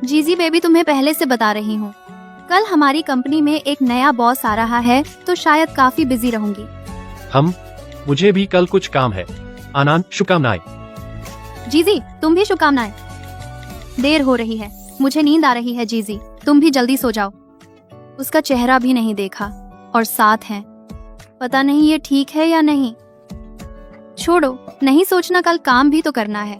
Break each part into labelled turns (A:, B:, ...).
A: जीजी बेबी, तुम्हें पहले से बता रही हूँ, कल हमारी कंपनी में एक नया बॉस आ रहा है, तो शायद काफी बिजी रहूंगी।
B: मुझे भी कल कुछ काम है। आनंद, शुभकामनाएं।
A: जीजी, तुम भी शुभकामनाएं। देर हो रही है, मुझे नींद आ रही है। जीजी, तुम भी जल्दी सो जाओ। उसका चेहरा भी नहीं देखा और साथ हैं। पता नहीं ये ठीक है या नहीं। छोड़ो, नहीं सोचना, कल काम भी तो करना है।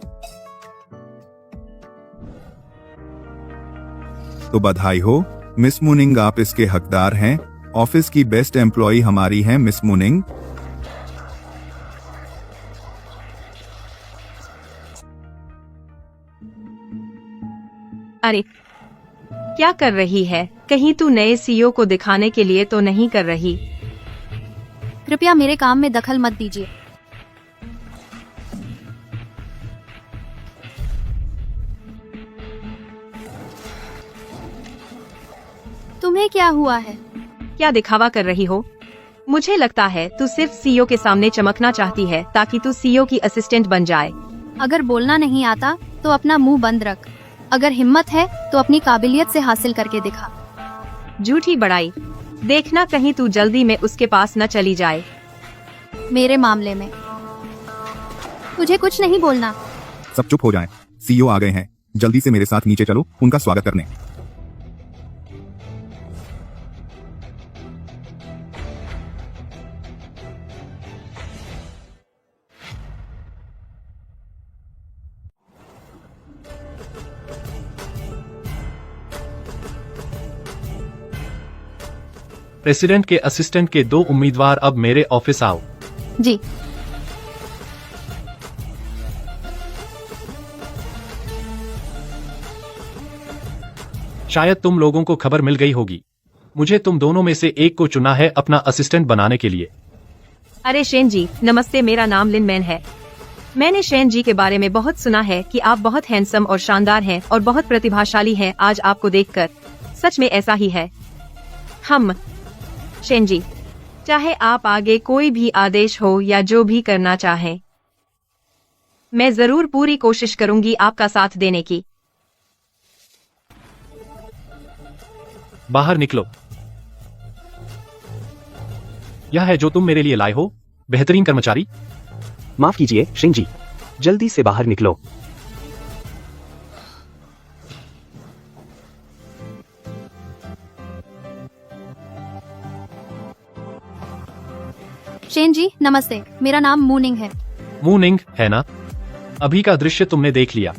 C: तो बधाई हो मिस मुनिंग, आप इसके हकदार हैं। ऑफिस की बेस्ट एम्प्लॉय हमारी हैं मिस मुनिंग।
D: अरे क्या कर रही है? कहीं तू नए सीईओ को दिखाने के लिए तो नहीं कर रही?
A: कृपया मेरे काम में दखल मत दीजिए। तुम्हें क्या हुआ है?
D: क्या दिखावा कर रही हो? मुझे लगता है तू सिर्फ सीईओ के सामने चमकना चाहती है ताकि तू सीईओ की असिस्टेंट बन जाए।
A: अगर बोलना नहीं आता तो अपना मुंह बंद रख। अगर हिम्मत है तो अपनी काबिलियत से हासिल करके दिखा।
D: झूठी बड़ाई। देखना कहीं तू जल्दी में उसके पास न चली जाए।
A: मेरे मामले में तुझे कुछ नहीं बोलना।
C: सब चुप हो जाएं। सीईओ आ गए हैं, जल्दी से मेरे साथ नीचे चलो उनका स्वागत करने।
B: प्रेसिडेंट के असिस्टेंट के 2 उम्मीदवार अब मेरे ऑफिस आओ।
A: जी।
B: शायद तुम लोगों को खबर मिल गई होगी, मुझे तुम दोनों में से एक को चुना है अपना असिस्टेंट बनाने के लिए।
D: अरे शेन जी, नमस्ते, मेरा नाम लिन मैन है। मैंने शेन जी के बारे में बहुत सुना है कि आप बहुत हैंडसम और शानदार हैं और बहुत प्रतिभाशाली हैं। आज आपको देखकर सच में ऐसा ही है। शेन जी, चाहे आप आगे कोई भी आदेश हो या जो भी करना चाहें, मैं जरूर पूरी कोशिश करूंगी आपका साथ देने की।
B: बाहर निकलो। यह है जो तुम मेरे लिए लाए हो, बेहतरीन कर्मचारी।
E: माफ कीजिए शेन जी, जल्दी से बाहर निकलो।
A: शेन जी नमस्ते, मेरा नाम मूनिंग है।
B: मूनिंग है ना? अभी का दृश्य तुमने देख लिया।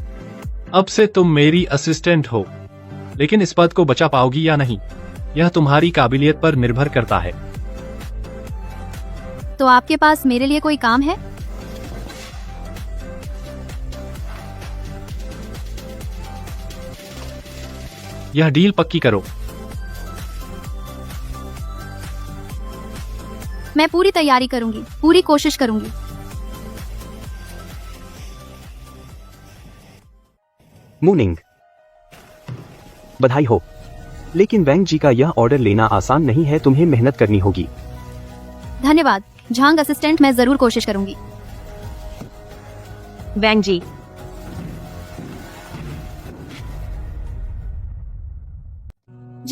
B: अब से तुम मेरी असिस्टेंट हो, लेकिन इस पद को बचा पाओगी या नहीं, यह तुम्हारी काबिलियत पर निर्भर करता है।
A: तो आपके पास मेरे लिए कोई काम है?
B: यह डील पक्की करो।
A: मैं पूरी तैयारी करूंगी, पूरी कोशिश करूंगी।
E: मूनिंग, बधाई हो, लेकिन वैंग जी का यह ऑर्डर लेना आसान नहीं है, तुम्हें मेहनत करनी होगी।
A: धन्यवाद झांग असिस्टेंट, मैं जरूर कोशिश करूंगी।
D: वैंग जी,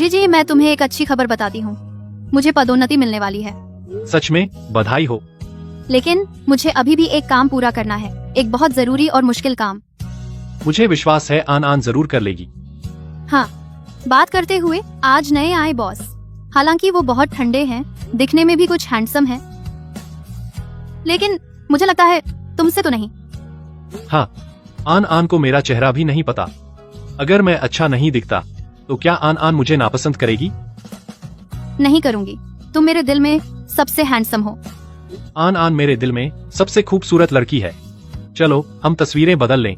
A: जी, मैं तुम्हें एक अच्छी खबर बताती हूँ, मुझे पदोन्नति मिलने वाली है।
B: सच में? बधाई हो।
A: लेकिन मुझे अभी भी एक काम पूरा करना है, एक बहुत जरूरी और मुश्किल काम।
B: मुझे विश्वास है आन जरूर कर लेगी।
A: हाँ, बात करते हुए आज नए आए बॉस, हालांकि वो बहुत ठंडे हैं, दिखने में भी कुछ हैंडसम हैं, लेकिन मुझे लगता है तुमसे तो नहीं।
B: हाँ, आन को मेरा चेहरा भी नहीं पता। अगर मैं अच्छा नहीं दिखता तो क्या आन मुझे नापसंद करेगी?
A: नहीं करूंगी, तुम मेरे दिल में सबसे हैंडसम हो।
B: आन मेरे दिल में सबसे खूबसूरत लड़की है। चलो हम तस्वीरें बदल लें।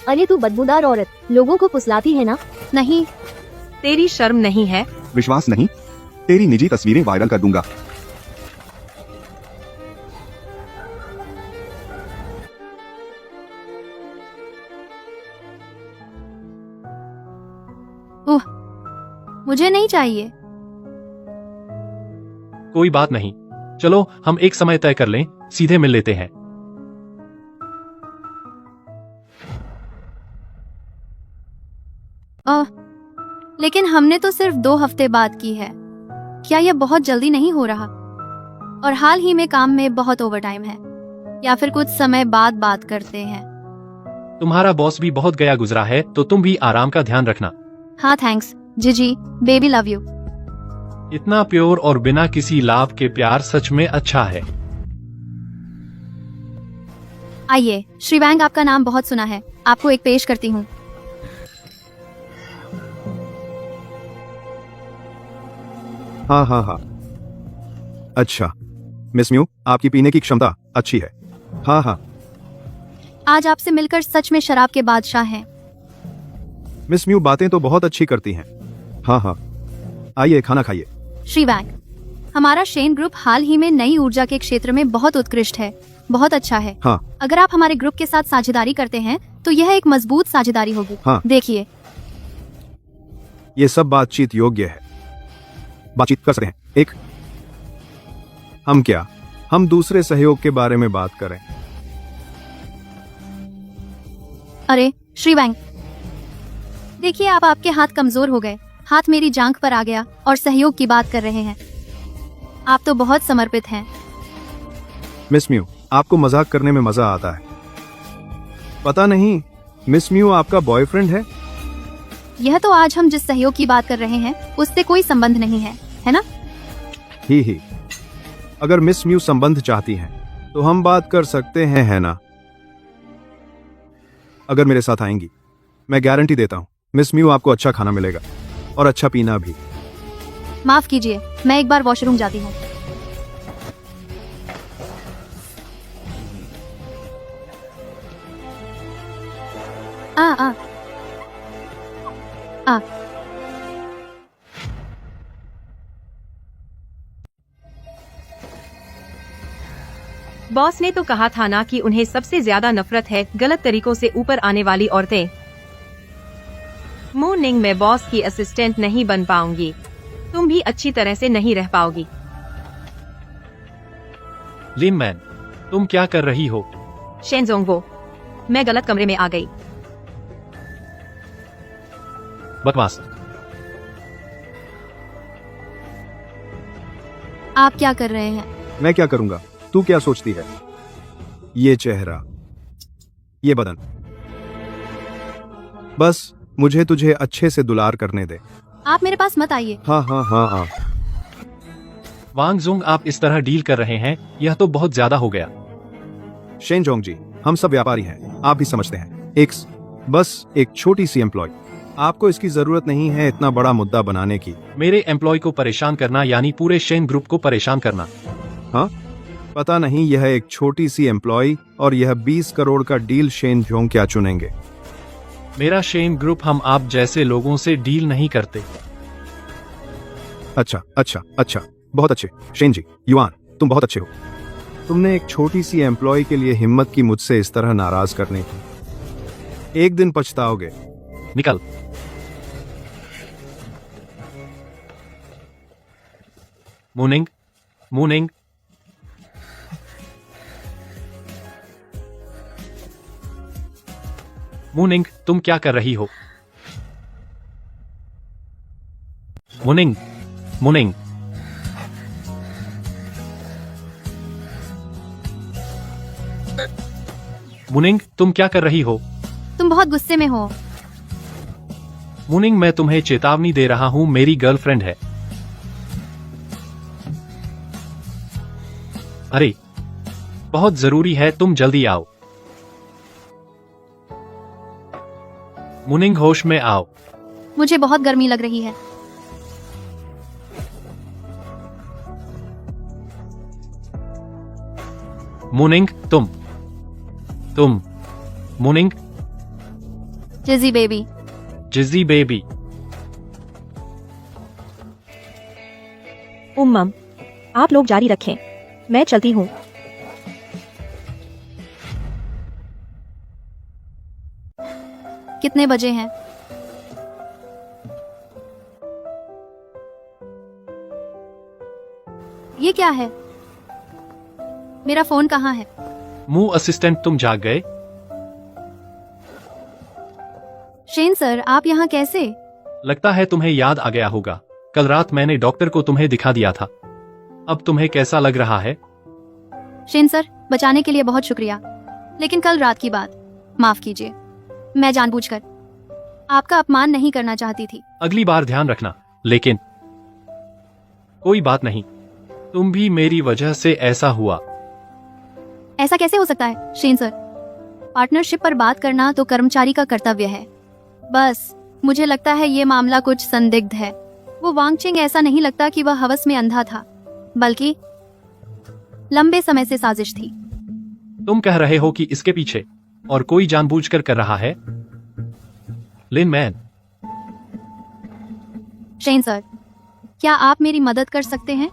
F: अरे तू बदबूदार औरत, लोगों को फुसलाती है ना?
A: नहीं।
D: तेरी शर्म नहीं है?
C: विश्वास नहीं? तेरी निजी तस्वीरें वायरल कर दूंगा।
A: मुझे नहीं चाहिए।
B: कोई बात नहीं, चलो हम एक समय तय कर लें, सीधे मिल लेते हैं।
A: लेकिन हमने तो सिर्फ 2 हफ्ते बात की है। क्या यह बहुत जल्दी नहीं हो रहा? और हाल ही में काम में बहुत ओवरटाइम है, या फिर कुछ समय बाद बात करते हैं?
B: तुम्हारा बॉस भी बहुत गया गुजरा है, तो तुम भी आराम का ध्यान रखना।
A: हाँ थैंक्स जीजी, बेबी लव यू।
B: इतना प्योर और बिना किसी लाभ के प्यार सच में अच्छा है।
A: आइए, श्रीवैंग आपका नाम बहुत सुना है, आपको एक पेश करती हूँ।
G: हाँ हाँ हाँ। अच्छा, मिस म्यू, आपकी पीने की क्षमता अच्छी है। हाँ हाँ।
A: आज आपसे मिलकर सच में शराब के बादशाह हैं।
G: मिस म्यू बातें तो बहुत अच्छी करती हैं। हाँ हाँ, आइए खाना खाइए।
A: श्रीवैंग, हमारा शेन ग्रुप हाल ही में नई ऊर्जा के क्षेत्र में बहुत उत्कृष्ट है, बहुत अच्छा है।
G: हाँ
A: अगर आप हमारे ग्रुप के साथ साझेदारी करते हैं तो यह एक मजबूत साझेदारी होगी।
G: हाँ।
A: देखिए,
G: ये सब बातचीत योग्य है, बातचीत कर सकते हैं। एक हम दूसरे सहयोग के बारे में बात करें।
A: अरे श्रीवैंग, देखिए आप आपके हाथ कमजोर हो गए, हाथ मेरी जांघ पर आ गया और सहयोग की बात कर रहे हैं। आप तो बहुत समर्पित हैं।
G: मिस म्यू, आपको मजाक करने में मजा आता है। पता नहीं मिस म्यू आपका बॉयफ्रेंड है?
A: यह तो आज हम जिस सहयोग की बात कर रहे हैं उससे कोई संबंध नहीं है, है ना?
G: ही। अगर मिस म्यू संबंध चाहती हैं तो हम बात कर सकते हैं, है ना? अगर मेरे साथ आएंगी, मैं गारंटी देता हूँ मिस म्यू आपको अच्छा खाना मिलेगा और अच्छा पीना भी।
A: माफ कीजिए, मैं एक बार वॉशरूम जाती हूँ। आ
D: बॉस ने तो कहा था ना कि उन्हें सबसे ज्यादा नफरत है गलत तरीकों से ऊपर आने वाली औरतें। मॉर्निंग में बॉस की असिस्टेंट नहीं बन पाऊंगी, तुम भी अच्छी तरह से नहीं रह पाओगी।
B: लिन मैन, तुम क्या कर रही हो?
D: शेनजोंगवो, मैं गलत कमरे में आ गई।
B: बकवास।
A: आप क्या कर रहे हैं?
G: मैं क्या करूंगा, तू क्या सोचती है? ये चेहरा, ये बदन, बस मुझे तुझे अच्छे से दुलार करने दे।
A: आप मेरे पास मत आइए।
G: हाँ हाँ हाँ हाँ।
B: वांग जुंग, आप इस तरह डील कर रहे हैं, यह तो बहुत ज्यादा हो गया।
G: शेनजोंग जी, हम सब व्यापारी हैं, आप भी समझते हैं। बस एक छोटी सी एम्प्लॉय, आपको इसकी जरूरत नहीं है इतना बड़ा मुद्दा बनाने की।
B: मेरे एम्प्लॉय को परेशान करना यानी पूरे शेन ग्रुप को परेशान करना।
G: हाँ, पता नहीं यह एक छोटी सी एम्प्लॉय और यह 20 करोड़ का डील शेनजोंग क्या चुनेंगे?
B: मेरा शेन ग्रुप हम आप जैसे लोगों से डील नहीं करते।
G: अच्छा अच्छा अच्छा, बहुत अच्छे। शेन जी, युआन, तुम बहुत अच्छे हो। तुमने एक छोटी सी एम्प्लॉय के लिए हिम्मत की मुझसे इस तरह नाराज करने की। एक दिन पछताओगे।
B: निकल। मूनिंग, मूनिंग, मूनिंग, तुम क्या कर रही हो? मूनिंग, मूनिंग, मूनिंग, तुम क्या कर रही हो?
A: तुम बहुत गुस्से में हो।
B: मूनिंग, मैं तुम्हें चेतावनी दे रहा हूं, मेरी गर्लफ्रेंड है। अरे, बहुत जरूरी है, तुम जल्दी आओ। मूनिंग, होश में आओ।
A: मुझे बहुत गर्मी लग रही है।
B: मूनिंग, तुम मूनिंग,
A: जिजी बेबी।
B: जिज़ी बेबी।
F: मम, आप लोग जारी रखें, मैं चलती हूँ।
A: कितने बजे हैं? ये क्या है? मेरा फोन कहाँ है?
B: मुंह असिस्टेंट, तुम जाग गए?
A: शेन सर, आप यहाँ कैसे?
B: लगता है तुम्हें याद आ गया होगा। कल रात मैंने डॉक्टर को तुम्हें दिखा दिया था। अब तुम्हें कैसा लग रहा है?
A: शेन सर, बचाने के लिए बहुत शुक्रिया, लेकिन कल रात की बात माफ कीजिए। मैं जानबूझकर आपका अपमान नहीं करना चाहती थी।
B: अगली बार ध्यान रखना। लेकिन कोई बात नहीं, तुम भी मेरी वजह से ऐसा हुआ।
A: ऐसा कैसे हो सकता है शेन सर? पार्टनरशिप पर बात करना तो कर्मचारी का कर्तव्य है। बस मुझे लगता है ये मामला कुछ संदिग्ध है। वो वांगचिंग ऐसा नहीं लगता कि वह हवस में अंधा था, बल्कि लंबे समय से साजिश थी।
B: तुम कह रहे हो कि इसके पीछे और कोई जानबूझकर कर रहा है? लिन मैन,
A: शेन सर, क्या आप मेरी मदद कर सकते हैं?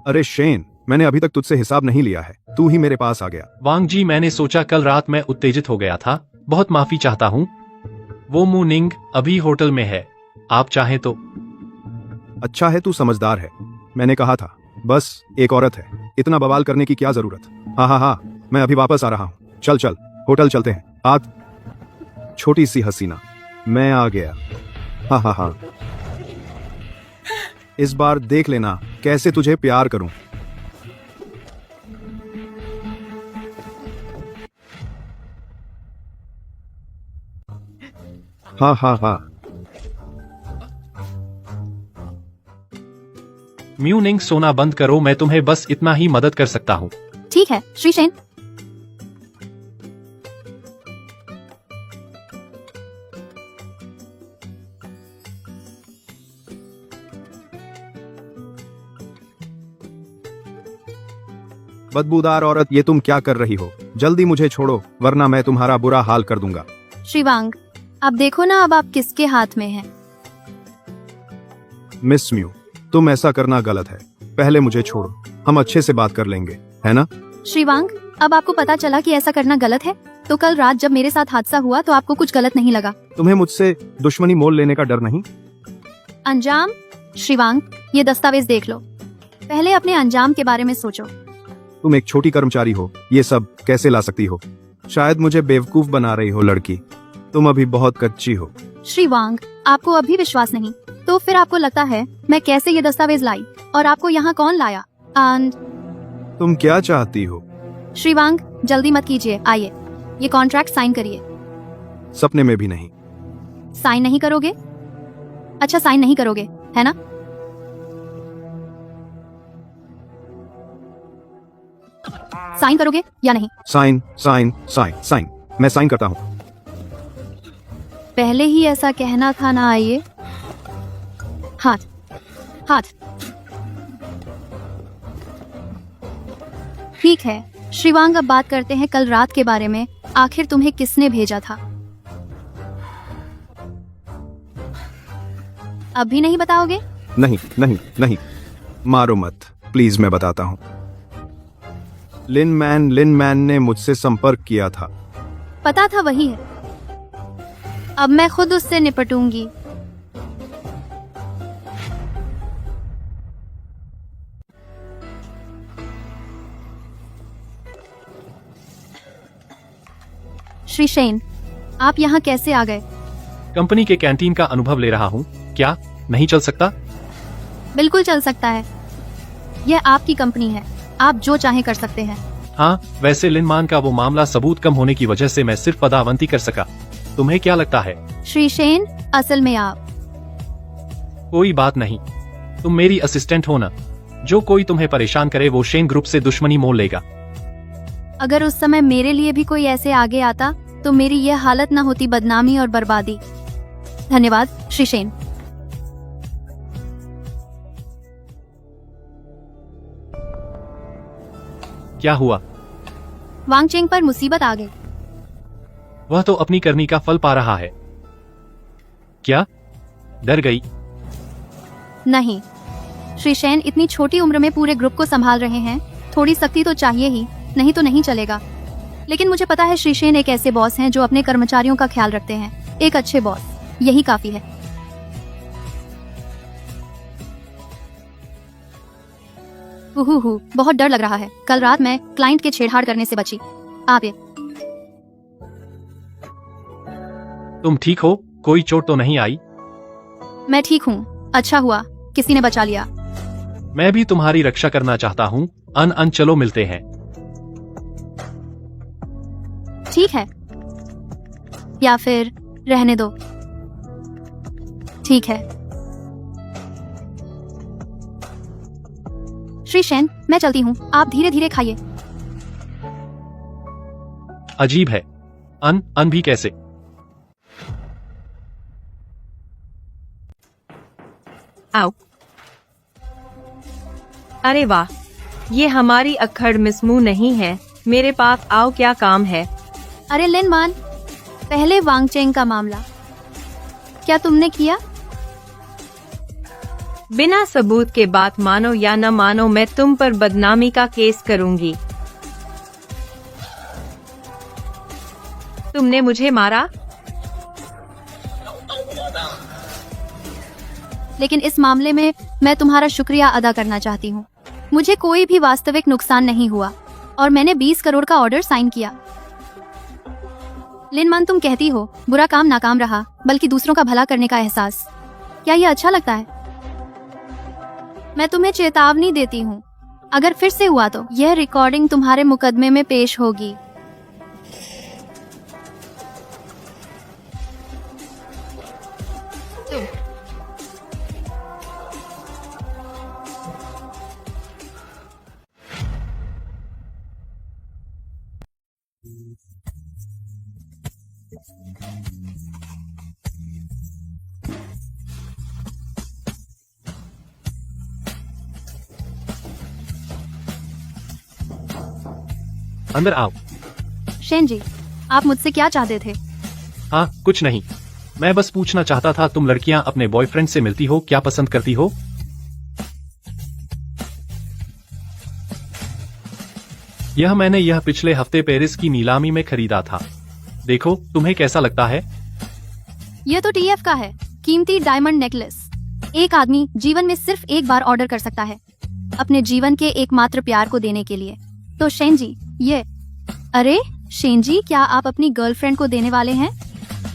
G: अरे शेन, मैंने अभी तक तुझसे हिसाब नहीं लिया है, तू ही मेरे पास आ गया।
B: वांग जी, मैंने सोचा कल रात मैं उत्तेजित हो गया था। बहुत माफी चाहता हूँ। वो मुनिंग अभी होटल में है, आप चाहें तो।
G: अच्छा है, तू समझदार है। मैंने कहा था, बस एक औरत है, इतना बवाल करने की क्या जरूरत। हाँ हाँ हाँ, मैं अभी वापस आ रहा हूँ। चल चल, होटल चलते हैं। आज छोटी सी हसीना, मैं आ गया। हाँ हाँ हाँ, इस बार देख लेना कैसे तुझे प्यार करूं। हाँ हाँ हाँ,
B: म्यूनिंग, सोना बंद करो। मैं तुम्हें बस इतना ही मदद कर सकता हूँ।
A: ठीक है श्री शेन।
G: बदबूदार औरत, ये तुम क्या कर रही हो? जल्दी मुझे छोड़ो, वरना मैं तुम्हारा बुरा हाल कर दूंगा।
A: श्रीवांग, अब देखो ना, अब आप किसके हाथ में हैं?
G: मिस म्यू, तुम ऐसा करना गलत है। पहले मुझे छोड़ो, हम अच्छे से बात कर लेंगे, है ना?
A: श्रीवांग, अब आपको पता चला कि ऐसा करना गलत है, तो कल रात जब मेरे साथ हादसा हुआ तो आपको कुछ गलत नहीं लगा?
G: तुम्हें मुझसे दुश्मनी मोल लेने का डर नहीं?
A: अंजाम? श्रीवांग, ये दस्तावेज देख लो। पहले अपने अंजाम के बारे में सोचो।
G: तुम एक छोटी कर्मचारी हो, ये सब कैसे ला सकती हो? शायद मुझे बेवकूफ बना रही हो लड़की, तुम अभी बहुत कच्ची हो।
A: श्रीवांग, आपको अभी विश्वास नहीं, तो फिर आपको लगता है मैं कैसे ये दस्तावेज लाई और आपको यहाँ कौन लाया?
G: तुम क्या चाहती हो?
A: श्रीवांग, जल्दी मत कीजिए, आइए ये कॉन्ट्रैक्ट साइन करिए।
G: सपने में भी नहीं।
A: साइन नहीं करोगे? अच्छा, साइन नहीं करोगे, है ना? साइन करोगे या नहीं?
G: साइन साइन साइन साइन, मैं साइन करता हूँ।
A: पहले ही ऐसा कहना था ना। आइए, हाथ हाथ। ठीक है श्रीवांग, अब बात करते हैं कल रात के बारे में। आखिर तुम्हें किसने भेजा था? अभी नहीं बताओगे?
G: नहीं नहीं नहीं, मारो मत प्लीज, मैं बताता हूँ। लिन मैन ने मुझसे संपर्क किया था।
A: पता था वही है। अब मैं खुद उससे निपटूंगी। श्री शेन, आप यहाँ कैसे आ गए?
B: कंपनी के कैंटीन का अनुभव ले रहा हूँ। क्या नहीं चल सकता?
A: बिल्कुल चल सकता है, यह आपकी कंपनी है, आप जो चाहें कर सकते हैं।
B: हाँ, वैसे लिनमान का वो मामला सबूत कम होने की वजह से मैं सिर्फ पदावंती कर सका। तुम्हें क्या लगता है?
A: श्री शेन, असल में आप।
B: कोई बात नहीं, तुम मेरी असिस्टेंट हो ना। जो कोई तुम्हें परेशान करे वो शेन ग्रुप से दुश्मनी मोल लेगा।
A: अगर उस समय मेरे लिए भी कोई ऐसे आगे आता तो मेरी यह हालत न होती, बदनामी और बर्बादी। धन्यवाद श्री शेन।
B: क्या हुआ?
A: वांगचेंग पर मुसीबत आ गई।
B: वह तो अपनी करनी का फल पा रहा है। क्या डर गई?
A: नहीं श्री शेन, इतनी छोटी उम्र में पूरे ग्रुप को संभाल रहे हैं, थोड़ी सख्ती तो चाहिए ही, नहीं तो नहीं चलेगा। लेकिन मुझे पता है श्री शेन एक ऐसे बॉस हैं जो अपने कर्मचारियों का ख्याल रखते हैं। एक अच्छे बॉस, यही काफी है। बहुत डर लग रहा है। कल रात मैं क्लाइंट के छेड़छाड़ करने से बची। आप ये
B: तुम ठीक हो? कोई चोट तो नहीं आई?
A: मैं ठीक हूँ। अच्छा हुआ किसी ने बचा लिया।
B: मैं भी तुम्हारी रक्षा करना चाहता हूँ। चलो मिलते हैं।
A: ठीक है, या फिर रहने दो। ठीक है। श्री शेन, मैं चलती हूँ। आप धीरे धीरे खाइए।
B: अजीब है। अन भी कैसे?
D: आओ। अरे वाह, ये हमारी अक्खड़ मिसमू नहीं है। मेरे पास आओ, क्या काम है?
A: अरे लिन मान, पहले वांगचेंग का मामला क्या तुमने किया?
D: बिना सबूत के बात मानो या न मानो, मैं तुम पर बदनामी का केस करूंगी। तुमने मुझे मारा।
A: लेकिन इस मामले में मैं तुम्हारा शुक्रिया अदा करना चाहती हूँ। मुझे कोई भी वास्तविक नुकसान नहीं हुआ और मैंने 20 करोड़ का ऑर्डर साइन किया। लिनमान, तुम कहती हो बुरा काम नाकाम रहा, बल्कि दूसरों का भला करने का एहसास। क्या ये अच्छा लगता है? मैं तुम्हें चेतावनी देती हूँ, अगर फिर से हुआ तो यह रिकॉर्डिंग तुम्हारे मुकदमे में पेश होगी।
B: अंदर आओ।
A: शेन जी, आप मुझसे क्या चाहते थे?
B: हाँ, कुछ नहीं। मैं बस पूछना चाहता था, तुम लड़कियां अपने बॉयफ्रेंड से मिलती हो? क्या पसंद करती हो? मैंने यह पिछले हफ्ते पेरिस की नीलामी में खरीदा था। देखो, तुम्हें कैसा लगता है?
A: यह तो टीएफ का है, कीमती डायमंड नेकलेस। एक आदमी जीवन में सिर्फ एक बार ऑर्डर कर सकता है, अपने जीवन के एकमात्र प्यार को देने के लिए। तो शेन जी, ये अरे शेन जी, क्या आप अपनी गर्लफ्रेंड को देने वाले हैं?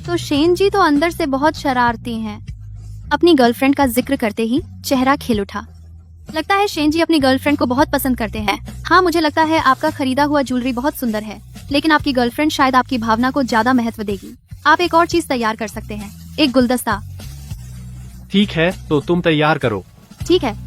A: तो शेन जी तो अंदर से बहुत शरारती हैं। अपनी गर्लफ्रेंड का जिक्र करते ही चेहरा खिल उठा। लगता है शेन जी अपनी गर्लफ्रेंड को बहुत पसंद करते हैं। हाँ, मुझे लगता है आपका खरीदा हुआ ज्वेलरी बहुत सुंदर है, लेकिन आपकी गर्लफ्रेंड शायद आपकी भावना को ज्यादा महत्व देगी। आप एक और चीज तैयार कर सकते हैं, एक गुलदस्ता।
B: ठीक है, तो तुम तैयार करो।
A: ठीक है।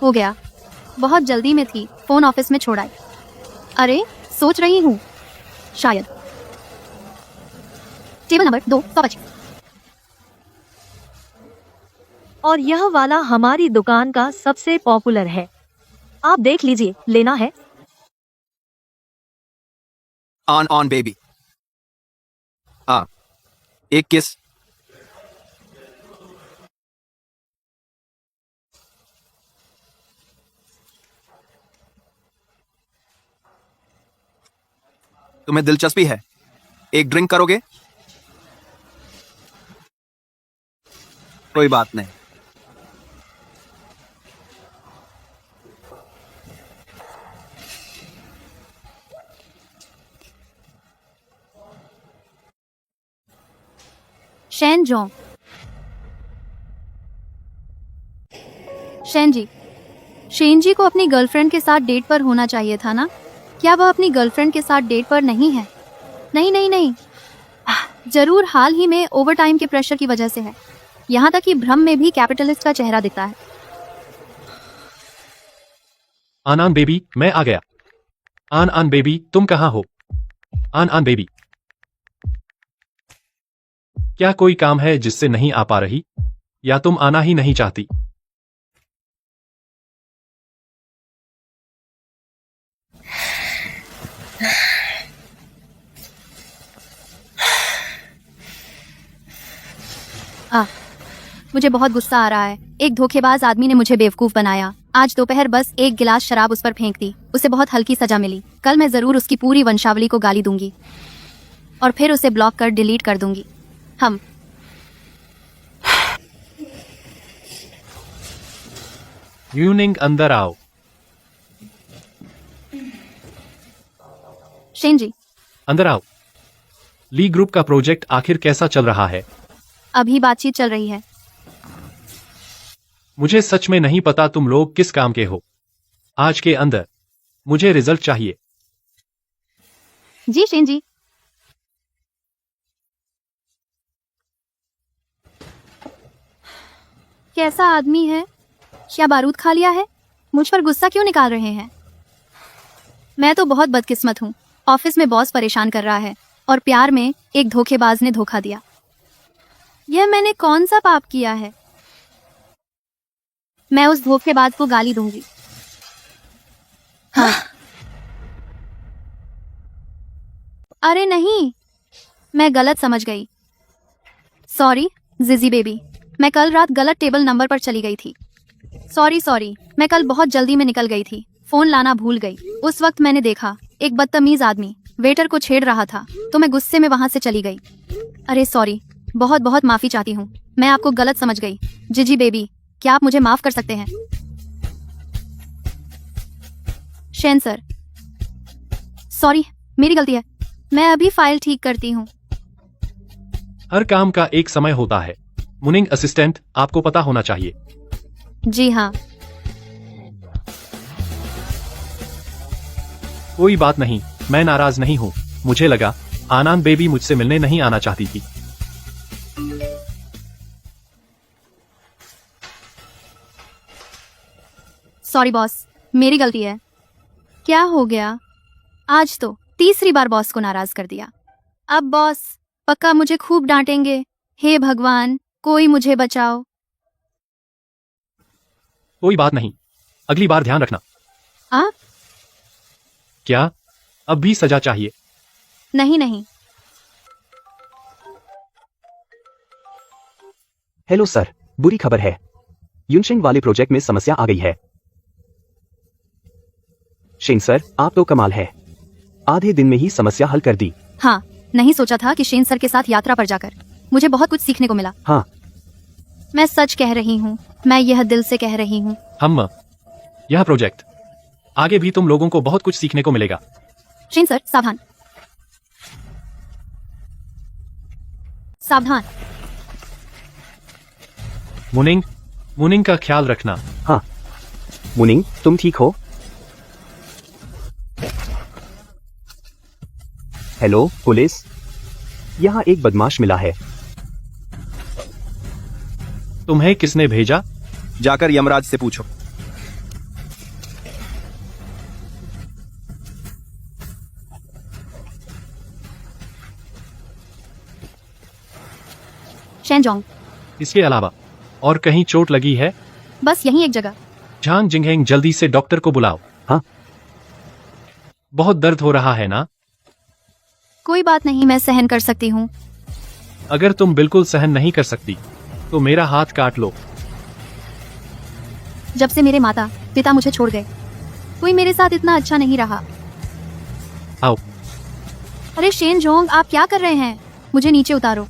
A: हो गया, बहुत जल्दी में थी, फोन ऑफिस में छोड़ आई। अरे सोच रही हूँ शायद टेबल नंबर 225।
F: और यह वाला हमारी दुकान का सबसे पॉपुलर है, आप देख लीजिए, लेना है?
H: On baby. एक किस। तुम्हें दिलचस्पी है? एक ड्रिंक करोगे? कोई बात नहीं।
A: Shane Jong. शेन जी, शेन जी को अपनी गर्लफ्रेंड के साथ डेट पर होना चाहिए था ना? क्या वह अपनी गर्लफ्रेंड के साथ डेट पर नहीं है? नहीं, जरूर हाल ही में ओवरटाइम के प्रेशर की वजह से है। यहाँ तक कि भ्रम में भी कैपिटलिस्ट का चेहरा दिखता है।
B: आन बेबी, मैं आ गया। आन बेबी, तुम कहाँ हो? आन बेबी, क्या कोई काम है जिससे नहीं आ पा रही, या तुम आना ही नहीं चाहती?
A: मुझे बहुत गुस्सा आ रहा है। एक धोखेबाज आदमी ने मुझे बेवकूफ बनाया। आज दोपहर बस एक गिलास शराब उस पर फेंक दी, उसे बहुत हल्की सजा मिली। कल मैं जरूर उसकी पूरी वंशावली को गाली दूंगी और फिर उसे ब्लॉक कर डिलीट कर दूंगी। हम
B: यूनिंग, अंदर आओ।
A: शेन जी,
B: अंदर आओ। ली ग्रुप का प्रोजेक्ट आखिर कैसा चल रहा है?
A: अभी बातचीत चल रही है।
B: मुझे सच में नहीं पता तुम लोग किस काम के हो। आज के अंदर मुझे रिजल्ट चाहिए।
A: जी शेन जी। कैसा आदमी है? क्या बारूद खा लिया है? मुझ पर गुस्सा क्यों निकाल रहे हैं? मैं तो बहुत बदकिस्मत हूँ। ऑफिस में बॉस परेशान कर रहा है और प्यार में एक धोखेबाज ने धोखा दिया। यह मैंने कौन सा पाप किया है? मैं उस धोखेबाज को गाली दूंगी। हाँ। अरे नहीं, मैं गलत समझ गई। सॉरी जिजी बेबी, मैं कल रात गलत टेबल नंबर पर चली गई थी। सॉरी, मैं कल बहुत जल्दी में निकल गई थी, फोन लाना भूल गई। उस वक्त मैंने देखा एक बदतमीज आदमी वेटर को छेड़ रहा था, तो मैं गुस्से में वहां से चली गई। अरे सॉरी, बहुत बहुत माफी चाहती हूँ, मैं आपको गलत समझ गई। जिजी बेबी, क्या आप मुझे माफ कर सकते हैं? शेन सर, सॉरी, मेरी गलती है, मैं अभी फाइल ठीक करती हूँ।
B: हर काम का एक समय होता है। मुनिंग असिस्टेंट, आपको पता होना चाहिए।
A: जी हाँ।
B: कोई बात नहीं, मैं नाराज नहीं हूँ। मुझे लगा आनंद बेबी मुझसे मिलने नहीं आना चाहती थी।
A: सॉरी बॉस, मेरी गलती है। क्या हो गया? आज तो तीसरी बार बॉस को नाराज कर दिया। अब बॉस पक्का मुझे खूब डांटेंगे। हे भगवान, कोई मुझे बचाओ।
B: कोई बात नहीं, अगली बार ध्यान रखना।
A: आप?
B: क्या अब भी सजा चाहिए?
A: नहीं।
E: हेलो सर, बुरी खबर है। युनशिंग वाले प्रोजेक्ट में समस्या आ गई है। शेन सर, आप तो कमाल है, आधे दिन में ही समस्या हल कर दी।
A: हाँ, नहीं सोचा था कि शेन सर के साथ यात्रा पर जाकर मुझे बहुत कुछ सीखने को मिला।
E: हाँ,
A: मैं सच कह रही हूँ, मैं यह दिल से कह रही हूँ।
B: हम यह प्रोजेक्ट आगे भी तुम लोगों को बहुत कुछ सीखने को मिलेगा।
A: शेन सर, सावधान सावधान।
B: मुनिंग का ख्याल रखना।
E: हाँ। मुनिंग, तुम ठीक हो? हेलो पुलिस, यहाँ एक बदमाश मिला है।
B: तुम्हें किसने भेजा?
H: जाकर यमराज से पूछो।
A: शेनजोंग,
B: इसके अलावा और कहीं चोट लगी है?
A: बस यहीं एक जगह।
B: झांग जिंगहेंग, जल्दी से डॉक्टर को बुलाओ।
E: हाँ।
B: बहुत दर्द हो रहा है ना?
A: कोई बात नहीं, मैं सहन कर सकती हूँ।
B: अगर तुम बिल्कुल सहन नहीं कर सकती तो मेरा हाथ काट लो।
A: जब से मेरे माता पिता मुझे छोड़ गए, कोई मेरे साथ इतना अच्छा नहीं रहा।
B: आओ।
A: अरे शेनजोंग, आप क्या कर रहे हैं? मुझे नीचे उतारो।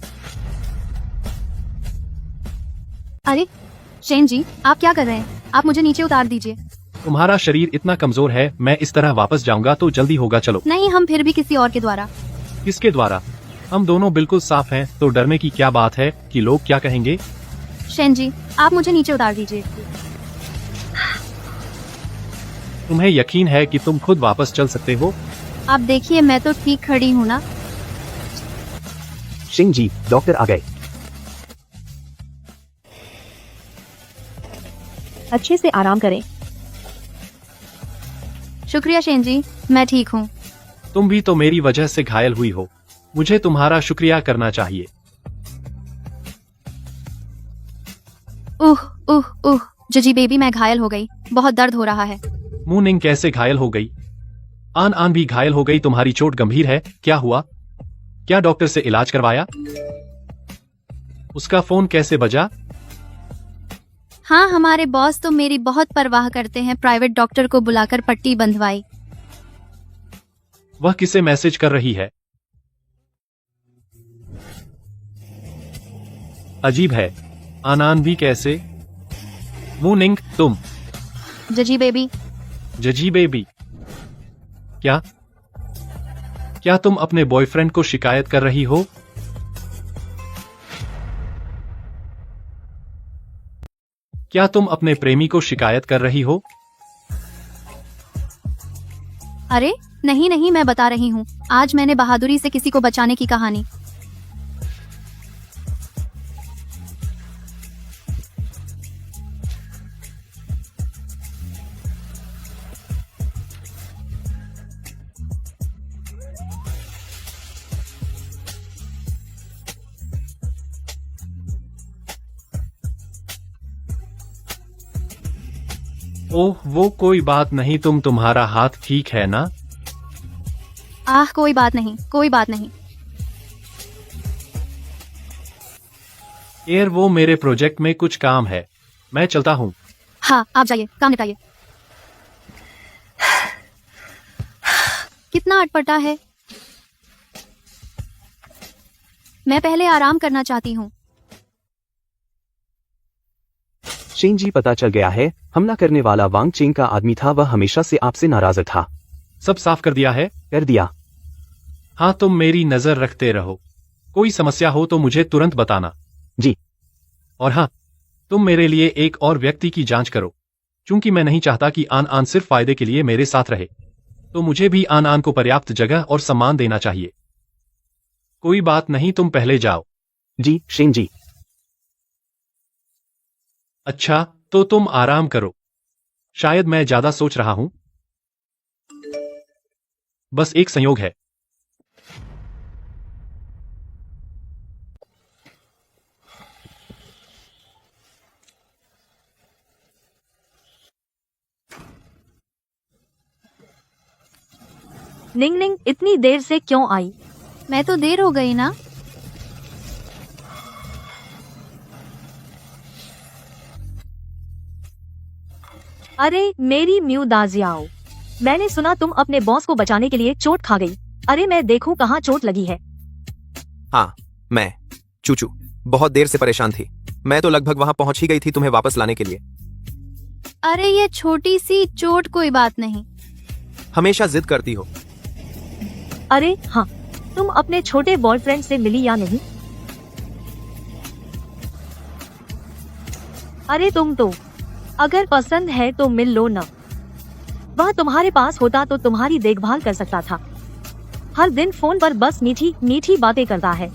A: अरे शेन जी, आप क्या कर रहे हैं? आप मुझे नीचे उतार दीजिए।
B: तुम्हारा शरीर इतना कमजोर है, मैं इस तरह वापस जाऊंगा तो जल्दी होगा। चलो।
A: नहीं, हम फिर भी किसी और के द्वारा।
B: किसके द्वारा? हम दोनों बिल्कुल साफ हैं, तो डरने की क्या बात है कि लोग क्या कहेंगे?
A: शेन जी, आप मुझे नीचे उतार दीजिए।
B: तुम्हें यकीन है कि तुम खुद वापस चल सकते हो?
A: आप देखिए, मैं तो ठीक खड़ी हूँ ना।
E: शेन जी, डॉक्टर आ गए।
F: अच्छे से आराम करें।
A: शुक्रिया शेन जी, मैं ठीक हूँ।
B: तुम भी तो मेरी वजह से घायल हुई हो, मुझे तुम्हारा शुक्रिया करना चाहिए।
A: उह जजी बेबी, मैं घायल हो गई, बहुत दर्द हो रहा है।
B: मूनिंग कैसे घायल हो गई? आन आन भी घायल हो गई। तुम्हारी चोट गंभीर है, क्या हुआ? क्या डॉक्टर से इलाज करवाया? उसका फोन कैसे बजा?
A: हाँ, हमारे बॉस तो मेरी बहुत परवाह करते हैं, प्राइवेट डॉक्टर को बुलाकर पट्टी बंधवाई।
B: वह किसे मैसेज कर रही है? अजीब है, आनान भी कैसे? मूनिंग, तुम
A: जजी बेबी,
B: जजी बेबी, क्या तुम अपने बॉयफ्रेंड को शिकायत कर रही हो? क्या तुम अपने प्रेमी को शिकायत कर रही हो?
A: अरे नहीं, मैं बता रही हूँ, आज मैंने बहादुरी से किसी को बचाने की कहानी।
B: ओह, वो कोई बात नहीं। तुम्हारा हाथ ठीक है ना?
A: आह, कोई बात नहीं।
B: यार, वो मेरे प्रोजेक्ट में कुछ काम है, मैं चलता हूँ।
A: हाँ, आप जाइए, काम निपटाइए। कितना अटपटा है। मैं पहले आराम करना चाहती हूँ।
E: शेन जी, पता चल गया है, हमला करने वाला वांग चेंग का आदमी था। वह हमेशा से आपसे नाराज था।
B: सब साफ कर दिया है?
E: कर दिया।
B: हाँ, तुम मेरी नजर रखते रहो, कोई समस्या हो तो मुझे तुरंत बताना।
E: जी।
B: और हाँ, तुम मेरे लिए एक और व्यक्ति की जांच करो, क्योंकि मैं नहीं चाहता कि आन आन सिर्फ फायदे के लिए मेरे साथ रहे, तो मुझे भी आन आन को पर्याप्त जगह और सम्मान देना चाहिए। कोई बात नहीं, तुम पहले जाओ।
E: जी शेन जी।
B: अच्छा, तो तुम आराम करो। शायद मैं ज्यादा सोच रहा हूं। बस एक संयोग है।
F: निंग निंग इतनी देर से क्यों आई?
A: मैं तो देर हो गई ना।
F: अरे मेरी म्यू दाजियाओ, मैंने सुना तुम अपने बॉस को बचाने के लिए चोट खा गई। अरे मैं देखूं कहाँ चोट लगी है।
H: हाँ, मैं चूचू बहुत देर से परेशान थी। मैं तो लगभग वहां पहुंच ही गई थी तुम्हें वापस लाने के लिए।
A: अरे ये छोटी सी चोट, कोई बात नहीं।
H: हमेशा जिद करती हो।
F: अरे हाँ, तुम अपने छोटे बॉयफ्रेंड से मिली या नहीं? अरे तुम तो, अगर पसंद है तो मिल लो ना। वह तुम्हारे पास होता तो तुम्हारी देखभाल कर सकता था। हर दिन फोन पर बस मीठी मीठी बातें करता है।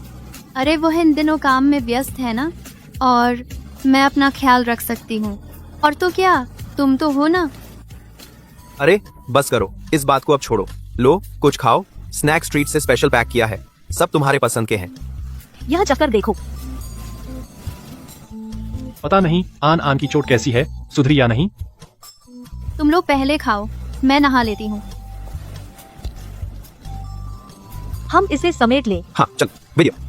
A: अरे वो इन दिनों काम में व्यस्त है ना, और मैं अपना ख्याल रख सकती हूँ। और तो क्या, तुम तो हो ना।
H: अरे बस करो, इस बात को अब छोड़ो। लो कुछ खाओ, स्नैक स्ट्रीट से स्पेशल पैक किया है, सब तुम्हारे पसंद के हैं।
F: यह चक्कर देखो।
B: पता नहीं आन आन की चोट कैसी है, सुधरी या नहीं।
A: तुम लोग पहले खाओ, मैं नहा लेती हूँ।
F: हम इसे समेट लें।
H: हाँ चल, वीडियो।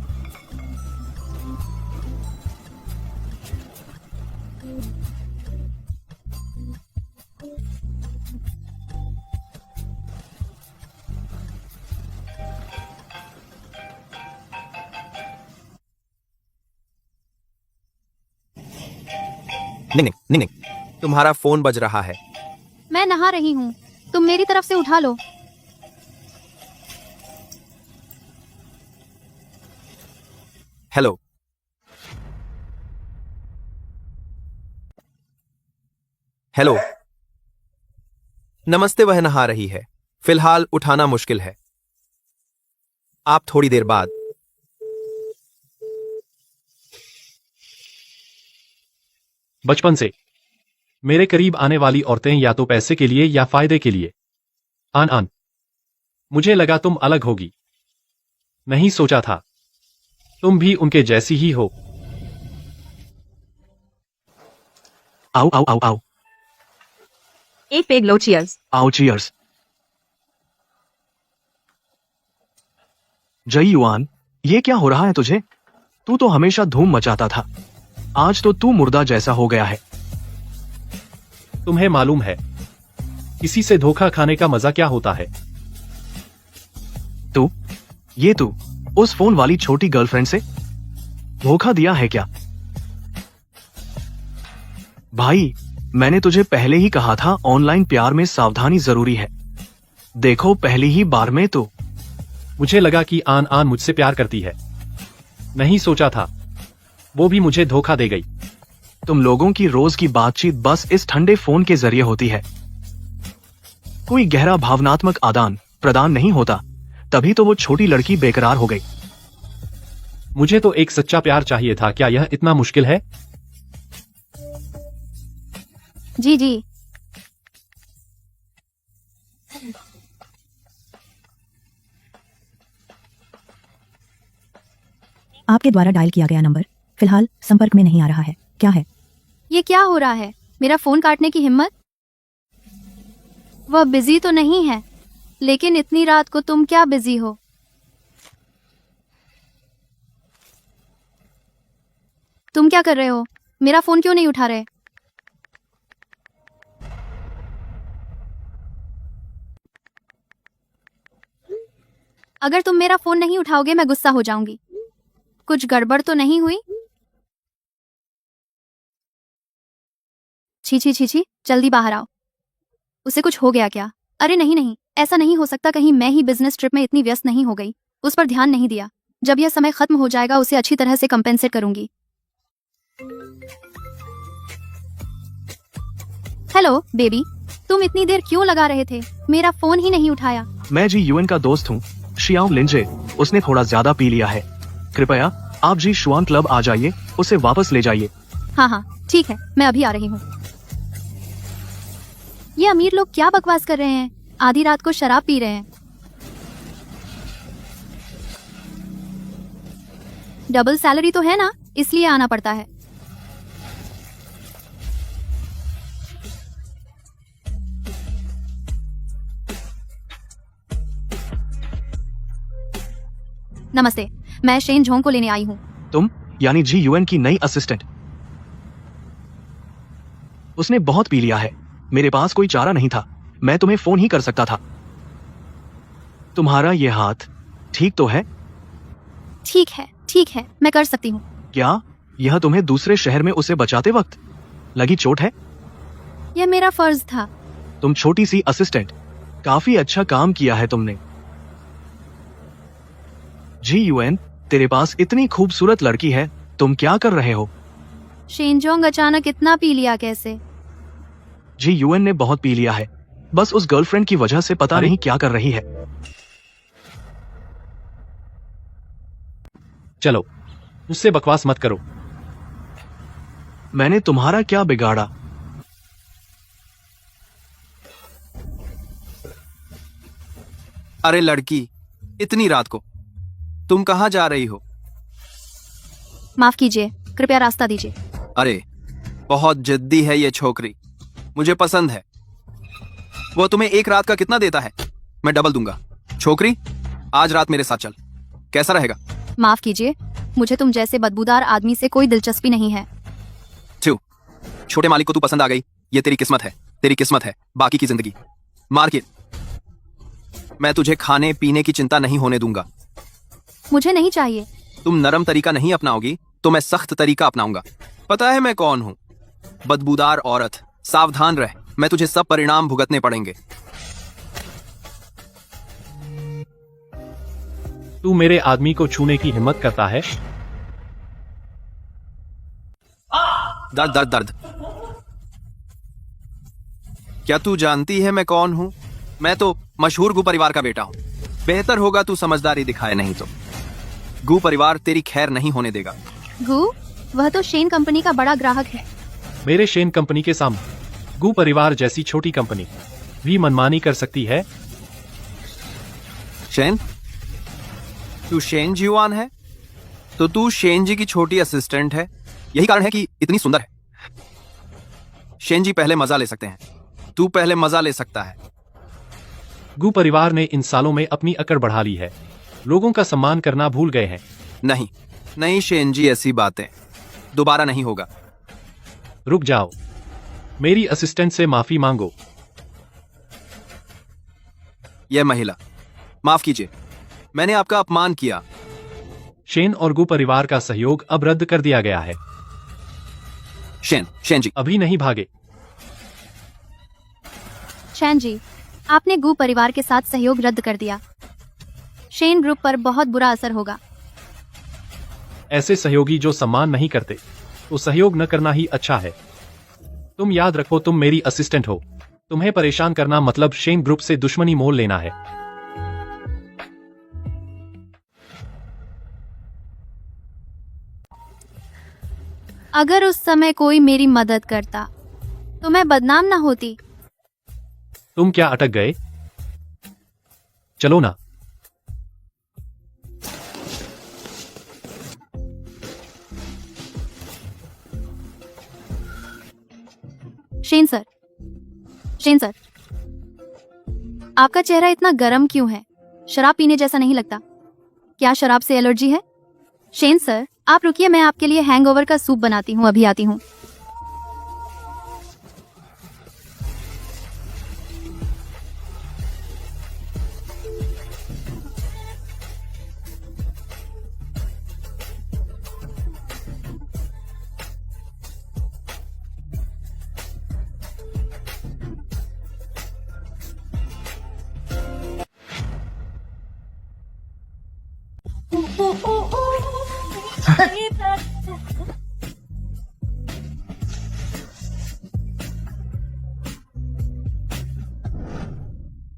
H: निंग निंग, तुम्हारा फोन बज रहा है।
A: मैं नहा रही हूँ, तुम मेरी तरफ से उठा लो।
H: हेलो। हेलो। नमस्ते। वह नहा रही है, फिलहाल उठाना मुश्किल है। आप थोड़ी देर बाद।
B: बचपन से मेरे करीब आने वाली औरतें या तो पैसे के लिए या फायदे के लिए। आन आन, मुझे लगा तुम अलग होगी। नहीं सोचा था। तुम भी उनके जैसी ही हो।
I: आओ आओ आओ आओ
D: एक पेग लो, चीयर्स।
I: आओ, चीयर्स। जय युआन, ये क्या हो रहा है तुझे? तू तो हमेशा धूम मचाता था, आज तो तू मुर्दा जैसा हो गया है।
B: तुम्हें मालूम है किसी से धोखा खाने का मजा क्या होता है?
I: तू उस फोन वाली छोटी गर्लफ्रेंड से धोखा दिया है क्या? भाई, मैंने तुझे पहले ही कहा था ऑनलाइन प्यार में सावधानी जरूरी है। देखो, पहली ही बार में तो।
B: मुझे लगा कि आन आन मुझसे प्यार करती है। नहीं सोचा था वो भी मुझे धोखा दे गई।
I: तुम लोगों की रोज की बातचीत बस इस ठंडे फोन के जरिए होती है। कोई गहरा भावनात्मक आदान प्रदान नहीं होता, तभी तो वो छोटी लड़की बेकरार हो गई।
B: मुझे तो एक सच्चा प्यार चाहिए था। क्या यह इतना मुश्किल है?
A: जी जी।
J: आपके द्वारा डायल किया गया नंबर फिलहाल संपर्क में नहीं आ रहा है। क्या है?
A: ये क्या हो रहा है? मेरा फोन काटने की हिम्मत? वह बिजी तो नहीं है, लेकिन इतनी रात को तुम क्या बिजी हो? तुम क्या कर रहे हो? मेरा फोन क्यों नहीं उठा रहे? अगर तुम मेरा फोन नहीं उठाओगे मैं गुस्सा हो जाऊंगी। कुछ गड़बड़ तो नहीं हुई? छी छी छी छी, जल्दी बाहर आओ। उसे कुछ हो गया क्या? अरे नहीं नहीं, ऐसा नहीं हो सकता। कहीं मैं ही बिजनेस ट्रिप में इतनी व्यस्त नहीं हो गई, उस पर ध्यान नहीं दिया। जब यह समय खत्म हो जाएगा उसे अच्छी तरह से कंपेंसेट करूंगी। हेलो बेबी, तुम इतनी देर क्यों लगा रहे थे? मेरा फोन ही नहीं उठाया।
I: मैं जी यूएन का दोस्त हूँ, शियाओ लिंजे। उसने थोड़ा ज्यादा पी लिया है। कृपया आप जी शुआन क्लब आ जाइए, उसे वापस ले जाइए।
A: हाँ हाँ ठीक है, मैं अभी आ रही हूँ। ये अमीर लोग क्या बकवास कर रहे हैं? आधी रात को शराब पी रहे हैं। डबल सैलरी तो है ना, इसलिए आना पड़ता है। नमस्ते, मैं शेन झोंग को लेने आई हूँ।
I: तुम यानी जी यूएन की नई असिस्टेंट? उसने बहुत पी लिया है, मेरे पास कोई चारा नहीं था, मैं तुम्हें फोन ही कर सकता था। तुम्हारा ये हाथ ठीक तो है?
A: ठीक है, मैं कर सकती हूँ।
I: क्या यह तुम्हें दूसरे शहर में उसे बचाते वक्त लगी चोट है?
A: यह मेरा फर्ज था।
I: तुम छोटी सी असिस्टेंट, काफी अच्छा काम किया है तुमने। जी यूएन, तेरे पास इतनी खूबसूरत लड़की है, तुम क्या कर रहे हो?
A: शेनजोंग अचानक इतना पी लिया कैसे?
I: जी यूएन ने बहुत पी लिया है, बस उस गर्लफ्रेंड की वजह से पता नहीं क्या कर रही है।
B: चलो, मुझसे बकवास मत करो।
I: मैंने तुम्हारा क्या बिगाड़ा?
H: अरे लड़की, इतनी रात को तुम कहाँ जा रही हो?
A: माफ कीजिए, कृपया रास्ता दीजिए।
H: अरे बहुत जिद्दी है ये छोकरी, मुझे पसंद है। वो तुम्हें एक रात का कितना देता है? मैं डबल दूंगा। छोकरी, आज रात मेरे साथ चल, कैसा रहेगा?
A: माफ कीजिए, मुझे तुम जैसे बदबूदार आदमी से कोई दिलचस्पी नहीं है।
H: छोटे मालिक को तू पसंद आ गई, ये तेरी किस्मत है, तेरी किस्मत है। बाकी की जिंदगी मार्केट। मैं तुझे खाने पीने की चिंता नहीं होने दूंगा।
A: मुझे नहीं चाहिए।
H: तुम नरम तरीका नहीं अपनाओगी तो मैं सख्त तरीका अपनाऊंगा। पता है मैं कौन हूं? बदबूदार औरत, सावधान रह, मैं तुझे सब परिणाम भुगतने पड़ेंगे।
B: तू मेरे आदमी को छूने की हिम्मत करता है?
H: दर्द दर्द दर्द। क्या तू जानती है मैं कौन हूं? मैं तो मशहूर गु परिवार का बेटा हूं। बेहतर होगा तू समझदारी दिखाए, नहीं तो गु परिवार तेरी खैर नहीं होने देगा।
A: गु, वह तो शेन कंपनी का बड़ा ग्राहक है।
B: मेरे शेन कंपनी के सामने गू परिवार जैसी छोटी कंपनी भी मनमानी कर सकती है।
H: शेन, तू शेन जीवान है, तो तू शेन जी की छोटी असिस्टेंट है। यही कारण है कि इतनी सुंदर है। शेन जी पहले मजा ले सकते हैं, तू पहले मजा ले सकता है।
B: गू परिवार ने इन सालों में अपनी अकड़ बढ़ा ली है, लोगों का सम्मान करना भूल गए हैं।
H: नहीं नहीं शेन जी, ऐसी बातें दोबारा नहीं होगा।
B: रुक जाओ, मेरी असिस्टेंट से माफी मांगो।
H: यह महिला, माफ कीजिए, मैंने आपका अपमान किया।
B: शेन और गू परिवार का सहयोग अब रद्द कर दिया गया है।
H: शेन जी,
B: अभी नहीं भागे।
A: शैन जी, आपने गू परिवार के साथ सहयोग रद्द कर दिया। शेन ग्रुप पर बहुत बुरा असर होगा।
B: ऐसे सहयोगी जो सम्मान नहीं करते तो सहयोग न करना ही अच्छा है। तुम याद रखो, तुम मेरी असिस्टेंट हो। तुम्हें परेशान करना मतलब शेन ग्रुप से दुश्मनी मोल लेना है।
A: अगर उस समय कोई मेरी मदद करता तो मैं बदनाम ना होती।
B: तुम क्या अटक गए? चलो ना।
A: शेन सर, आपका चेहरा इतना गर्म क्यों है? शराब पीने जैसा नहीं लगता। क्या शराब से एलर्जी है? शेन सर, आप रुकिए, मैं आपके लिए हैंगओवर का सूप बनाती हूँ, अभी आती हूँ।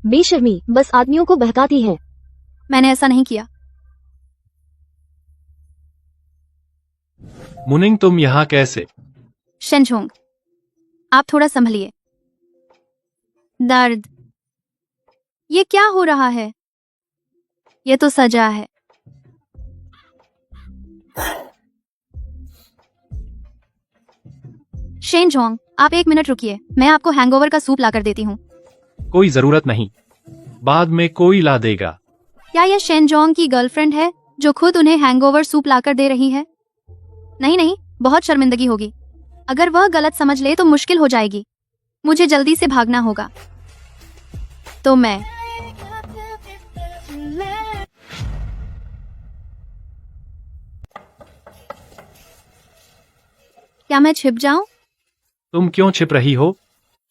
F: बेशर्मी बस आदमियों को बहकाती है।
A: मैंने ऐसा नहीं किया।
B: मुनिंग, तुम यहाँ कैसे?
A: शेनझोंग, आप थोड़ा संभलिए। दर्द, ये क्या हो रहा है? ये तो सजा है। शेनझोंग, आप 1 मिनट रुकिए, मैं आपको हैंगओवर का सूप लाकर देती हूँ।
B: कोई जरूरत नहीं, बाद में कोई ला देगा।
A: क्या यह शेनझोंग की गर्लफ्रेंड है जो खुद उन्हें हैंगओवर सूप लाकर दे रही है? नहीं, बहुत शर्मिंदगी होगी। अगर वह गलत समझ ले तो मुश्किल हो जाएगी। मुझे जल्दी से भागना होगा। तो मैं क्या मैं छिप जाऊं?
B: तुम क्यों छिप रही हो?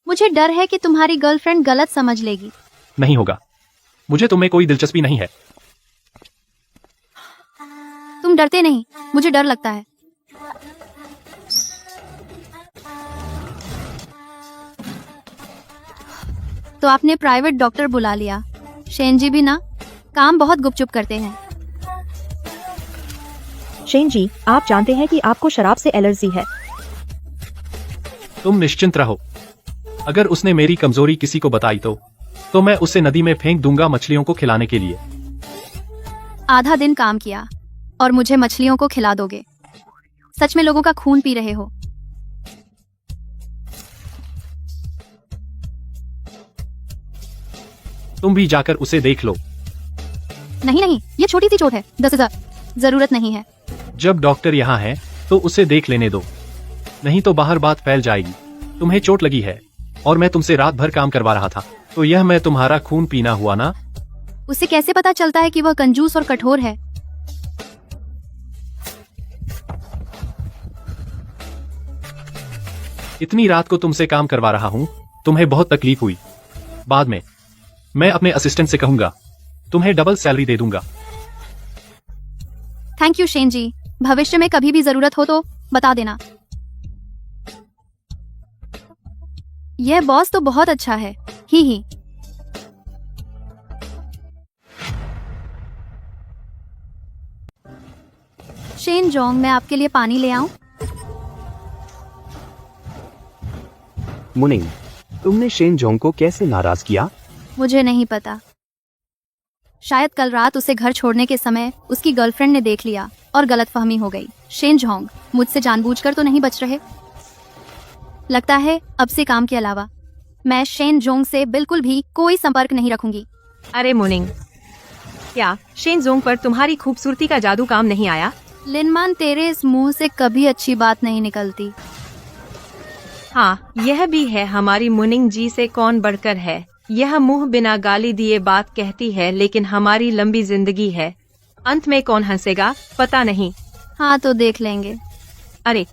A: मुझे डर है कि तुम्हारी गर्लफ्रेंड गलत समझ लेगी।
B: नहीं होगा, मुझे तुम्हें कोई दिलचस्पी नहीं है।
A: तुम डरते नहीं, मुझे डर लगता है। तो आपने प्राइवेट डॉक्टर बुला लिया। शेन जी भी ना काम बहुत गुपचुप करते हैं।
F: शेन जी, आप जानते हैं कि आपको शराब से एलर्जी है।
B: तुम निश्चिंत रहो, अगर उसने मेरी कमजोरी किसी को बताई तो मैं उसे नदी में फेंक दूंगा मछलियों को खिलाने के लिए।
A: आधा दिन काम किया और मुझे मछलियों को खिला दोगे? सच में लोगों का खून पी रहे हो।
B: तुम भी जाकर उसे देख लो।
A: नहीं, ये छोटी सी चोट है, 10,000 जरूरत नहीं है।
B: जब डॉक्टर यहाँ है तो उसे देख लेने दो, नहीं तो बाहर बात फैल जाएगी। तुम्हें चोट लगी है और मैं तुमसे रात भर काम करवा रहा था, तो यह मैं तुम्हारा खून पीना हुआ ना?
A: उसे कैसे पता चलता है कि वह कंजूस और कठोर है?
B: इतनी रात को तुमसे काम करवा रहा हूँ, तुम्हें बहुत तकलीफ हुई। बाद में मैं अपने असिस्टेंट से कहूंगा, तुम्हें डबल सैलरी दे दूंगा।
A: थैंक यू शेन जी, भविष्य में कभी भी जरूरत हो तो बता देना। यह बॉस तो बहुत अच्छा है। ही। शेन जोंग, मैं आपके लिए पानी ले आऊं?
E: मुनिंग, तुमने शेन जोंग को कैसे नाराज किया?
A: मुझे नहीं पता। शायद कल रात उसे घर छोड़ने के समय उसकी गर्लफ्रेंड ने देख लिया और गलतफहमी हो गई। शेन जोंग मुझसे जानबूझकर तो नहीं बच रहे। लगता है अब से काम के अलावा मैं शेन जोंग से बिल्कुल भी कोई संपर्क नहीं रखूंगी।
D: अरे मुनिंग, क्या शेन जोंग पर तुम्हारी खूबसूरती का जादू काम नहीं आया?
A: लिनमान, तेरे इस मुंह से कभी अच्छी बात नहीं निकलती।
D: हाँ, यह भी है, हमारी मुनिंग जी से कौन बढ़कर है। यह मुंह बिना गाली दिए बात कहती है, लेकिन हमारी लंबी जिंदगी है। अंत में कौन हंसेगा पता नहीं।
A: हाँ तो देख लेंगे।
D: अरे,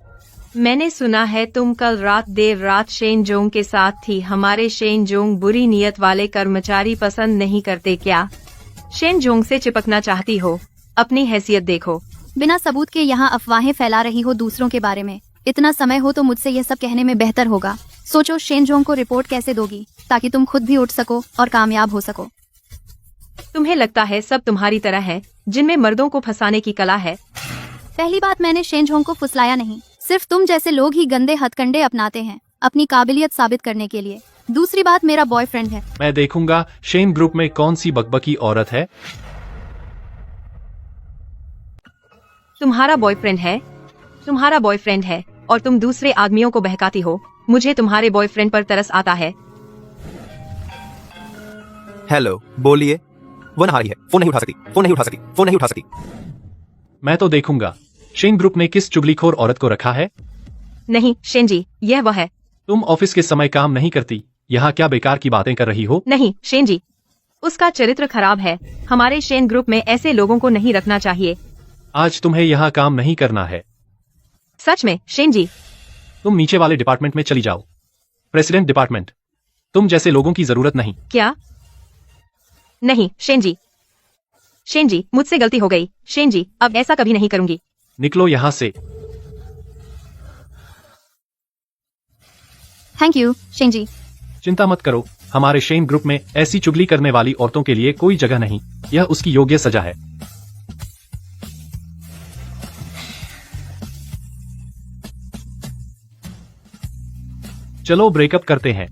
D: मैंने सुना है तुम कल रात देर रात शेन जोंग के साथ थी। हमारे शेन जोंग बुरी नियत वाले कर्मचारी पसंद नहीं करते क्या? शेन जोंग से चिपकना चाहती हो? अपनी हैसियत देखो।
A: बिना सबूत के यहाँ अफवाहें फैला रही हो दूसरों के बारे में। इतना समय हो तो मुझसे ये सब कहने में बेहतर होगा। सोचो शेन जोंग को रिपोर्ट कैसे दोगी ताकि तुम खुद भी उठ सको और कामयाब हो सको।
D: तुम्हें लगता है सब तुम्हारी तरह है, जिनमें मर्दों को फंसाने की कला है?
A: पहली बात, मैंने शेन जोंग को फुसलाया नहीं। सिर्फ तुम जैसे लोग ही गंदे हथकंडे अपनाते हैं अपनी काबिलियत साबित करने के लिए। दूसरी बात, मेरा बॉयफ्रेंड है।
B: मैं देखूंगा शेन ग्रुप में कौन सी बकबकी औरत है।
D: तुम्हारा बॉयफ्रेंड है? तुम्हारा बॉयफ्रेंड है और तुम दूसरे आदमियों को बहकाती हो। मुझे तुम्हारे बॉयफ्रेंड पर तरस आता है।
H: हेलो, बोलिए। वो नहा रही है, फोन नहीं उठा सकती, फोन नहीं उठा सकती, फोन नहीं उठा सकती।
B: मैं तो देखूंगा शेन ग्रुप ने किस चुगलीखोर औरत को रखा है।
D: नहीं शेन जी, यह वह है।
B: तुम ऑफिस के समय काम नहीं करती, यहाँ क्या बेकार की बातें कर रही हो?
D: नहीं शेन जी, उसका चरित्र खराब है। हमारे शेन ग्रुप में ऐसे लोगों को नहीं रखना चाहिए।
B: आज तुम्हें यहाँ काम नहीं करना है।
D: सच में शेन जी?
B: तुम नीचे वाले डिपार्टमेंट में चली जाओ, प्रेसिडेंट डिपार्टमेंट। तुम जैसे लोगों की जरूरत नहीं।
D: क्या? नहीं शेन जी, शेन जी मुझसे गलती हो गई। शेन जी, अब ऐसा कभी नहीं करूंगी।
B: निकलो यहाँ से।
A: थैंक यू शेन जी।
B: चिंता मत करो, हमारे शेन ग्रुप में ऐसी चुगली करने वाली औरतों के लिए कोई जगह नहीं। यह उसकी योग्य सजा है। चलो ब्रेकअप करते हैं।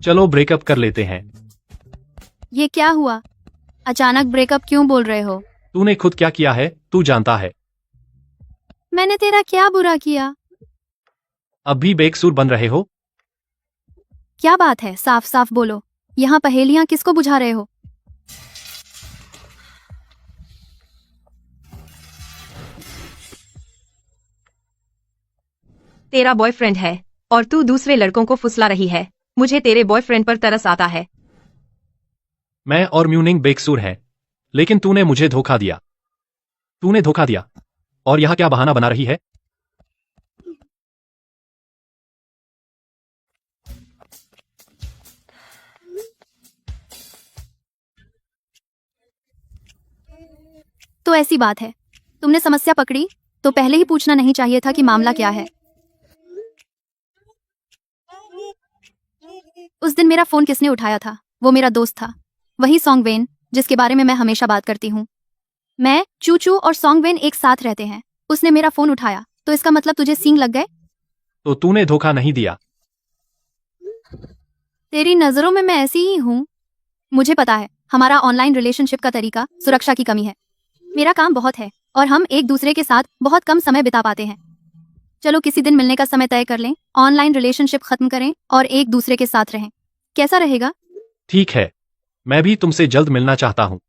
B: चलो ब्रेकअप कर लेते हैं।
A: ये क्या हुआ? अचानक ब्रेकअप क्यों बोल रहे हो?
B: तूने खुद क्या किया है तू जानता है।
A: मैंने तेरा क्या बुरा किया?
B: अब भी बेकसूर बन रहे हो?
A: क्या बात है, साफ साफ बोलो। यहाँ पहेलियां किसको बुझा रहे हो?
D: तेरा बॉयफ्रेंड है और तू दूसरे लड़कों को फुसला रही है। मुझे तेरे बॉयफ्रेंड पर तरस आता है।
B: मैं और म्यूनिंग बेकसूर हैं, लेकिन तूने मुझे धोखा दिया। तूने धोखा दिया और यहाँ क्या बहाना बना रही है?
A: तो ऐसी बात है, तुमने समस्या पकड़ी तो पहले ही पूछना नहीं चाहिए था कि मामला क्या है। उस दिन मेरा फोन किसने उठाया था? वो मेरा दोस्त था, वही सॉन्गवेन जिसके बारे में मैं हमेशा बात करती हूँ। मैं, चूचू और सॉन्गवेन एक साथ रहते हैं। उसने मेरा फोन उठाया तो इसका मतलब तुझे सींग लग गए?
B: तो तूने धोखा नहीं दिया।
A: तेरी नजरों में मैं ऐसी ही हूँ। मुझे पता है हमारा ऑनलाइन रिलेशनशिप का तरीका सुरक्षा की कमी है। मेरा काम बहुत है और हम एक दूसरे के साथ बहुत कम समय बिता पाते हैं। चलो किसी दिन मिलने का समय तय कर लें, ऑनलाइन रिलेशनशिप खत्म करें और एक दूसरे के साथ रहें। कैसा रहेगा?
B: ठीक है, मैं भी तुमसे जल्द मिलना चाहता हूँ।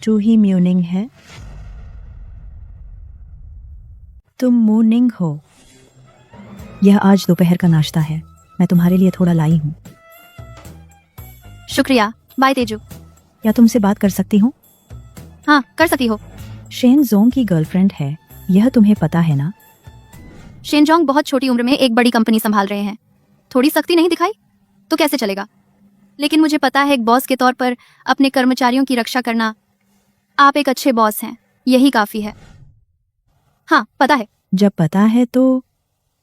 J: तू ही म्यूनिंग है? तुम मूनिंग हो। यह आज दोपहर का नाश्ता है, मैं तुम्हारे लिए थोड़ा लाई हूँ।
A: शुक्रिया। बाय तेजू।
J: क्या तुमसे बात कर सकती हूँ?
A: हाँ कर सकती हो।
J: शेन जोंग की गर्लफ्रेंड है, यह तुम्हें पता है ना?
A: शेनजोंग बहुत छोटी उम्र में एक बड़ी कंपनी संभाल रहे हैं। थोड़ी सख्ती नहीं दिखाई तो कैसे चलेगा? लेकिन मुझे पता है एक बॉस के तौर पर अपने कर्मचारियों की रक्षा करना। आप एक अच्छे बॉस हैं, यही काफी है। हाँ पता है,
J: जब पता है तो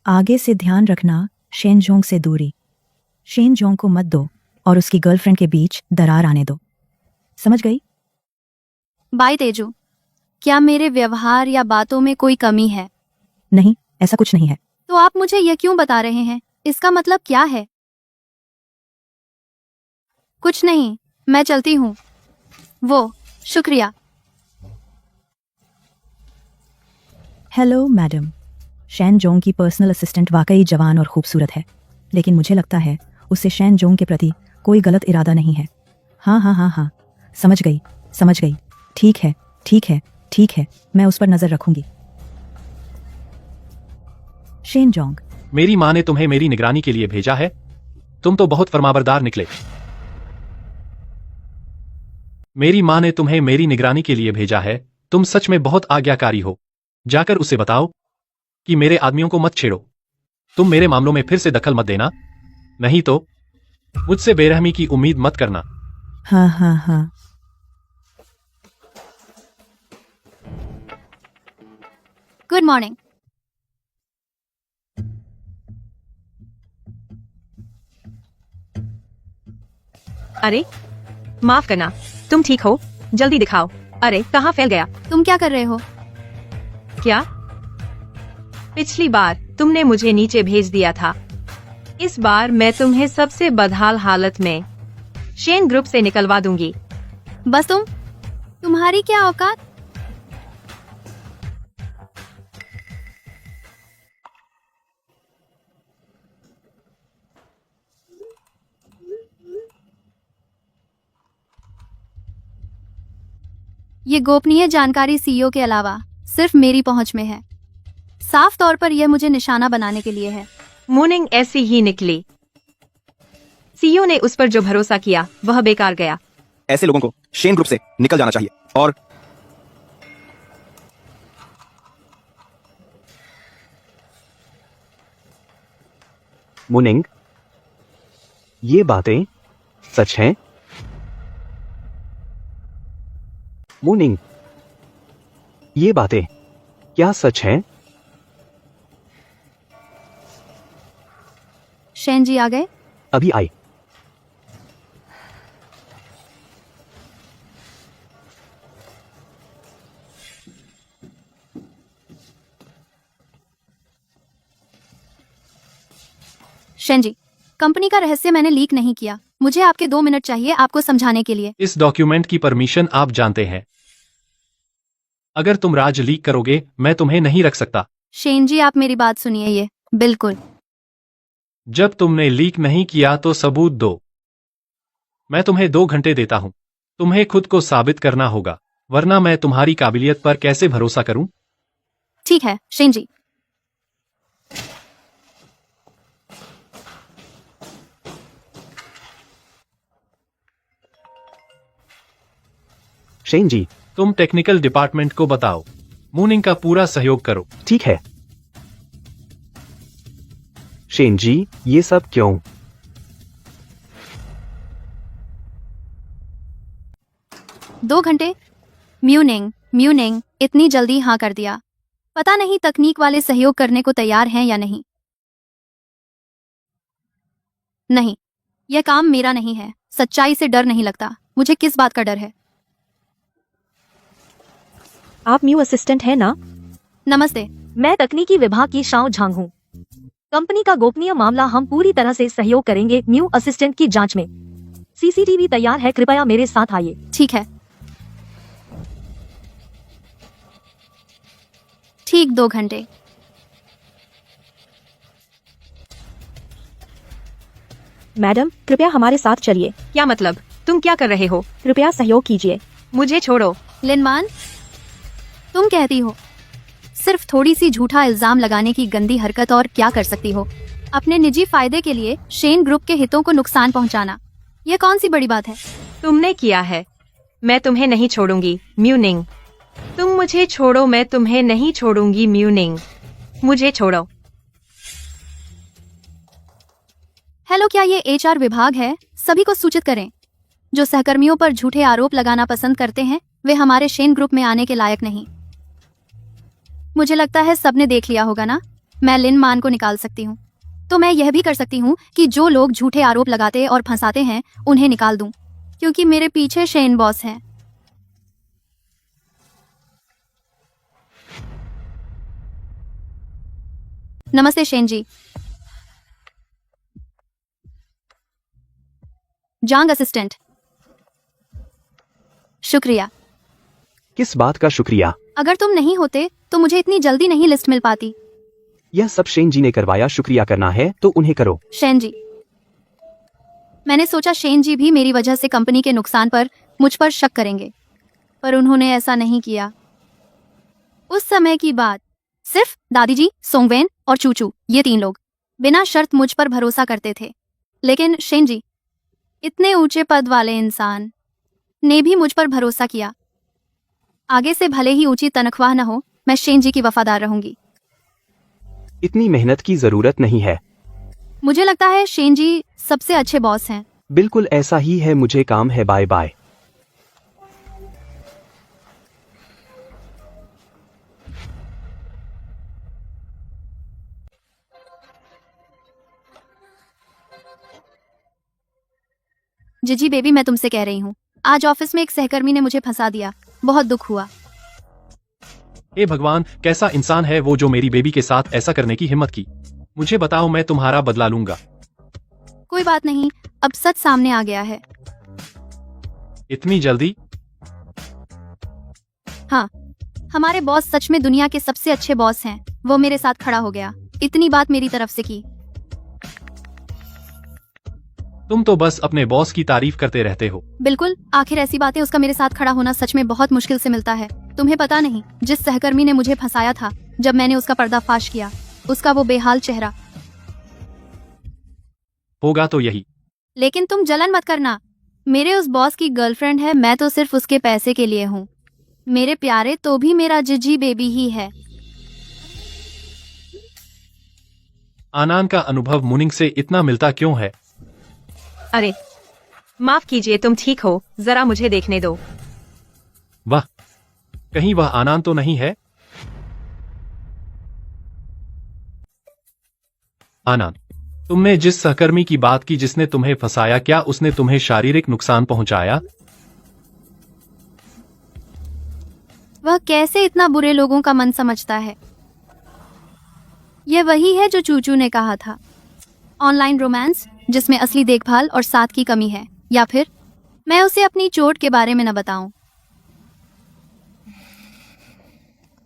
J: आगे से ध्यान रखना शेन जोंग से दूरी। शेन जोंग को मत दो और उसकी गर्लफ्रेंड के बीच दरार आने दो। समझ गई?
A: बाय तेजू, क्या मेरे व्यवहार या बातों में कोई कमी है?
J: नहीं, ऐसा कुछ नहीं है।
A: तो आप मुझे यह क्यों बता रहे हैं? इसका मतलब क्या है? कुछ नहीं, मैं चलती हूँ। वो, शुक्रिया।
J: हेलो मैडम, शैन जोंग की पर्सनल असिस्टेंट वाकई जवान और खूबसूरत है, लेकिन मुझे लगता है उससे शैन जोंग के प्रति कोई गलत इरादा नहीं है। हाँ हाँ हाँ हाँ, समझ गई। ठीक है ठीक है ठीक है, मैं उस पर नजर रखूंगी। शेन जोंग,
B: मेरी माँ ने तुम्हें मेरी निगरानी के लिए भेजा है। तुम तो बहुत फरमाबरदार निकले। मेरी माँ ने तुम्हें मेरी निगरानी के लिए भेजा है। तुम सच में बहुत आज्ञाकारी हो। जाकर उसे बताओ कि मेरे आदमियों को मत छेड़ो। तुम मेरे मामलों में फिर से दखल मत देना, नहीं तो मुझसे बेरहमी की उम्मीद मत करना।
J: हाँ हाँ हाँ।
A: Good morning.
D: अरे माफ करना, तुम ठीक हो? जल्दी दिखाओ। अरे कहाँ फैल गया?
A: तुम क्या कर रहे हो?
D: क्या? पिछली बार तुमने मुझे नीचे भेज दिया था। इस बार मैं तुम्हें सबसे बदहाल हालत में शेन ग्रुप से निकलवा दूंगी।
A: बस तुम्हारी क्या औकात? ये गोपनीय जानकारी सीईओ के अलावा सिर्फ मेरी पहुंच में है। साफ तौर पर यह मुझे निशाना बनाने के लिए है।
D: मूनिंग ऐसी ही निकली। सीईओ ने उस पर जो भरोसा किया वह बेकार गया।
G: ऐसे लोगों को शेन ग्रुप से निकल जाना चाहिए। और
E: मुनिंग, ये बातें सच हैं? मुनिंग, ये बातें क्या सच हैं?
A: शेन जी आ गए?
E: अभी आई।
A: शेन जी, कंपनी का रहस्य मैंने लीक नहीं किया। मुझे आपके 2 मिनट चाहिए आपको समझाने के लिए।
B: इस डॉक्यूमेंट की परमिशन आप जानते हैं। अगर तुम राज लीक करोगे मैं तुम्हें नहीं रख सकता।
A: शेन जी, आप मेरी बात सुनिए। ये बिल्कुल।
B: जब तुमने लीक नहीं किया तो सबूत दो। मैं तुम्हें 2 घंटे देता हूं। तुम्हें खुद को साबित करना होगा, वरना मैं तुम्हारी काबिलियत पर कैसे भरोसा करूं?
A: ठीक है शेन जी।
E: शेन जी,
B: तुम टेक्निकल डिपार्टमेंट को बताओ। मूनिंग का पूरा सहयोग करो।
E: ठीक है। शेन जी, ये सब क्यों?
A: दो घंटे? म्यूनिंग इतनी जल्दी हाँ कर दिया। पता नहीं तकनीक वाले सहयोग करने को तैयार हैं या नहीं। नहीं, यह काम मेरा नहीं है। सच्चाई से डर नहीं लगता। मुझे किस बात का डर है?
F: आप म्यू असिस्टेंट है ना?
A: नमस्ते।
F: मैं तकनीकी विभाग की शाओ झांग हूँ। कंपनी का गोपनीय मामला हम पूरी तरह से सहयोग करेंगे म्यू असिस्टेंट की जांच में। सीसीटीवी तैयार है, कृपया मेरे साथ आइए।
A: ठीक है। ठीक 2 घंटे।
F: मैडम, कृपया हमारे साथ चलिए।
D: क्या मतलब? तुम क्या कर रहे हो?
F: कृपया सहयोग कीजिए।
D: मुझे छोड़ो।
A: लिनमान, तुम कहती हो सिर्फ थोड़ी सी झूठा इल्जाम लगाने की गंदी हरकत और क्या कर सकती हो? अपने निजी फायदे के लिए शेन ग्रुप के हितों को नुकसान पहुंचाना, यह कौन सी बड़ी बात है?
D: तुमने किया है। मैं तुम्हें नहीं छोड़ूंगी म्यूनिंग। तुम मुझे छोड़ो, मैं तुम्हें नहीं छोड़ूंगी म्यूनिंग। मुझे छोड़ो।
A: हेलो, क्या ये एचआर विभाग है? सभी को सूचित करें। जो सहकर्मियों पर झूठे आरोप लगाना पसंद करते हैं वे हमारे शेन ग्रुप में आने के लायक नहीं। मुझे लगता है सबने देख लिया होगा ना, मैं लिन मान को निकाल सकती हूँ। तो मैं यह भी कर सकती हूँ कि जो लोग झूठे आरोप लगाते और फंसाते हैं उन्हें निकाल दूं, क्योंकि मेरे पीछे शेन बॉस हैं। नमस्ते शेन जी। जांग असिस्टेंट। शुक्रिया।
E: किस बात का शुक्रिया?
A: अगर तुम नहीं होते तो मुझे इतनी जल्दी नहीं लिस्ट मिल पाती।
E: यह सब शेन जी ने करवाया, शुक्रिया करना है तो उन्हें करो।
A: शेन जी, मैंने सोचा शेन जी भी मेरी वजह से कंपनी के नुकसान पर मुझ पर शक करेंगे, पर उन्होंने ऐसा नहीं किया। उस समय की बात, सिर्फ दादी जी, सोंगवेन और चूचू, ये 3 लोग बिना शर्त मुझ पर भरोसा करते थे। लेकिन शेन जी, इतने ऊंचे पद वाले इंसान ने भी मुझ पर भरोसा किया। आगे से भले ही ऊंची तनख्वाह न हो, मैं शेन जी की वफादार रहूंगी।
E: इतनी मेहनत की जरूरत नहीं है।
A: मुझे लगता है शेन जी सबसे अच्छे बॉस हैं।
E: बिल्कुल ऐसा ही है, मुझे काम है, बाय बाय।
A: जिजी बेबी, मैं तुमसे कह रही हूँ, आज ऑफिस में एक सहकर्मी ने मुझे फंसा दिया। बहुत दुख हुआ।
B: हे भगवान, कैसा इंसान है वो जो मेरी बेबी के साथ ऐसा करने की हिम्मत की। मुझे बताओ, मैं तुम्हारा बदला लूंगा।
A: कोई बात नहीं, अब सच सामने आ गया है।
B: इतनी जल्दी?
A: हाँ, हमारे बॉस सच में दुनिया के सबसे अच्छे बॉस हैं। वो मेरे साथ खड़ा हो गया, इतनी बात मेरी तरफ से की।
B: तुम तो बस अपने बॉस की तारीफ करते रहते हो।
A: बिल्कुल, आखिर ऐसी बातें उसका मेरे साथ खड़ा होना सच में बहुत मुश्किल से मिलता है। तुम्हें पता नहीं, जिस सहकर्मी ने मुझे फंसाया था, जब मैंने उसका पर्दाफाश किया, उसका वो बेहाल चेहरा।
B: होगा तो यही।
A: लेकिन तुम जलन मत करना, मेरे उस बॉस की गर्लफ्रेंड है, मैं तो सिर्फ उसके पैसे के लिए हूँ। मेरे प्यारे, तो भी मेरा जिजी बेबी ही है।
B: आनंद का अनुभव मुनिंग से इतना मिलता क्यों है?
D: अरे माफ कीजिए, तुम ठीक हो? जरा मुझे देखने दो।
B: वाह, कहीं वह आनंद तो नहीं है? आनंद, तुमने जिस सहकर्मी की बात की जिसने तुम्हें फंसाया, क्या उसने तुम्हें शारीरिक नुकसान पहुंचाया?
A: वह कैसे इतना बुरे लोगों का मन समझता है? यह वही है जो चूचू ने कहा था, ऑनलाइन रोमांस जिसमें असली देखभाल और साथ की कमी है। या फिर मैं उसे अपनी चोट के बारे में न बताऊं?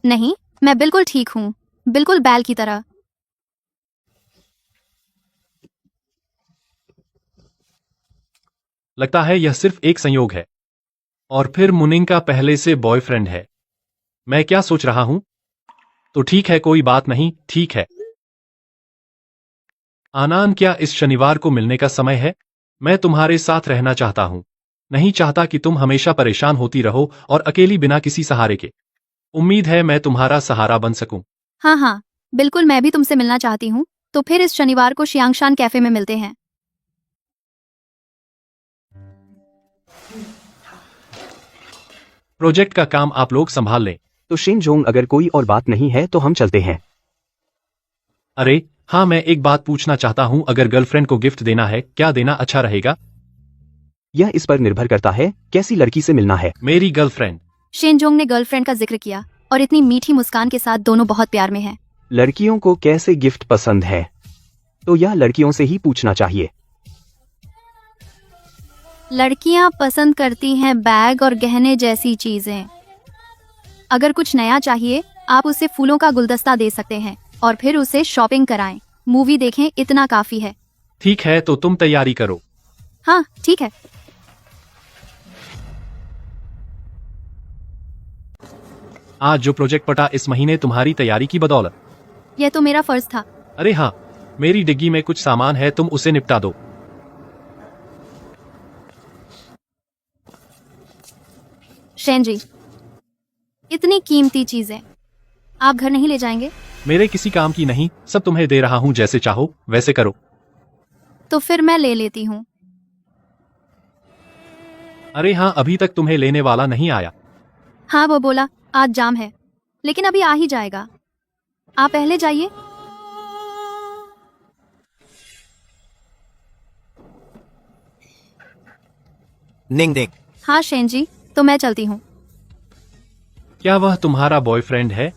A: नहीं, मैं बिल्कुल ठीक हूं, बिल्कुल बैल की तरह।
B: लगता है यह सिर्फ एक संयोग है। और फिर मुनिंग का पहले से बॉयफ्रेंड है। मैं क्या सोच रहा हूं? तो ठीक है, कोई बात नहीं, ठीक है। आनंद, क्या इस शनिवार को मिलने का समय है? मैं तुम्हारे साथ रहना चाहता हूं। नहीं चाहता कि तुम हमेशा परेशान होती रहो और अकेली बिना किसी सहारे के। उम्मीद है मैं तुम्हारा सहारा बन सकूं।
A: हाँ हाँ, बिल्कुल, मैं भी तुमसे मिलना चाहती हूँ। तो फिर इस शनिवार को शियांगशान कैफे में मिलते हैं।
B: प्रोजेक्ट का काम आप लोग संभाल लें।
E: तो शेन जोंग, अगर कोई और बात नहीं है तो हम चलते हैं।
B: अरे हाँ, मैं एक बात पूछना चाहता हूँ, अगर गर्लफ्रेंड को गिफ्ट देना है, क्या देना अच्छा रहेगा?
E: यह इस पर निर्भर करता है कैसी लड़की से मिलना है।
B: मेरी गर्लफ्रेंड।
A: शेनजोंग ने गर्लफ्रेंड का जिक्र किया और इतनी मीठी मुस्कान के साथ दोनों बहुत प्यार में हैं।
E: लड़कियों को कैसे गिफ्ट पसंद है, तो यह लड़कियों से ही पूछना चाहिए।
A: लड़कियां पसंद करती हैं बैग और गहने जैसी चीजें। अगर कुछ नया चाहिए, आप उसे फूलों का गुलदस्ता दे सकते हैं और फिर उसे शॉपिंग कराएं, मूवी देखें, इतना काफी है।
B: ठीक है, तो तुम तैयारी करो।
A: हाँ ठीक है।
B: आज जो प्रोजेक्ट पटा इस महीने तुम्हारी तैयारी की बदौलत।
A: यह तो मेरा फर्ज था।
B: अरे हाँ, मेरी डिग्गी में कुछ सामान है, तुम उसे निपटा दो।
A: शेन जी, इतनी कीमती चीजें आप घर नहीं ले जाएंगे?
B: मेरे किसी काम की नहीं, सब तुम्हें दे रहा हूँ, जैसे चाहो वैसे करो।
A: तो फिर मैं ले लेती हूँ।
B: अरे हाँ, अभी तक तुम्हें लेने वाला नहीं आया।
A: हाँ, वो बोला आज जाम है, लेकिन अभी आ ही जाएगा। आप पहले जाइए।
H: निंग निंग,
A: हाँ शेन जी, तो मैं चलती हूँ।
B: क्या वह तुम्हारा बॉयफ्रेंड है?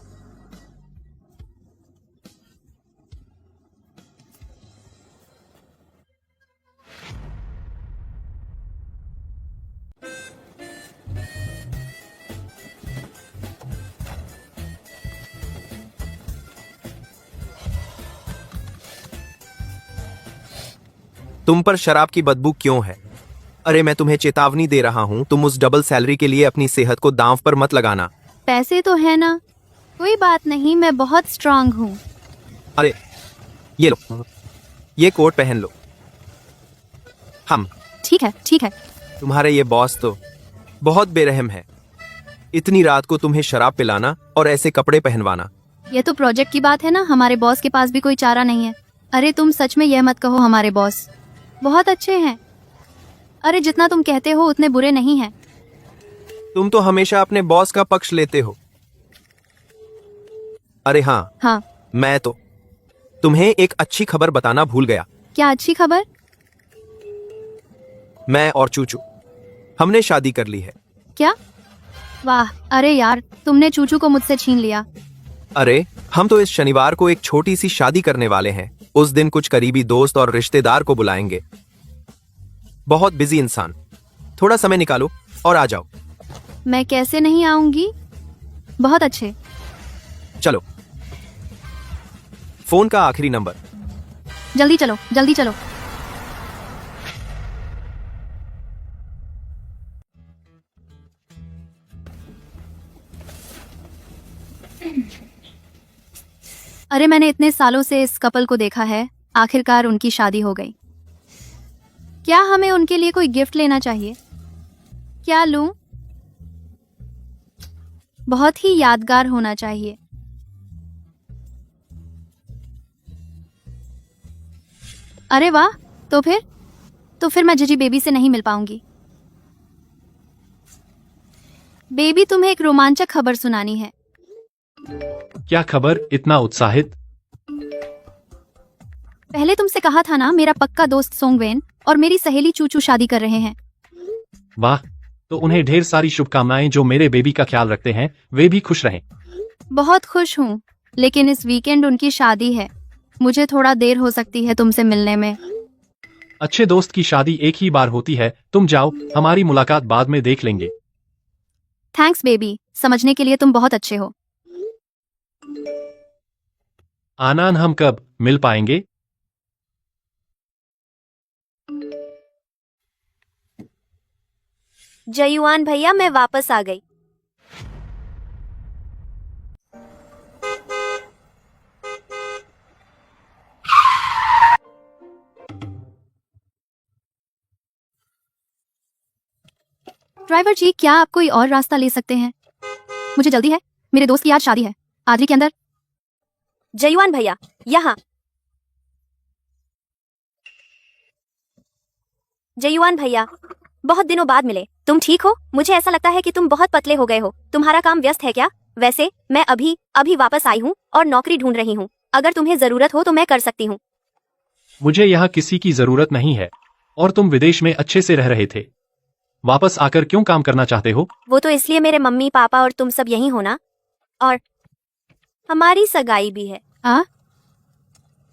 H: तुम पर शराब की बदबू क्यों है? अरे मैं तुम्हें चेतावनी दे रहा हूँ, तुम उस डबल सैलरी के लिए अपनी सेहत को दांव पर मत लगाना।
A: पैसे तो है ना, कोई बात नहीं, मैं बहुत स्ट्रांग हूँ।
H: अरे ये लो, ये कोट पहन लो। हम
A: ठीक है ठीक है।
H: तुम्हारे ये बॉस तो बहुत बेरहम है। इतनी रात को तुम्हें शराब पिलाना और ऐसे कपड़े पहनवाना।
A: ये तो प्रोजेक्ट की बात है ना, हमारे बॉस के पास भी कोई चारा नहीं है। अरे तुम सच में यह मत कहो, हमारे बॉस बहुत अच्छे हैं। अरे जितना तुम कहते हो उतने बुरे नहीं हैं।
H: तुम तो हमेशा अपने बॉस का पक्ष लेते हो। अरे हाँ,
A: हाँ,
H: मैं तो तुम्हें एक अच्छी खबर बताना भूल गया।
A: क्या अच्छी खबर?
H: मैं और चूचू हमने शादी कर ली है।
A: क्या? वाह, अरे यार, तुमने चूचू को मुझसे छीन लिया।
H: अरे हम तो इस शनिवार को एक छोटी सी शादी करने वाले हैं। उस दिन कुछ करीबी दोस्त और रिश्तेदार को बुलाएंगे। बहुत बिजी इंसान, थोड़ा समय निकालो और आ जाओ।
A: मैं कैसे नहीं आऊंगी? बहुत अच्छे।
H: चलो, फोन का आखिरी नंबर।
A: जल्दी चलो जल्दी चलो। अरे मैंने इतने सालों से इस कपल को देखा है, आखिरकार उनकी शादी हो गई। क्या हमें उनके लिए कोई गिफ्ट लेना चाहिए? क्या लूं? बहुत ही यादगार होना चाहिए। अरे वाह, तो फिर मैं जिजी बेबी से नहीं मिल पाऊंगी। बेबी, तुम्हें एक रोमांचक खबर सुनानी है।
B: क्या खबर, इतना उत्साहित?
A: पहले तुमसे कहा था ना, मेरा पक्का दोस्त सोंगवेन और मेरी सहेली चूचू शादी कर रहे हैं।
B: वाह, तो उन्हें ढेर सारी शुभकामनाएं। जो मेरे बेबी का ख्याल रखते हैं वे भी खुश रहें।
A: बहुत खुश हूँ, लेकिन इस वीकेंड उनकी शादी है। मुझे थोड़ा देर हो सकती है तुमसे मिलने में।
B: अच्छे दोस्त की शादी एक ही बार होती है, तुम जाओ, हमारी मुलाकात बाद में देख लेंगे।
A: थैंक्स बेबी, समझने के लिए तुम बहुत अच्छे हो।
B: आनान, हम कब मिल पाएंगे?
A: जयुआन भैया, मैं वापस आ गई। ड्राइवर जी, क्या आप कोई और रास्ता ले सकते हैं? मुझे जल्दी है, मेरे दोस्त की आज शादी है, आदरी के अंदर। जयुआन भैया, यहाँ। जयुआन भैया, बहुत दिनों बाद मिले। तुम ठीक हो? मुझे ऐसा लगता है कि तुम बहुत पतले हो गए हो। तुम्हारा काम व्यस्त है क्या? वैसे मैं अभी वापस आई हूँ और नौकरी ढूंढ रही हूँ। अगर तुम्हें जरूरत हो तो मैं कर सकती हूँ।
B: मुझे यहाँ किसी की जरूरत नहीं है, और तुम विदेश में अच्छे से रह रहे थे, वापस आकर क्यों काम करना चाहते हो?
A: वो तो इसलिए, मेरे मम्मी पापा और तुम सब यहीं हो ना, और हमारी सगाई भी है।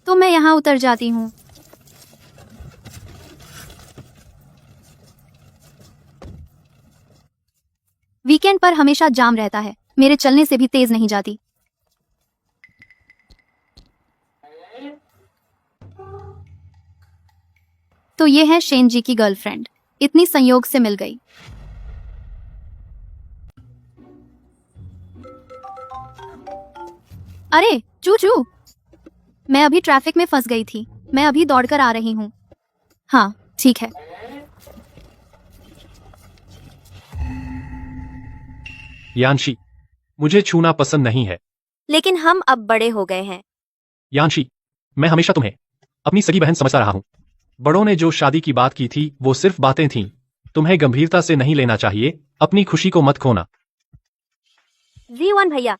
A: तो मैं यहाँ उतर जाती हूँ। वीकेंड पर हमेशा जाम रहता है, मेरे चलने से भी तेज नहीं जाती। तो ये है शेन जी की गर्लफ्रेंड, इतनी संयोग से मिल गई। अरे चूचू, मैं अभी ट्रैफिक में फंस गई थी, मैं अभी दौड़कर आ रही हूँ। हाँ ठीक है।
B: यांशी, मुझे छूना पसंद नहीं है।
A: लेकिन हम अब बड़े हो गए हैं।
B: यांशी, मैं हमेशा तुम्हें अपनी सगी बहन समझता रहा हूँ। बड़ों ने जो शादी की बात की थी वो सिर्फ बातें थीं। तुम्हें गंभीरता से नहीं लेना चाहिए, अपनी खुशी को मत खोना।
A: जीवन भैया,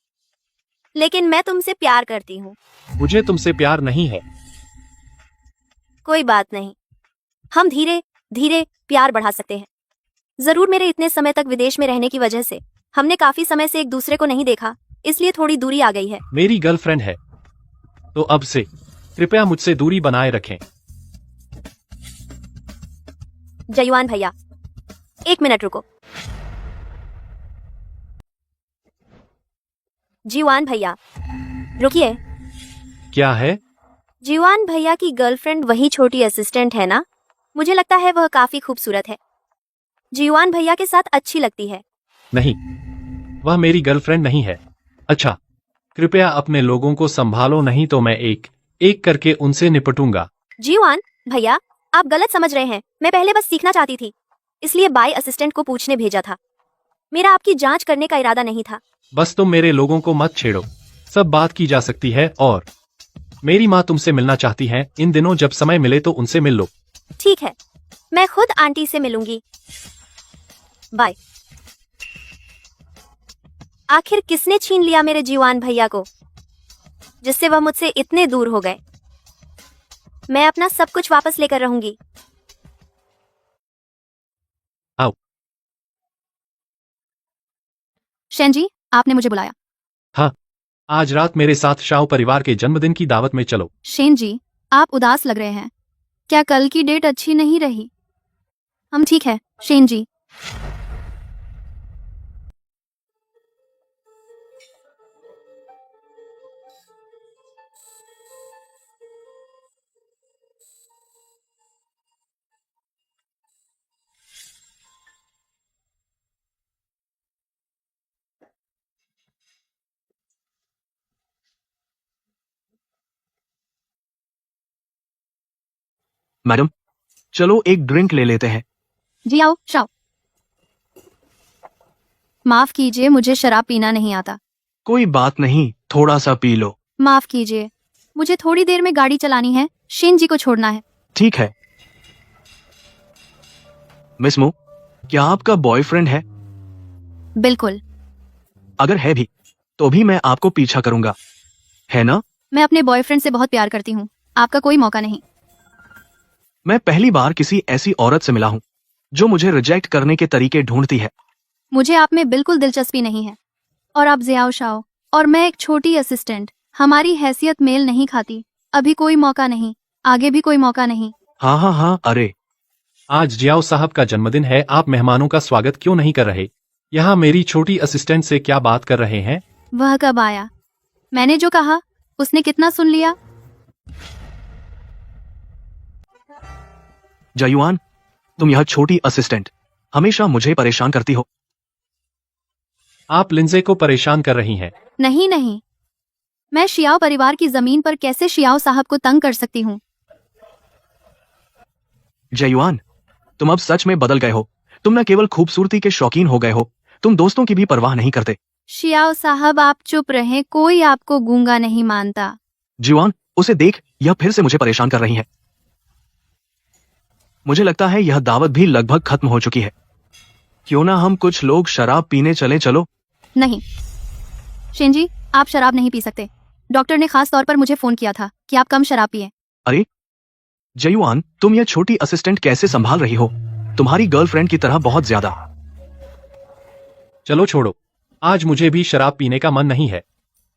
A: लेकिन मैं तुमसे प्यार करती हूँ।
B: मुझे तुमसे प्यार नहीं है।
A: कोई बात नहीं, हम धीरे धीरे प्यार बढ़ा सकते हैं। जरूर मेरे इतने समय तक विदेश में रहने की वजह से हमने काफी समय से एक दूसरे को नहीं देखा, इसलिए थोड़ी दूरी आ गई है।
B: मेरी गर्लफ्रेंड है, तो अब से कृपया मुझसे दूरी बनाए रखें।
A: जयुआन भैया, 1 मिनट रुको। जीवान भैया, रुकिए।
B: क्या है?
A: जीवान भैया की गर्लफ्रेंड वही छोटी असिस्टेंट है ना? मुझे लगता है वह काफी खूबसूरत है। जीवान भैया के साथ अच्छी लगती है।
B: नहीं, वह मेरी गर्लफ्रेंड नहीं है। अच्छा, कृपया अपने लोगों को संभालो, नहीं तो मैं एक एक करके उनसे निपटूंगा।
A: जीवान भैया, आप गलत समझ रहे हैं। मैं पहले बस सीखना चाहती थी, इसलिए बाई असिस्टेंट को पूछने भेजा था। मेरा आपकी जांच करने का इरादा नहीं था।
B: बस तुम मेरे लोगों को मत छेड़ो, सब बात की जा सकती है। और मेरी माँ तुमसे मिलना चाहती हैं। इन दिनों जब समय मिले तो उनसे मिल लो।
A: ठीक है, मैं खुद आंटी से मिलूंगी। बाय। आखिर किसने छीन लिया मेरे जीवान भैया को, जिससे वह मुझसे इतने दूर हो गए? मैं अपना सब कुछ वापस लेकर रहूंगी।
B: आओ।
A: शेन जी, आपने मुझे बुलाया।
B: हाँ, आज रात मेरे साथ शाओ परिवार के जन्मदिन की दावत में चलो।
A: शेन जी, आप उदास लग रहे हैं। क्या कल की डेट अच्छी नहीं रही? हम ठीक है, शेन जी।
I: मैडम, चलो एक ड्रिंक ले लेते हैं।
A: जी आओ, शाओ। माफ कीजिए, मुझे शराब पीना नहीं आता।
I: कोई बात नहीं, थोड़ा सा पी लो।
A: माफ कीजिए, मुझे थोड़ी देर में गाड़ी चलानी है, शेन जी को छोड़ना है।
I: ठीक है। मिस मो, क्या आपका बॉयफ्रेंड है?
A: बिल्कुल।
I: अगर है भी तो भी मैं आपको पीछा करूंगा, है ना?
A: मैं अपने बॉयफ्रेंड से बहुत प्यार करती हूँ, आपका कोई मौका नहीं।
I: मैं पहली बार किसी ऐसी औरत से मिला हूँ जो मुझे रिजेक्ट करने के तरीके ढूंढती है।
A: मुझे आप में बिल्कुल दिलचस्पी नहीं है। और आप जियाओ शाओ और मैं एक छोटी असिस्टेंट, हमारी हैसियत मेल नहीं खाती। अभी कोई मौका नहीं, आगे भी कोई मौका नहीं।
I: हाँ हाँ हाँ, अरे
B: आज जियाओ साहब का जन्मदिन है, आप मेहमानों का स्वागत क्यों नहीं कर रहे? यहाँ मेरी छोटी असिस्टेंट से क्या बात कर रहे हैं?
A: वह कब आया? मैंने जो कहा उसने कितना सुन लिया?
I: जयुआन, तुम यह छोटी असिस्टेंट हमेशा मुझे परेशान करती हो।
B: आप लिंजे को परेशान कर रही हैं।
A: नहीं नहीं, मैं शियाओ परिवार की जमीन पर कैसे शियाओ साहब को तंग कर सकती हूँ?
I: जयुआन, तुम अब सच में बदल गए हो। तुम न केवल खूबसूरती के शौकीन हो गए हो, तुम दोस्तों की भी परवाह नहीं करते।
A: शियाओ साहब, आप चुप रहें, कोई आपको गूंगा नहीं मानता।
I: जयुआन, उसे देख, यह फिर से मुझे परेशान कर रही है। मुझे लगता है यह दावत भी लगभग खत्म हो चुकी है। क्यों ना हम कुछ लोग शराब पीने चले? चलो।
A: नहीं शेन जी, आप शराब नहीं पी सकते। डॉक्टर ने खास तौर पर मुझे फोन किया था कि आप कम शराब पिए।
I: अरे जयुआन, तुम यह छोटी असिस्टेंट कैसे संभाल रही हो? तुम्हारी गर्लफ्रेंड की तरह बहुत ज्यादा।
B: चलो छोड़ो, आज मुझे भी शराब पीने का मन नहीं है।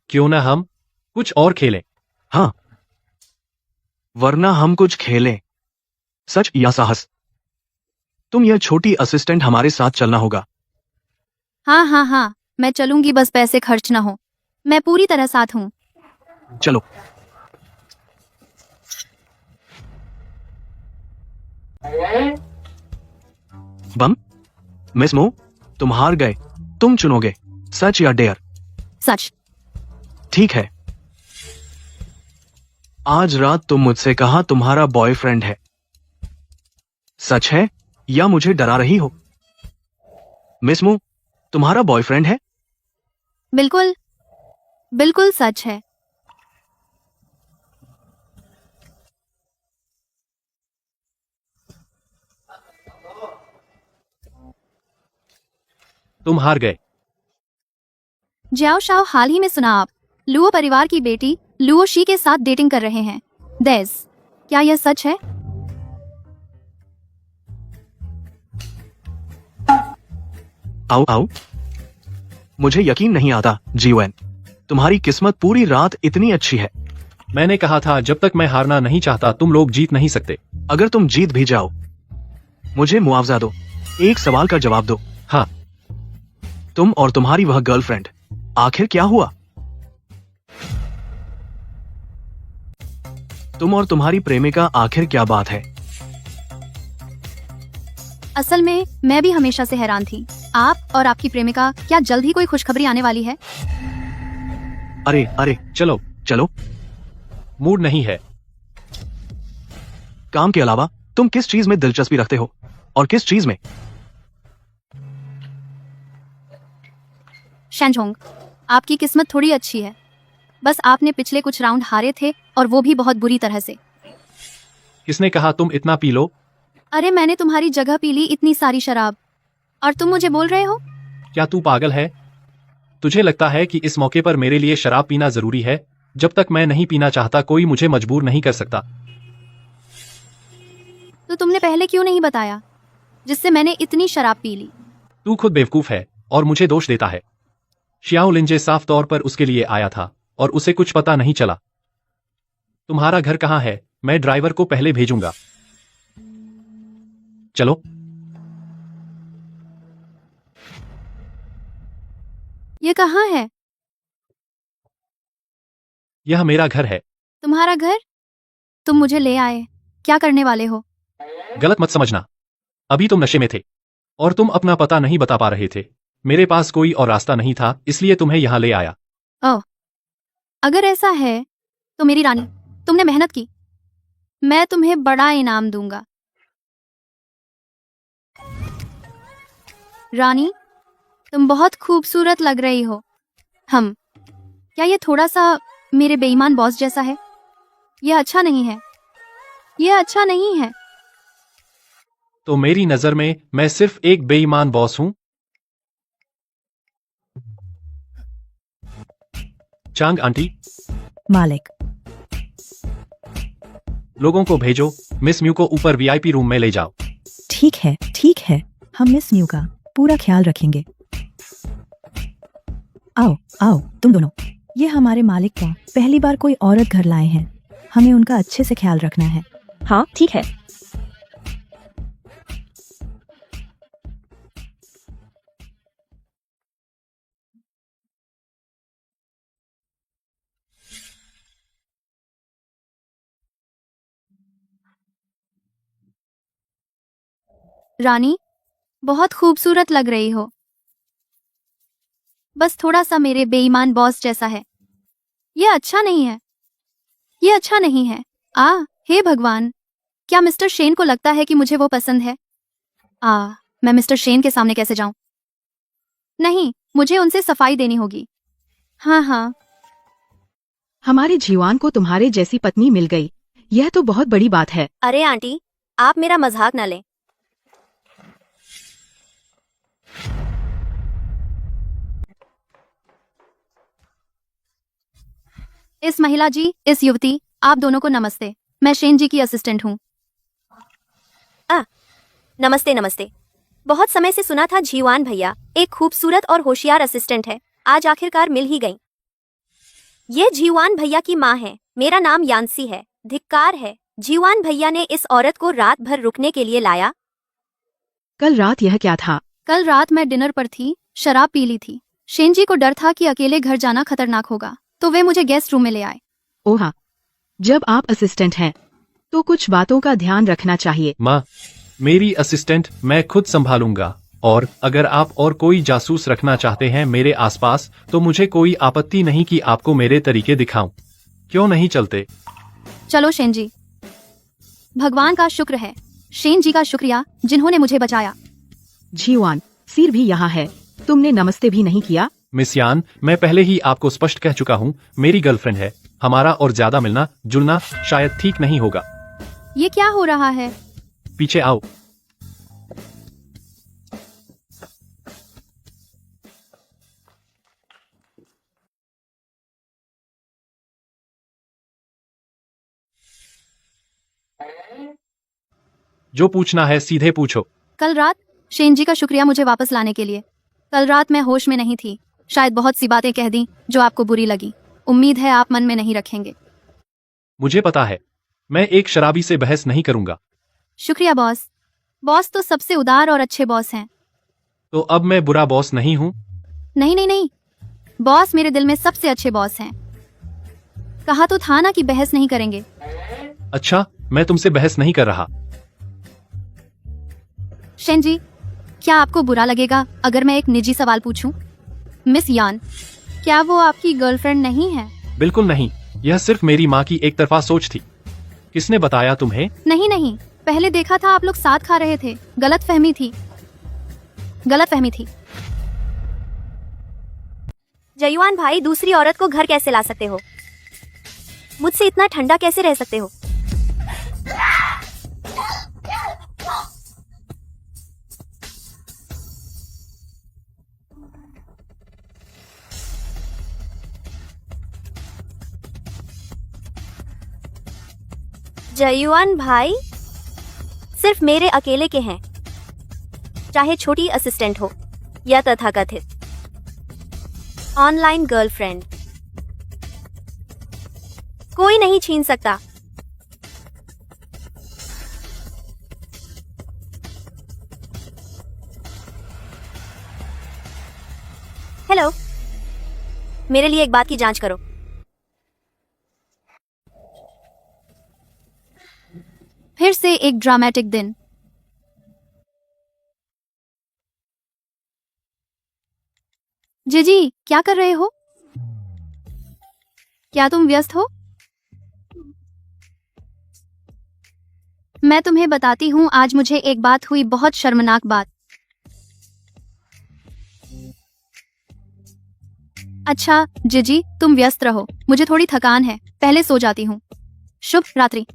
B: क्यों ना हम कुछ और खेलें?
I: हाँ, वरना हम कुछ खेलें। सच या साहस? तुम यह छोटी असिस्टेंट हमारे साथ चलना होगा।
A: हाँ हाँ हाँ, मैं चलूंगी, बस पैसे खर्च ना हो। मैं पूरी तरह साथ हूँ।
I: चलो। बम, मिस मो, तुम हार गए। तुम चुनोगे सच या डेयर?
A: सच।
I: ठीक है। आज रात तुम मुझसे कहा तुम्हारा बॉयफ्रेंड है। सच है या मुझे डरा रही हो? मिस मो, तुम्हारा बॉयफ्रेंड है?
A: बिल्कुल बिल्कुल सच है।
B: तुम हार गए।
A: जाओ शाओ, हाल ही में सुना आप लुओ परिवार की बेटी लुओ शी के साथ डेटिंग कर रहे हैं। देस, क्या यह सच है?
I: आओ आओ, मुझे यकीन नहीं आता जीवन, तुम्हारी किस्मत पूरी रात इतनी अच्छी है।
B: मैंने कहा था जब तक मैं हारना नहीं चाहता तुम लोग जीत नहीं सकते।
I: अगर तुम जीत भी जाओ, मुझे मुआवजा दो। एक सवाल का जवाब दो।
B: हाँ,
I: तुम और तुम्हारी वह गर्लफ्रेंड, आखिर क्या हुआ? तुम और तुम्हारी प्रेमिका, आखिर क्या बात है?
A: असल में मैं भी हमेशा से हैरान थी। आप और आपकी प्रेमिका, क्या जल्द ही कोई खुशखबरी आने वाली है?
I: अरे अरे,
B: चलो
I: चलो।
B: मूड नहीं है।
I: काम के अलावा तुम किस चीज में दिलचस्पी रखते हो, और किस चीज में?
A: शैनजोंग, आपकी किस्मत थोड़ी अच्छी है। बस आपने पिछले कुछ राउंड हारे थे, और वो भी बहुत बुरी तरह से।
B: किसने कहा तुम इतना पी लो?
A: अरे मैंने तुम्हारी जगह पी ली इतनी सारी शराब, और तुम मुझे बोल रहे हो?
B: क्या तू पागल है? तुझे लगता है कि इस मौके पर मेरे लिए शराब पीना जरूरी है? जब तक मैं नहीं पीना चाहता कोई मुझे मजबूर नहीं कर सकता।
A: तो तुमने पहले क्यों नहीं बताया, जिससे मैंने इतनी शराब पी ली?
B: तू खुद बेवकूफ है और मुझे दोष देता है। शियाओ लिंजे साफ तौर पर उसके लिए आया था और उसे कुछ पता नहीं चला। तुम्हारा घर कहाँ है? मैं ड्राइवर को पहले भेजूंगा। चलो।
A: ये कहाँ है?
B: यह मेरा घर है।
A: तुम्हारा घर? तुम मुझे ले आए, क्या करने वाले हो?
B: गलत मत समझना, अभी तुम नशे में थे और तुम अपना पता नहीं बता पा रहे थे। मेरे पास कोई और रास्ता नहीं था, इसलिए तुम्हें यहाँ ले आया।
A: ओह, अगर ऐसा है तो मेरी रानी, तुमने मेहनत की, मैं तुम्हें बड़ा इनाम दूंगा। रानी, तुम बहुत खूबसूरत लग रही हो। क्या ये थोड़ा सा मेरे बेईमान बॉस जैसा है? यह अच्छा नहीं है, यह अच्छा नहीं है।
B: तो मेरी नजर में मैं सिर्फ एक बेईमान बॉस हूं? चांग आंटी,
J: मालिक,
B: लोगों को भेजो, मिस म्यू को ऊपर वीआईपी रूम में ले जाओ।
J: ठीक है, हम मिस म्यू का पूरा ख्याल रखेंगे। आओ आओ तुम दोनों, ये हमारे मालिक का पहली बार कोई औरत घर लाए हैं, हमें उनका अच्छे से ख्याल रखना है।
F: हाँ ठीक है।
A: रानी, बहुत खूबसूरत लग रही हो, बस थोड़ा सा मेरे बेईमान बॉस जैसा है। यह अच्छा नहीं है, यह अच्छा नहीं है। हे भगवान, क्या मिस्टर शेन को लगता है कि मुझे वो पसंद है? मैं मिस्टर शेन के सामने कैसे जाऊं? नहीं, मुझे उनसे सफाई देनी होगी। हाँ,
K: हमारे जीवान को तुम्हारे जैसी पत्नी मिल गई, यह तो बहुत बड़ी बात है।
A: अरे आंटी, आप मेरा मजाक न लें। इस महिला जी, इस युवती, आप दोनों को नमस्ते। मैं शेन जी की असिस्टेंट हूँ।
L: नमस्ते नमस्ते। बहुत समय से सुना था जीवान भैया एक खूबसूरत और होशियार असिस्टेंट है, आज आखिरकार मिल ही गई। ये जीवान भैया की माँ है, मेरा नाम यांसी है। धिक्कार है, जीवान भैया ने इस औरत को रात भर रुकने के लिए लाया।
K: कल रात यह क्या था?
A: कल रात मैं डिनर पर थी, शराब पी ली थी। शेन जी को डर था कि अकेले घर जाना खतरनाक होगा, तो वे मुझे गेस्ट रूम में ले आए।
K: ओहा, जब आप असिस्टेंट हैं तो कुछ बातों का ध्यान रखना चाहिए।
B: माँ, मेरी असिस्टेंट मैं खुद संभालूंगा, और अगर आप और कोई जासूस रखना चाहते हैं मेरे आसपास तो मुझे कोई आपत्ति नहीं कि आपको मेरे तरीके दिखाऊं। क्यों नहीं चलते?
A: चलो शेन जी। भगवान का शुक्र है, शेन जी का शुक्रिया जिन्होंने मुझे बचाया।
K: जीवान, सिर भी यहाँ है, तुमने नमस्ते भी नहीं किया।
B: मिस यान, मैं पहले ही आपको स्पष्ट कह चुका हूँ, मेरी गर्लफ्रेंड है। हमारा और ज्यादा मिलना जुलना शायद ठीक नहीं होगा।
A: ये क्या हो रहा है?
B: पीछे आओ। जो पूछना है सीधे पूछो।
A: कल रात शेन जी का शुक्रिया मुझे वापस लाने के लिए। कल रात मैं होश में नहीं थी, शायद बहुत सी बातें कह दी जो आपको बुरी लगी। उम्मीद है आप मन में नहीं रखेंगे।
B: मुझे पता है, मैं एक शराबी से बहस नहीं करूंगा।
A: शुक्रिया बॉस। बॉस तो सबसे उदार और अच्छे बॉस हैं।
B: तो अब मैं बुरा बॉस नहीं हूँ?
A: नहीं नहीं नहीं, बॉस मेरे दिल में सबसे अच्छे बॉस हैं। कहा तो था ना कि बहस नहीं करेंगे।
B: अच्छा, मैं तुमसे बहस नहीं कर रहा।
A: शेन जी, क्या आपको बुरा लगेगा अगर मैं एक निजी सवाल पूछूं? मिस यान, क्या वो आपकी गर्लफ्रेंड नहीं है?
B: बिल्कुल नहीं, यह सिर्फ मेरी माँ की एक तरफा सोच थी। किसने बताया तुम्हें?
A: नहीं नहीं, पहले देखा था आप लोग साथ खा रहे थे। गलत फहमी थी।
L: जयुआन भाई, दूसरी औरत को घर कैसे ला सकते हो? मुझसे इतना ठंडा कैसे रह सकते हो? जयुआन भाई सिर्फ मेरे अकेले के हैं, चाहे छोटी असिस्टेंट हो या तथाकथित ऑनलाइन गर्लफ्रेंड, कोई नहीं छीन सकता। हेलो, मेरे लिए एक बात की जांच करो।
A: फिर से एक ड्रामेटिक दिन। जीजी, क्या कर रहे हो? क्या तुम व्यस्त हो? मैं तुम्हें बताती हूँ, आज मुझे एक बात हुई, बहुत शर्मनाक बात। अच्छा जीजी, तुम व्यस्त रहो, मुझे थोड़ी थकान है, पहले सो जाती हूँ। शुभ रात्रि।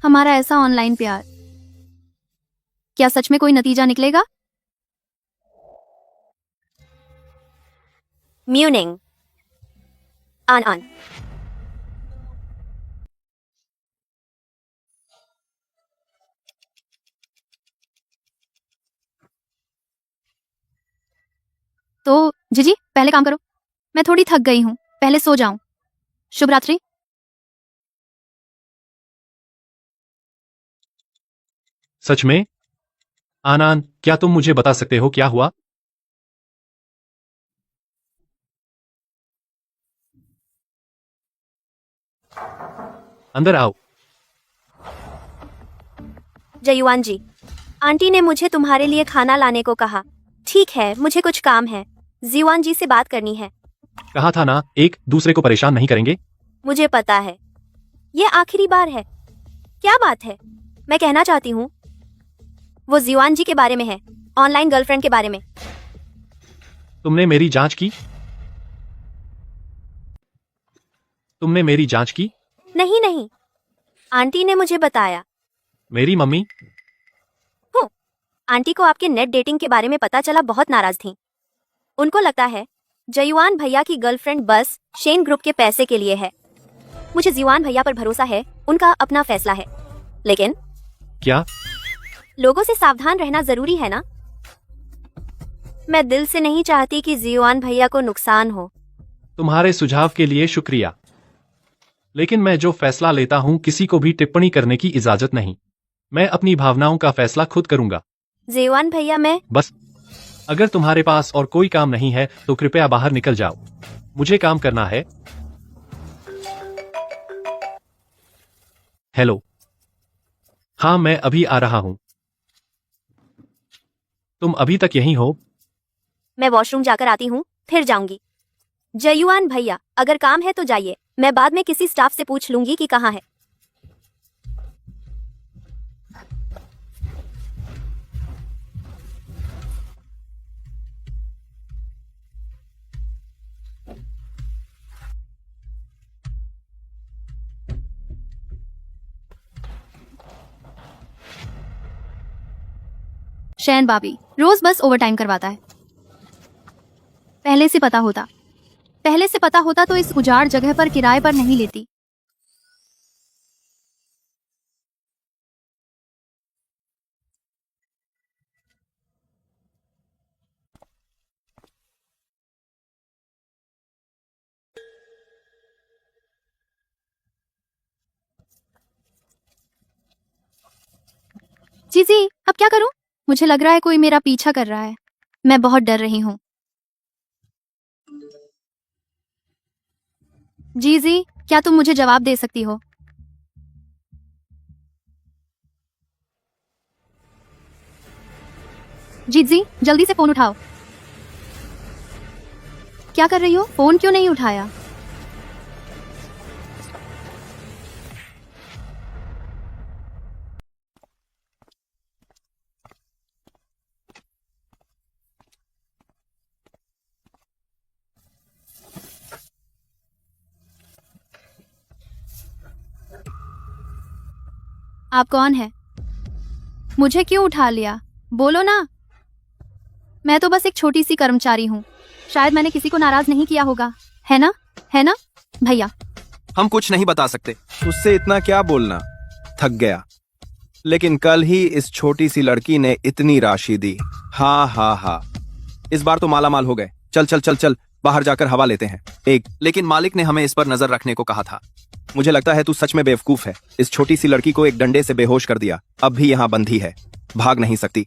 A: हमारा ऐसा ऑनलाइन प्यार, क्या सच में कोई नतीजा निकलेगा?
L: म्यूनिंग ऑन।
A: तो जीजी, पहले काम करो, मैं थोड़ी थक गई हूँ, पहले सो जाऊं। शुभ रात्रि।
B: सच में? आनंद, क्या तुम मुझे बता सकते हो क्या हुआ? अंदर आओ।
L: जयुआन जी, आंटी ने मुझे तुम्हारे लिए खाना लाने को कहा। ठीक है, मुझे कुछ काम है, जयुआन जी से बात करनी है।
B: कहा था ना, एक दूसरे को परेशान नहीं करेंगे।
L: मुझे पता है, ये आखिरी बार है। क्या बात है? मैं कहना चाहती हूँ, वो जयुआन जी के बारे में है, ऑनलाइन गर्लफ्रेंड के बारे में।
B: तुमने मेरी जांच की? तुमने मेरी जांच की?
L: नहीं, आंटी ने मुझे बताया।
B: मेरी मम्मी?
L: आंटी को आपके नेट डेटिंग के बारे में पता चला, बहुत नाराज थीं। उनको लगता है जयुआन भैया की गर्लफ्रेंड बस शेन ग्रुप के पैसे के लिए है। मुझे जयुआन भैया पर भरोसा है, उनका अपना फैसला है, लेकिन
B: क्या?
L: लोगों से सावधान रहना जरूरी है ना। मैं दिल से नहीं चाहती कि जयुआन भैया को नुकसान हो।
B: तुम्हारे सुझाव के लिए शुक्रिया, लेकिन मैं जो फैसला लेता हूं किसी को भी टिप्पणी करने की इजाजत नहीं। मैं अपनी भावनाओं का फैसला खुद करूंगा।
L: जयुआन भैया, मैं
B: बस, अगर तुम्हारे पास और कोई काम नहीं है तो कृपया बाहर निकल जाओ, मुझे काम करना है। हेलो। हाँ, मैं अभी आ रहा हूं। तुम अभी तक यहीं हो?
L: मैं वॉशरूम जाकर आती हूँ, फिर जाऊंगी। जयुआन भैया, अगर काम है तो जाइए, मैं बाद में किसी स्टाफ से पूछ लूंगी कि कहाँ है।
A: शैन बाबी रोज बस ओवरटाइम करवाता है। पहले से पता होता तो इस उजाड़ जगह पर किराए पर नहीं लेती। जीजी अब क्या करूं? मुझे लग रहा है कोई मेरा पीछा कर रहा है। मैं बहुत डर रही हूं। जीजी क्या तुम मुझे जवाब दे सकती हो? जीजी जल्दी से फोन उठाओ। क्या कर रही हो? फोन क्यों नहीं उठाया? आप कौन है? मुझे क्यों उठा लिया? बोलो ना। मैं तो बस एक छोटी सी कर्मचारी हूँ। शायद मैंने किसी को नाराज नहीं किया होगा, है ना? है ना भैया?
H: हम कुछ नहीं बता सकते।
G: उससे इतना क्या बोलना, थक गया। लेकिन कल ही इस छोटी सी लड़की ने इतनी राशि दी। हाँ हाँ हाँ, इस बार तो माला माल हो गए। चल चल चल चल, बाहर जाकर हवा लेते हैं।
H: लेकिन मालिक ने हमें इस पर नजर रखने को कहा था।
G: मुझे लगता है तू सच में बेवकूफ है। इस छोटी सी लड़की को एक डंडे से बेहोश कर दिया, अब भी यहाँ बंधी है, भाग नहीं सकती।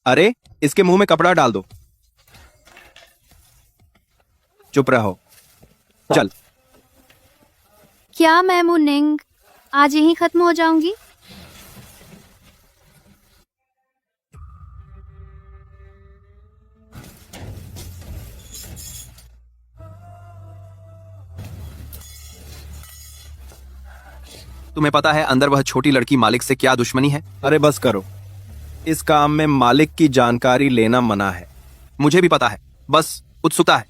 G: अरे इसके मुंह में कपड़ा डाल दो। चुप रहो, चल।
A: क्या मैं मुनिंग आज यहीं खत्म हो जाऊंगी?
H: तुम्हें पता है अंदर वह छोटी लड़की मालिक से क्या दुश्मनी है?
G: अरे बस करो, इस काम में मालिक की जानकारी लेना मना है।
H: मुझे भी पता है, बस उत्सुकता है।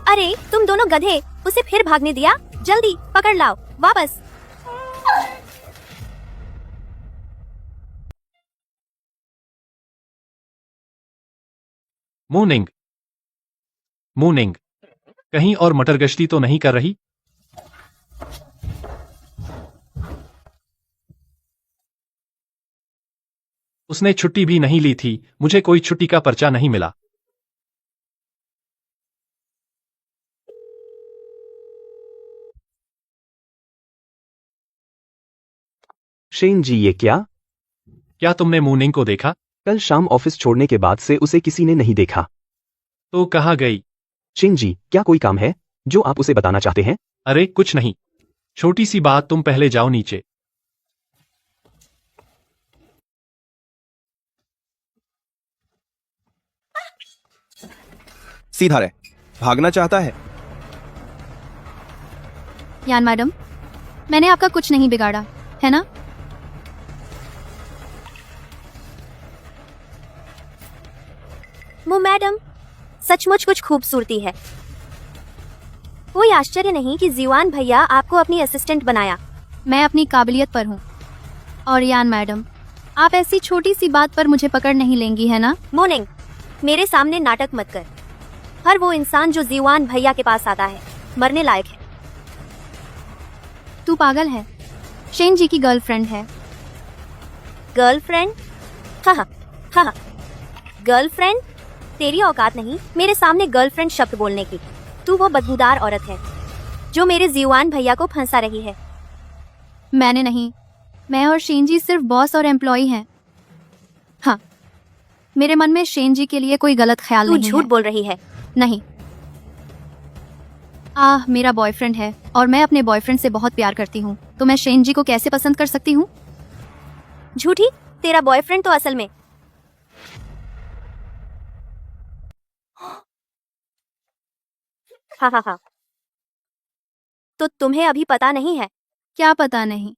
L: अरे तुम दोनों गधे, उसे फिर भागने दिया। जल्दी पकड़ लाओ वापस।
B: मूनिंग मूनिंग कहीं और मटर गश्ती तो नहीं कर रही? उसने छुट्टी भी नहीं ली थी। मुझे कोई छुट्टी का पर्चा नहीं मिला।
E: शेन जी ये क्या?
B: क्या तुमने मूनिंग को देखा?
E: कल शाम ऑफिस छोड़ने के बाद से उसे किसी ने नहीं देखा।
B: तो कहाँ गई?
E: शेन जी क्या कोई काम है जो आप उसे बताना चाहते हैं?
B: अरे कुछ नहीं, छोटी सी बात। तुम पहले जाओ नीचे।
G: सीधा रहे, भागना चाहता है।
A: यान मैडम, मैंने आपका कुछ नहीं बिगाड़ा, है ना?
L: वो मैडम सचमुच कुछ खूबसूरती है। कोई आश्चर्य नहीं कि जीवान भैया आपको अपनी असिस्टेंट बनाया।
A: मैं अपनी काबिलियत पर हूँ। और यान मैडम, आप ऐसी छोटी सी बात पर मुझे पकड़ नहीं लेंगी, है ना?
L: मोनिंग, मेरे सामने नाटक मत कर। हर वो इंसान जो जीवान भैया के पास आता है मरने लायक है।
A: तू पागल है। शेन जी की गर्लफ्रेंड है।
L: गर्लफ्रेंड? हाँ हाँ हाँ, गर्लफ्रेंड? तेरी औकात नहीं मेरे सामने गर्लफ्रेंड शब्द बोलने की। तू वो बदबूदार औरत है जो मेरे जीवान भैया को फंसा रही है।
A: मैंने नहीं, मैं और शेन जी सिर्फ बॉस और एम्प्लॉई हैं। हाँ, मेरे मन में शेन जी के लिए कोई गलत ख्याल
L: तू
A: नहीं
L: झूठ
A: है।
L: बोल रही है।
A: नहीं, मेरा बॉयफ्रेंड है और मैं अपने बॉयफ्रेंड से बहुत प्यार करती हूँ, तो मैं शेन जी को कैसे पसंद कर सकती हूँ?
L: झूठी, तेरा बॉयफ्रेंड तो असल में हाँ हाँ हाँ। तो तुम्हें अभी पता नहीं है?
A: क्या पता नहीं?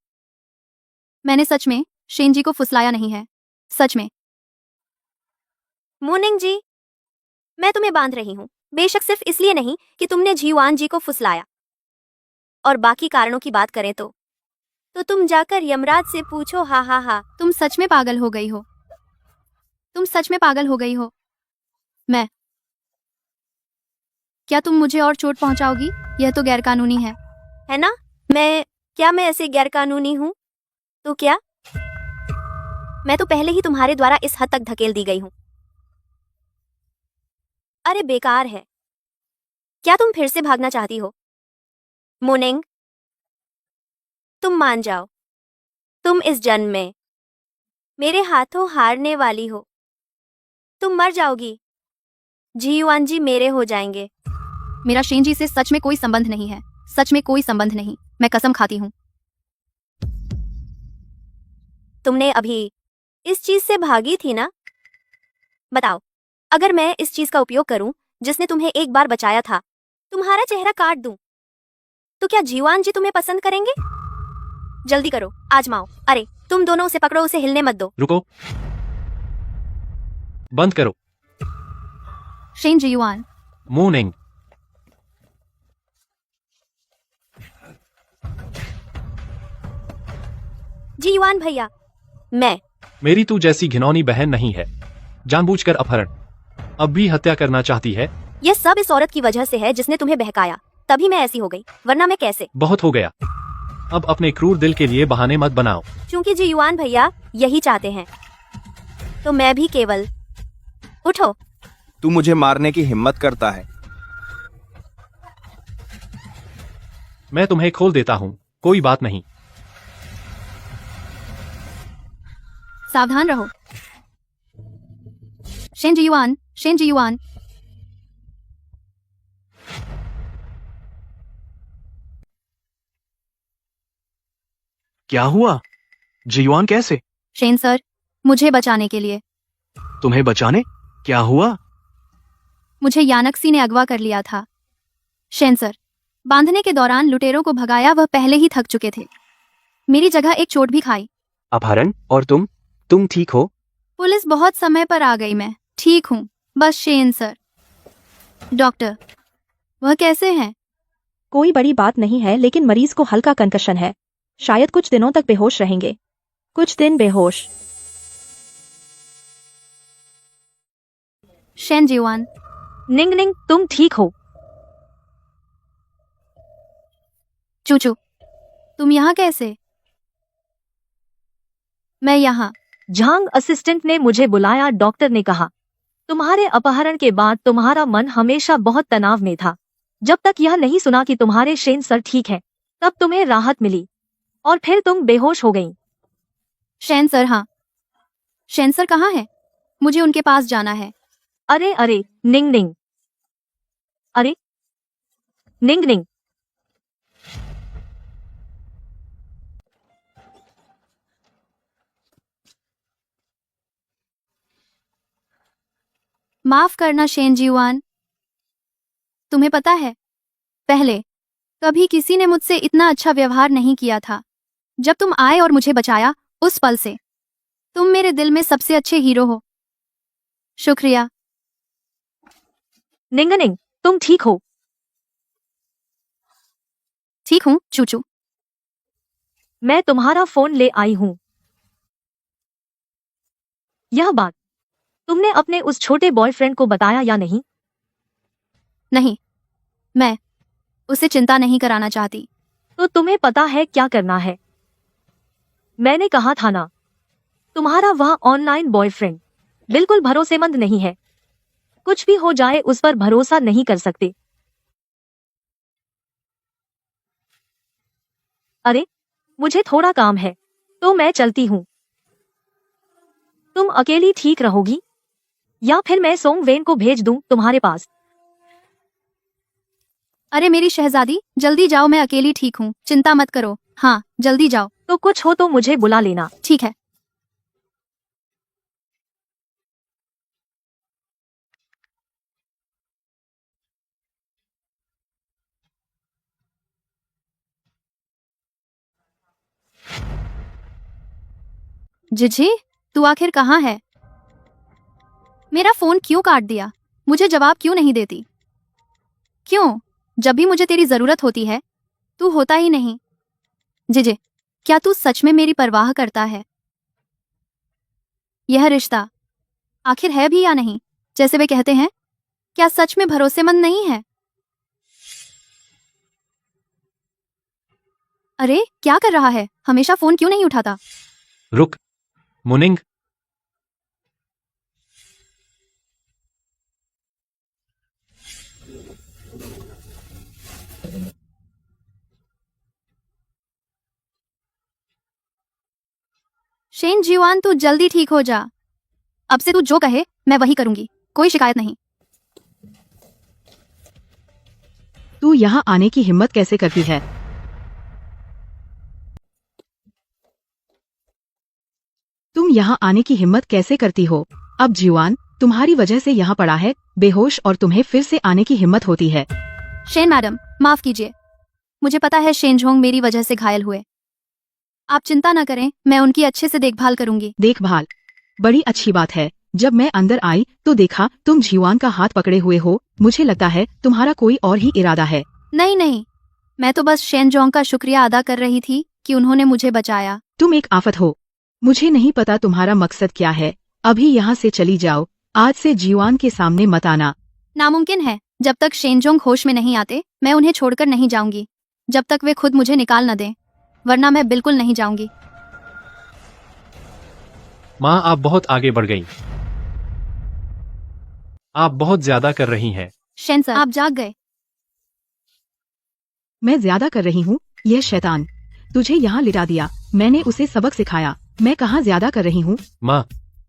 A: मैंने सच में शेन जी को फुसलाया नहीं है, सच में।
L: मोनिंग जी, मैं तुम्हें बांध रही हूँ, बेशक सिर्फ इसलिए नहीं कि तुमने जीवान जी को फुसलाया। और बाकी कारणों की बात करें तो तुम जाकर यमराज से पूछो। हा हा हा।
A: तुम सच में पागल हो गई हो। तुम सच में पागल हो गई हो। मैं क्या तुम मुझे और चोट पहुंचाओगी? यह तो गैरकानूनी है
L: ना? मैं ऐसे गैरकानूनी हूँ? तो क्या मैं तो पहले ही तुम्हारे द्वारा इस हद तक धकेल दी गई हूँ। अरे बेकार है। क्या तुम फिर से भागना चाहती हो? मुनिंग, तुम मान जाओ, तुम इस जन्म में मेरे हाथों हारने वाली हो। तुम मर जाओगी, जीवान जी मेरे हो जाएंगे।
A: मेरा शेन जी से सच में कोई संबंध नहीं है, सच में कोई संबंध नहीं, मैं कसम खाती हूँ।
L: तुमने अभी इस चीज से भागी थी ना? बताओ, अगर मैं इस चीज का उपयोग करूं जिसने तुम्हें एक बार बचाया था, तुम्हारा चेहरा काट दूं, तो क्या जीवान जी तुम्हें पसंद करेंगे? जल्दी करो, आजमाओ। अरे तुम दोनों उसे पकड़ो, उसे हिलने मत दो।
B: रुको, बंद करो।
A: शेन जीवान,
B: मूनिंग,
L: जीवान भैया, मैं
B: मेरी तू जैसी घिनौनी बहन नहीं है। जानबूझकर अपहरण, अब भी हत्या करना चाहती है।
L: यह सब इस औरत की वजह से है जिसने तुम्हें बहकाया, तभी मैं ऐसी हो गई, वरना मैं कैसे?
B: बहुत हो गया, अब अपने क्रूर दिल के लिए बहाने मत बनाओ।
L: क्योंकि जीवान भैया यही चाहते हैं, तो मैं भी केवल। उठो।
H: तू मुझे मारने की हिम्मत करता है।
B: मैं तुम्हें खोल देता हूँ, कोई बात नहीं।
A: सावधान रहो। शेन जीवान, शेन जीवान,
I: क्या हुआ? जीवान कैसे?
A: शेन सर, मुझे बचाने के लिए।
I: तुम्हें बचाने? क्या हुआ?
A: मुझे यानक्सी ने अगवा कर लिया था। शेन सर, बांधने के दौरान लुटेरों को भगाया, वह पहले ही थक चुके थे। मेरी जगह एक चोट भी खाई।
E: अपहरण? और तुम ठीक हो?
A: पुलिस बहुत समय पर आ गई, मैं ठीक हूँ। बस शेन सर। डॉक्टर, वह कैसे हैं?
F: कोई बड़ी बात नहीं है, लेकिन मरीज को हल्का कंकशन है। शायद कुछ दिनों तक बेहोश रहेंगे। कुछ दिन बेहोश।
A: शेन जीवान,
F: निंग निंग, तुम ठीक हो?
A: चूचू, तुम यहाँ कैसे? मैं यहाँ।
F: झांग असिस्टेंट ने मुझे बुलाया। डॉक्टर ने कहा, तुम्हारे अपहरण के बाद तुम्हारा मन हमेशा बहुत तनाव में था। जब तक यह नहीं सुना कि तुम्हारे शेन सर ठीक है, तब तुम्हें राहत मिली, और फिर तुम बेहोश हो गई।
A: Shane sir? हाँ। शेन सर कहाँ है? मुझे उनके पास जाना है।
F: अरे अरे निंग निंग, अरे निंग निंग,
A: माफ करना शेन जीवान। तुम्हें पता है, पहले कभी किसी ने मुझसे इतना अच्छा व्यवहार नहीं किया था। जब तुम आए और मुझे बचाया, उस पल से तुम मेरे दिल में सबसे अच्छे हीरो हो। शुक्रिया।
F: निंग निंग, तुम ठीक हो?
A: ठीक हूँ चूचू।
F: मैं तुम्हारा फोन ले आई हूँ। यह बात तुमने अपने उस छोटे बॉयफ्रेंड को बताया या नहीं?
A: नहीं, मैं उसे चिंता नहीं कराना चाहती।
F: तो तुम्हें पता है क्या करना है? मैंने कहा था ना, तुम्हारा वह ऑनलाइन बॉयफ्रेंड बिल्कुल भरोसेमंद नहीं है। कुछ भी हो जाए उस पर भरोसा नहीं कर सकते। अरे मुझे थोड़ा काम है, तो मैं चलती हूँ। तुम अकेली ठीक रहोगी, या फिर मैं सोंग वेन को भेज दूं तुम्हारे पास?
A: अरे मेरी शहजादी, जल्दी जाओ, मैं अकेली ठीक हूँ, चिंता मत करो। हाँ, जल्दी जाओ।
F: तो कुछ हो तो मुझे बुला लेना।
A: ठीक है। जिजी, तू आखिर कहाँ है? मेरा फोन क्यों काट दिया? मुझे जवाब क्यों नहीं देती? क्यों? जब भी मुझे तेरी जरूरत होती है, तू होता ही नहीं। जिजे, क्या तू सच में मेरी परवाह करता है? यह रिश्ता आखिर है भी या नहीं, जैसे वे कहते हैं? क्या सच में भरोसेमंद नहीं है? अरे क्या कर रहा है? हमेशा फोन क्यों नहीं उठाता?
B: रुक, मुनिंग।
A: शेन जीवान तू जल्दी ठीक हो जा। अब से तू जो कहे मैं वही करूंगी, कोई शिकायत नहीं।
K: तू यहाँ आने की हिम्मत कैसे करती है? तुम यहाँ आने की हिम्मत कैसे करती हो? अब जीवान तुम्हारी वजह से यहाँ पड़ा है बेहोश और तुम्हें फिर से आने की हिम्मत होती है।
A: शेन मैडम माफ कीजिए, मुझे पता है शेन जोंग मेरी वजह से घायल हुए। आप चिंता न करें, मैं उनकी अच्छे से देखभाल करूंगी।
K: देखभाल? बड़ी अच्छी बात है। जब मैं अंदर आई तो देखा तुम जीवान का हाथ पकड़े हुए हो। मुझे लगता है तुम्हारा कोई और ही इरादा है।
A: नहीं नहीं, मैं तो बस शेन जोंग का शुक्रिया अदा कर रही थी कि उन्होंने मुझे बचाया।
K: तुम एक आफत हो। मुझे नहीं पता तुम्हारा मकसद क्या है। अभी यहाँ से चली जाओ। आज से जीवान के सामने मत आना।
A: नामुमकिन है, जब तक शेन जोंग होश में नहीं आते मैं उन्हें छोड़कर नहीं जाऊंगी, जब तक वे खुद मुझे निकाल न दें, वरना मैं बिल्कुल नहीं जाऊंगी।
B: माँ आप बहुत आगे बढ़ गई। आप बहुत ज्यादा कर रही हैं।
A: शेन सर आप जाग गए।
K: मैं ज्यादा कर रही हूँ? यह शैतान तुझे यहाँ लिटा दिया। मैंने उसे सबक सिखाया। मैं कहाँ ज्यादा कर रही हूँ?
B: माँ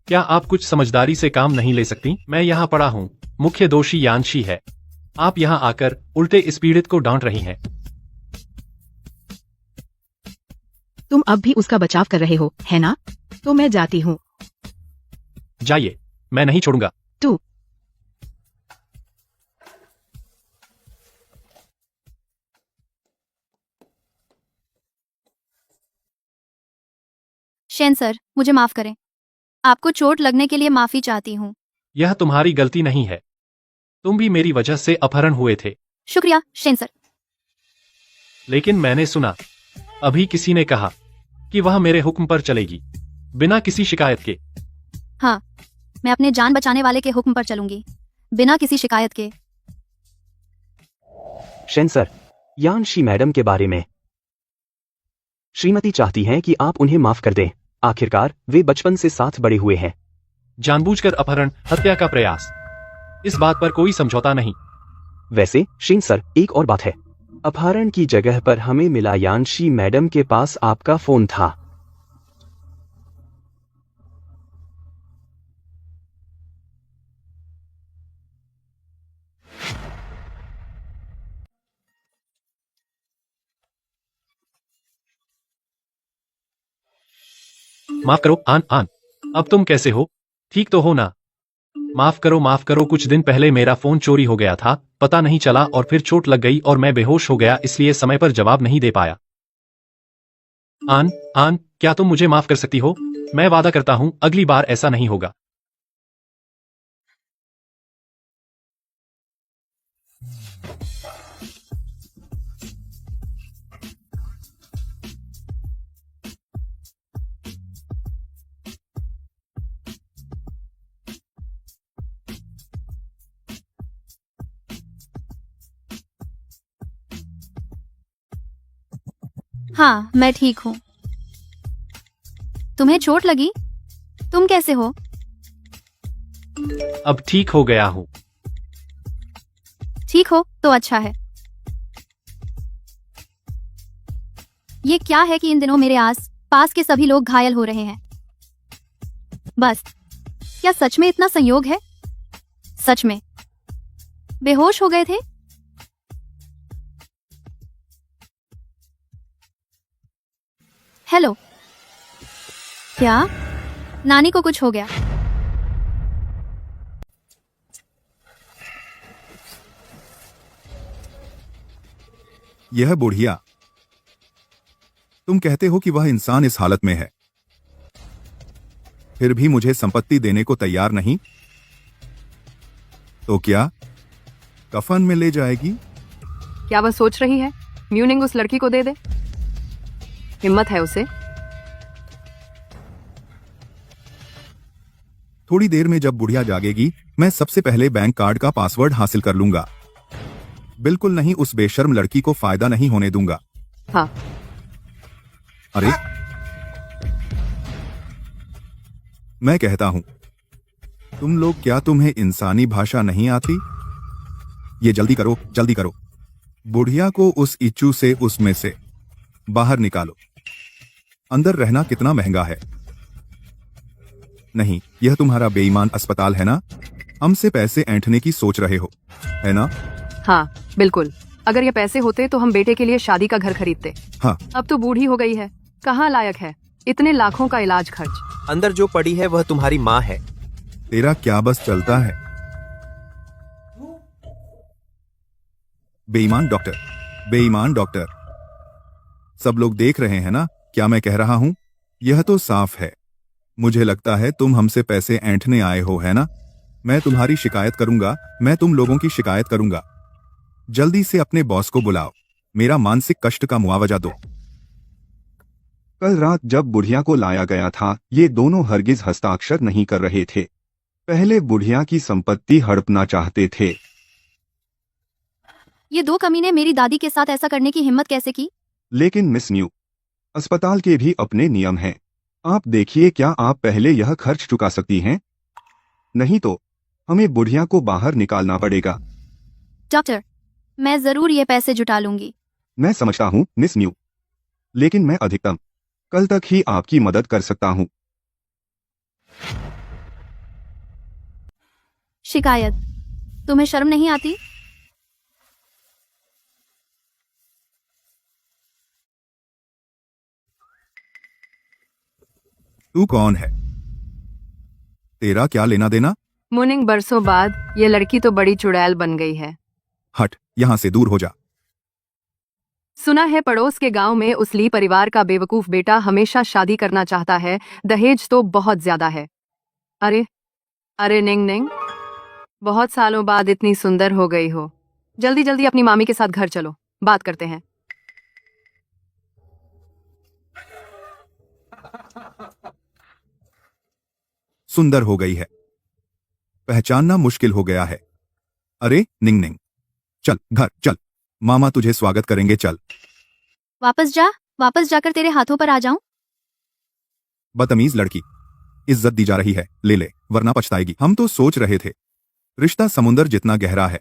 B: क्या आप कुछ समझदारी से काम नहीं ले सकती? मैं यहाँ पड़ा हूँ, मुख्य दोषी यानशी है। आप यहाँ आकर उल्टे इस पीड़ित को डांट रही हैं।
K: तुम अब भी उसका बचाव कर रहे हो, है ना? तो मैं जाती हूँ।
B: जाइए, मैं नहीं छोड़ूंगा।
K: तू
A: शेन सर मुझे माफ करें, आपको चोट लगने के लिए माफी चाहती हूँ।
B: यह तुम्हारी गलती नहीं है, तुम भी मेरी वजह से अपहरण हुए थे।
A: शुक्रिया शेन सर।
B: लेकिन मैंने सुना अभी किसी ने कहा कि वह मेरे हुक्म पर चलेगी, बिना किसी शिकायत के।
A: हाँ, मैं अपने जान बचाने वाले के हुक्म पर चलूंगी, बिना किसी शिकायत के।
E: शेन सर, यानशी मैडम के बारे में श्रीमती चाहती हैं कि आप उन्हें माफ कर दें। आखिरकार वे बचपन से साथ बड़े हुए हैं।
B: जानबूझकर अपहरण, हत्या का प्रयास, इस बात पर कोई समझौता नहीं।
E: वैसे शेन सर एक और बात है, अपहरण की जगह पर हमें मिला यानशी मैडम के पास आपका फोन था।
B: माफ करो आन आन, अब तुम कैसे हो? ठीक तो हो ना? माफ करो, कुछ दिन पहले मेरा फोन चोरी हो गया था, पता नहीं चला और फिर चोट लग गई और मैं बेहोश हो गया, इसलिए समय पर जवाब नहीं दे पाया। आन आन, क्या तुम मुझे माफ कर सकती हो? मैं वादा करता हूं अगली बार ऐसा नहीं होगा।
A: हाँ मैं ठीक हूँ। तुम्हें चोट लगी? तुम कैसे हो?
B: अब ठीक हो गया हूँ।
A: ठीक हो तो अच्छा है। ये क्या है कि इन दिनों मेरे आस पास के सभी लोग घायल हो रहे हैं? बस, क्या सच में इतना संयोग है? सच में बेहोश हो गए थे? हेलो, क्या नानी को कुछ हो गया?
C: यह बुढ़िया, तुम कहते हो कि वह इंसान इस हालत में है, फिर भी मुझे संपत्ति देने को तैयार नहीं, तो क्या कफन में ले जाएगी?
M: क्या वह सोच रही है म्यूनिंग उस लड़की को दे दे? हिम्मत है उसे?
C: थोड़ी देर में जब बुढ़िया जागेगी, मैं सबसे पहले बैंक कार्ड का पासवर्ड हासिल कर लूंगा। बिल्कुल नहीं, उस बेशर्म लड़की को फायदा नहीं होने दूंगा।
M: हाँ।
C: अरे, मैं कहता हूं, तुम लोग, क्या तुम्हें इंसानी भाषा नहीं आती? ये जल्दी करो, जल्दी करो। बुढ़िया को उस इच्चू से, उसमें से बाहर निकालो। अंदर रहना कितना महंगा है। नहीं, यह तुम्हारा बेईमान अस्पताल है ना? हमसे पैसे ऐंठने की सोच रहे हो, है ना?
M: हाँ बिल्कुल, अगर ये पैसे होते तो हम बेटे के लिए शादी का घर खरीदते।
C: हाँ।
M: अब तो बूढ़ी हो गई है, कहाँ लायक है इतने लाखों का इलाज खर्च।
H: अंदर जो पड़ी है वह तुम्हारी माँ है।
C: तेरा क्या बस चलता है? बेईमान डॉक्टर, बेईमान डॉक्टर। सब लोग देख रहे हैं ना क्या मैं कह रहा हूं? यह तो साफ है। मुझे लगता है तुम हमसे पैसे ऐंठने आए हो, है ना? मैं तुम्हारी शिकायत करूंगा, मैं तुम लोगों की शिकायत करूंगा। जल्दी से अपने बॉस को बुलाओ, मेरा मानसिक कष्ट का मुआवजा दो।
G: कल रात जब बुढ़िया को लाया गया था, ये दोनों हरगिज हस्ताक्षर नहीं कर रहे थे। पहले बुढ़िया की संपत्ति हड़पना चाहते थे।
A: ये दो कमीने मेरी दादी के साथ ऐसा करने की हिम्मत कैसे की?
G: लेकिन मिस न्यू, अस्पताल के भी अपने नियम हैं। आप देखिए, क्या आप पहले यह खर्च चुका सकती हैं? नहीं तो हमें बुढ़िया को बाहर निकालना पड़ेगा।
A: डॉक्टर, मैं जरूर ये पैसे जुटा लूंगी।
G: मैं समझता हूँ मिस न्यू, लेकिन मैं अधिकतम कल तक ही आपकी मदद कर सकता हूँ।
A: शिकायत? तुम्हें शर्म नहीं आती?
C: तू कौन है? तेरा क्या लेना देना?
M: मुनिंग, बरसों बाद ये लड़की तो बड़ी चुड़ैल बन गई है।
C: हट, यहां से दूर हो जा।
M: सुना है पड़ोस के गांव में उस ली परिवार का बेवकूफ बेटा हमेशा शादी करना चाहता है, दहेज तो बहुत ज्यादा है। अरे अरे निंग निंग, बहुत सालों बाद इतनी सुंदर हो गई हो। जल्दी जल्दी अपनी मामी के साथ घर चलो, बात करते हैं।
C: सुंदर हो गई है, पहचानना मुश्किल हो गया है। अरे निंग निंग, चल घर चल, मामा तुझे स्वागत करेंगे, चल।
A: वापस जा, वापस जाकर तेरे हाथों पर आ जाऊं?
C: बदतमीज लड़की, इज्जत दी जा रही है, ले ले वरना पछताएगी। हम तो सोच रहे थे रिश्ता समुंदर जितना गहरा है,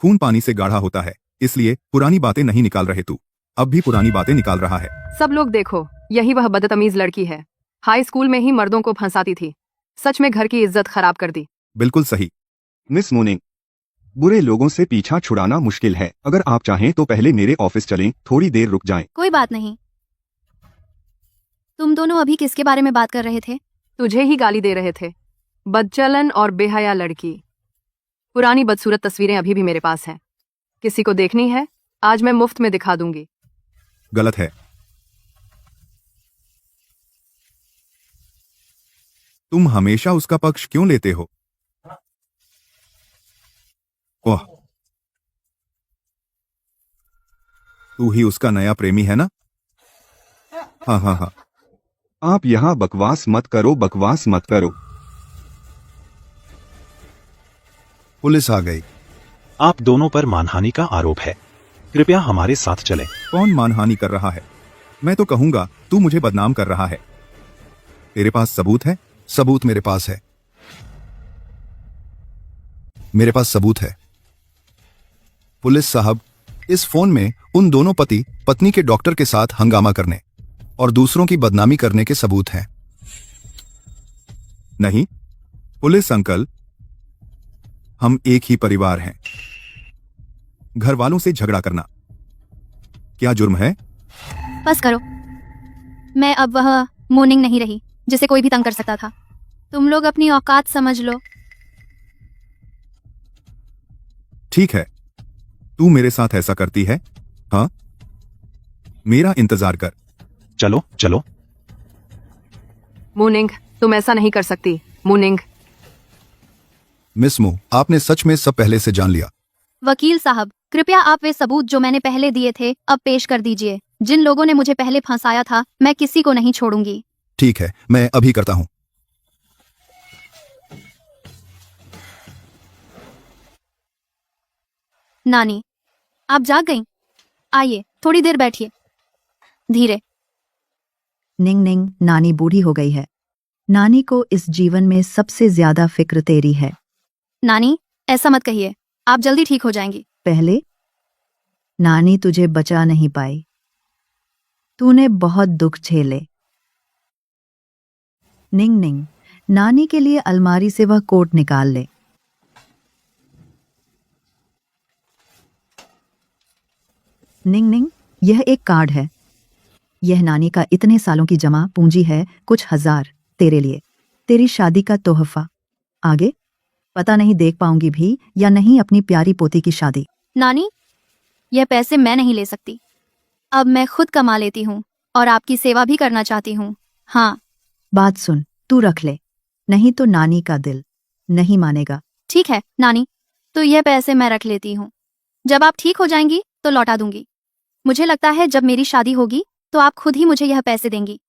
C: खून पानी से गाढ़ा होता है, इसलिए पुरानी बातें नहीं निकाल रहे। तू अब भी पुरानी बातें निकाल रहा है।
M: सब लोग देखो, यही वह बदतमीज लड़की है। हाई स्कूल में ही मर्दों को फंसाती थी, सच में घर की इज्जत खराब कर दी।
C: बिल्कुल सही।
G: मिस मुनिंग, बुरे लोगों से पीछा छुड़ाना मुश्किल है। अगर आप चाहें तो पहले मेरे ऑफिस चलें, थोड़ी देर रुक जाएं।
A: कोई बात नहीं। तुम दोनों अभी किसके बारे में बात कर रहे थे?
M: तुझे ही गाली दे रहे थे, बदचलन और बेहया लड़की। पुरानी बदसूरत तस्वीरें अभी भी मेरे पास हैं। किसी को देखनी है? आज मैं मुफ्त में दिखा दूंगी।
C: गलत है। तुम हमेशा उसका पक्ष क्यों लेते हो? ओह, तू ही उसका नया प्रेमी है ना? हाँ हाँ हाँ।
G: आप यहाँ बकवास मत करो, बकवास मत करो।
C: पुलिस आ गई।
E: आप दोनों पर मानहानि का आरोप है, कृपया हमारे साथ चलें।
C: कौन मानहानि कर रहा है? मैं तो कहूंगा तू मुझे बदनाम कर रहा है। तेरे पास सबूत है? सबूत मेरे पास है, मेरे पास सबूत है। पुलिस साहब, इस फोन में उन दोनों पति पत्नी के डॉक्टर के साथ हंगामा करने और दूसरों की बदनामी करने के सबूत हैं। नहीं पुलिस अंकल, हम एक ही परिवार हैं। घर वालों से झगड़ा करना क्या जुर्म है?
A: बस करो, मैं अब वह मोर्निंग नहीं रही जिसे कोई भी तंग कर सकता था। तुम लोग अपनी औकात समझ लो।
C: ठीक है, तू मेरे साथ ऐसा करती है? हाँ, मेरा इंतजार कर।
E: चलो चलो।
M: मुनिंग, तुम ऐसा नहीं कर सकती। मुनिंग।
C: मिस मू, आपने सच में सब पहले से जान लिया।
A: वकील साहब, कृपया आप वे सबूत जो मैंने पहले दिए थे अब पेश कर दीजिए। जिन लोगों ने मुझे पहले फंसाया था, मैं किसी को नहीं छोड़ूंगी।
C: ठीक है, मैं अभी करता हूं।
A: नानी, आप जाग गईं? आइए, थोड़ी देर बैठिए। धीरे।
J: निंग निंग, नानी बूढ़ी हो गई है। नानी को इस जीवन में सबसे ज्यादा फिक्र तेरी है।
A: नानी, ऐसा मत कहिए, आप जल्दी ठीक हो जाएंगी।
J: पहले नानी तुझे बचा नहीं पाई, तूने बहुत दुख झेले। निंग निंग, नानी के लिए अलमारी से वह कोट निकाल ले। निंग निंग, यह एक कार्ड है। यह नानी का इतने सालों की जमा पूंजी है, कुछ हजार तेरे लिए, तेरी शादी का तोहफा। आगे पता नहीं देख पाऊंगी भी या नहीं अपनी प्यारी पोती की शादी।
A: नानी, यह पैसे मैं नहीं ले सकती। अब मैं खुद कमा लेती हूँ और आपकी सेवा भी करना चाहती हूँ। हाँ,
J: बात सुन, तू रख ले, नहीं तो नानी का दिल नहीं मानेगा।
A: ठीक है नानी, तो यह पैसे मैं रख लेती हूँ। जब आप ठीक हो जाएंगी तो लौटा दूंगी। मुझे लगता है जब मेरी शादी होगी तो आप खुद ही मुझे यह पैसे देंगी।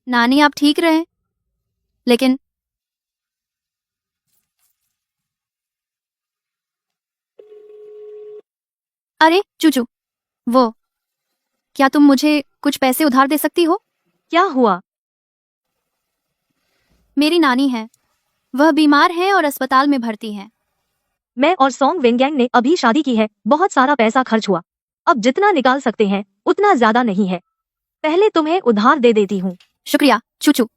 A: नानी, आप ठीक रहे, लेकिन अरे चूचू, वो क्या तुम मुझे कुछ पैसे उधार दे सकती हो?
F: क्या हुआ?
A: मेरी नानी है, वह बीमार है और अस्पताल में भर्ती है।
F: मैं और सोंग वेंगैंग ने अभी शादी की है, बहुत सारा पैसा खर्च हुआ। अब जितना निकाल सकते हैं उतना ज्यादा नहीं है। पहले तुम्हें उधार दे देती हूँ।
A: शुक्रिया चूचू।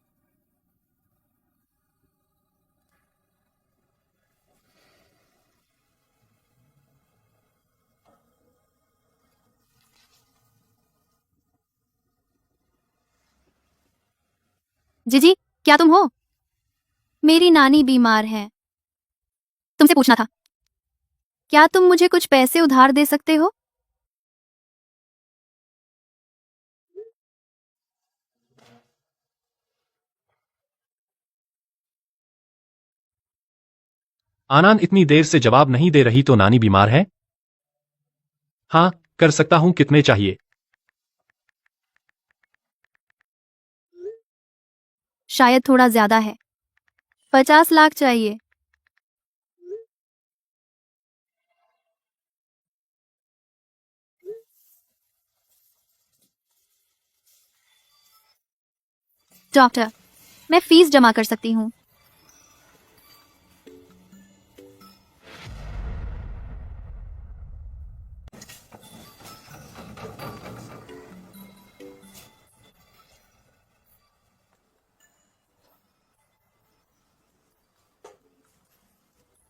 A: जीजी, क्या तुम हो? मेरी नानी बीमार है, तुमसे पूछना था। क्या तुम मुझे कुछ पैसे उधार दे सकते हो?
B: आनंद इतनी देर से जवाब नहीं दे रही तो नानी बीमार है? हाँ, कर सकता हूं। कितने चाहिए?
A: शायद थोड़ा ज्यादा है, 50 लाख चाहिए। डॉक्टर, मैं फीस जमा कर सकती हूँ।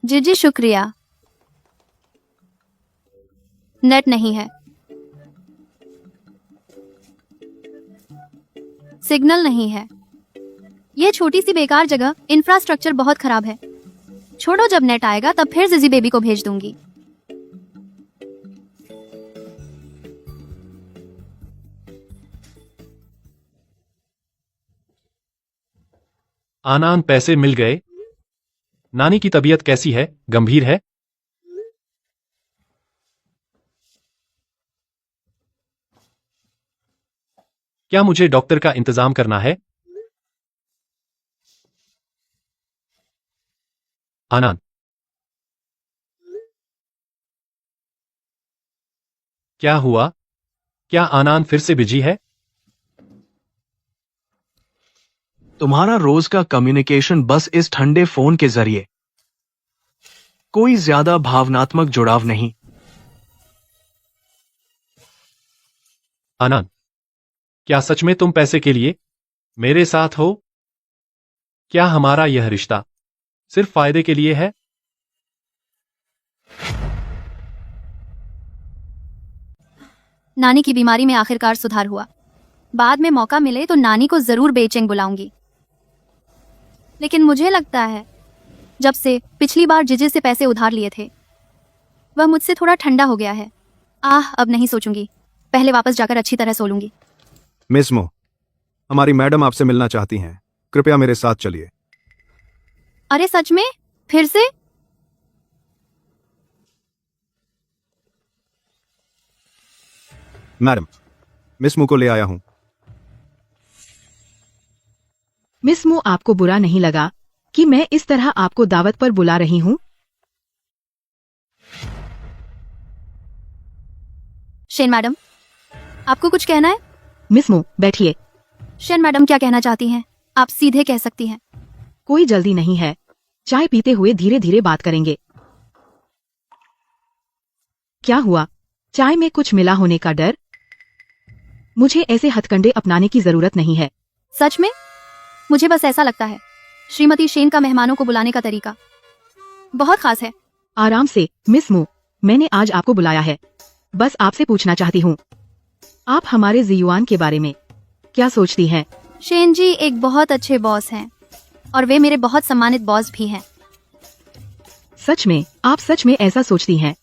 A: जी शुक्रिया। नेट नहीं है, सिग्नल नहीं है। यह छोटी सी बेकार जगह, इंफ्रास्ट्रक्चर बहुत खराब है। छोड़ो, जब नेट आएगा तब फिर जिजी बेबी को भेज दूंगी।
B: आनंद, पैसे मिल गए। नानी की तबीयत कैसी है? गंभीर है? क्या मुझे डॉक्टर का इंतजाम करना है? आनंद, क्या हुआ? क्या आनंद फिर से बिजी है?
I: तुम्हारा रोज का कम्युनिकेशन बस इस ठंडे फोन के जरिए, कोई ज्यादा भावनात्मक जुड़ाव नहीं।
B: आनंद, क्या सच में तुम पैसे के लिए मेरे साथ हो? क्या हमारा यह रिश्ता सिर्फ फायदे के लिए है?
A: नानी की बीमारी में आखिरकार सुधार हुआ। बाद में मौका मिले तो नानी को जरूर बेचैन बुलाऊंगी। लेकिन मुझे लगता है जब से पिछली बार जिजे से पैसे उधार लिए थे, वह मुझसे थोड़ा ठंडा हो गया है। अब नहीं सोचूंगी, पहले वापस जाकर अच्छी तरह सो लूंगी।
G: मिस मो, हमारी मैडम आपसे मिलना चाहती हैं, कृपया मेरे साथ चलिए।
A: अरे सच में? फिर से?
G: मैडम, मिस मो को ले आया हूं।
K: मिस मो, आपको बुरा नहीं लगा कि मैं इस तरह आपको दावत पर बुला रही हूँ?
A: शेन मैडम, आपको कुछ कहना है?
K: मिस मो, बैठिए।
A: शेन मैडम क्या कहना चाहती हैं? आप सीधे कह सकती हैं।
K: कोई जल्दी नहीं है, चाय पीते हुए धीरे धीरे बात करेंगे। क्या हुआ? चाय में कुछ मिला होने का डर? मुझे ऐसे हथकंडे अपनाने की जरूरत नहीं है।
A: सच में मुझे बस ऐसा लगता है श्रीमती शेन का मेहमानों को बुलाने का तरीका बहुत खास है।
K: आराम से मिस मू, मैंने आज आपको बुलाया है। बस आपसे पूछना चाहती हूँ, आप हमारे जियुआन के बारे में क्या सोचती हैं?
A: शेन जी एक बहुत अच्छे बॉस हैं और वे मेरे बहुत सम्मानित बॉस भी हैं।
K: सच में आप सच में ऐसा सोचती हैं?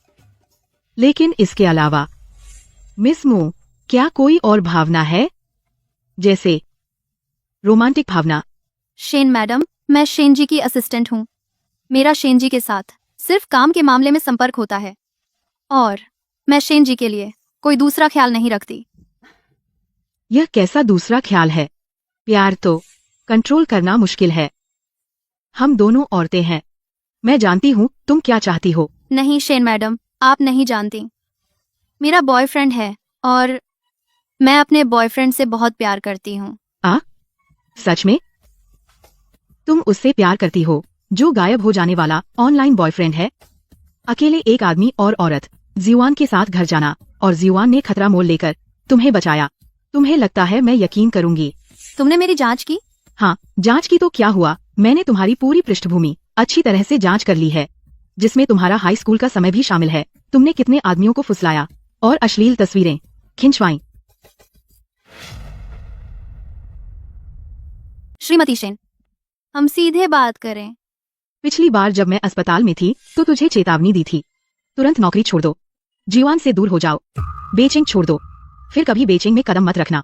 K: लेकिन इसके अलावा मिस मू, क्या कोई और भावना है, जैसे रोमांटिक भावना?
A: शेन मैडम, मैं शेन जी की असिस्टेंट हूँ। मेरा शेन जी के साथ सिर्फ काम के मामले में संपर्क होता है और मैं शेन जी के लिए कोई दूसरा ख्याल नहीं रखती।
K: यह कैसा दूसरा ख्याल है? प्यार तो कंट्रोल करना मुश्किल है। हम दोनों औरतें हैं। मैं जानती हूँ तुम क्या चाहती हो।
A: नहीं शेन मैडम, आप नहीं जानती। मेरा बॉयफ्रेंड है और मैं अपने बॉयफ्रेंड से बहुत प्यार करती हूँ।
K: सच में? तुम उससे प्यार करती हो जो गायब हो जाने वाला ऑनलाइन बॉयफ्रेंड है? अकेले एक आदमी और औरत जियुआन के साथ घर जाना और जियुआन ने खतरा मोल लेकर तुम्हें बचाया। तुम्हें लगता है मैं यकीन करूंगी?
A: तुमने मेरी जांच की?
K: हाँ, जांच की तो क्या हुआ, मैंने तुम्हारी पूरी पृष्ठभूमि अच्छी तरह से जांच कर ली है, जिसमें तुम्हारा हाई स्कूल का समय भी शामिल है। तुमने कितने आदमियों को फुसलाया और अश्लील तस्वीरें खिंचवाई।
A: श्रीमती शेन, हम सीधे बात करें।
K: पिछली बार जब मैं अस्पताल में थी तो तुझे चेतावनी दी थी, तुरंत नौकरी छोड़ दो, जीवान से दूर हो जाओ, बेचिंग छोड़ दो, फिर कभी बेचिंग में कदम मत रखना।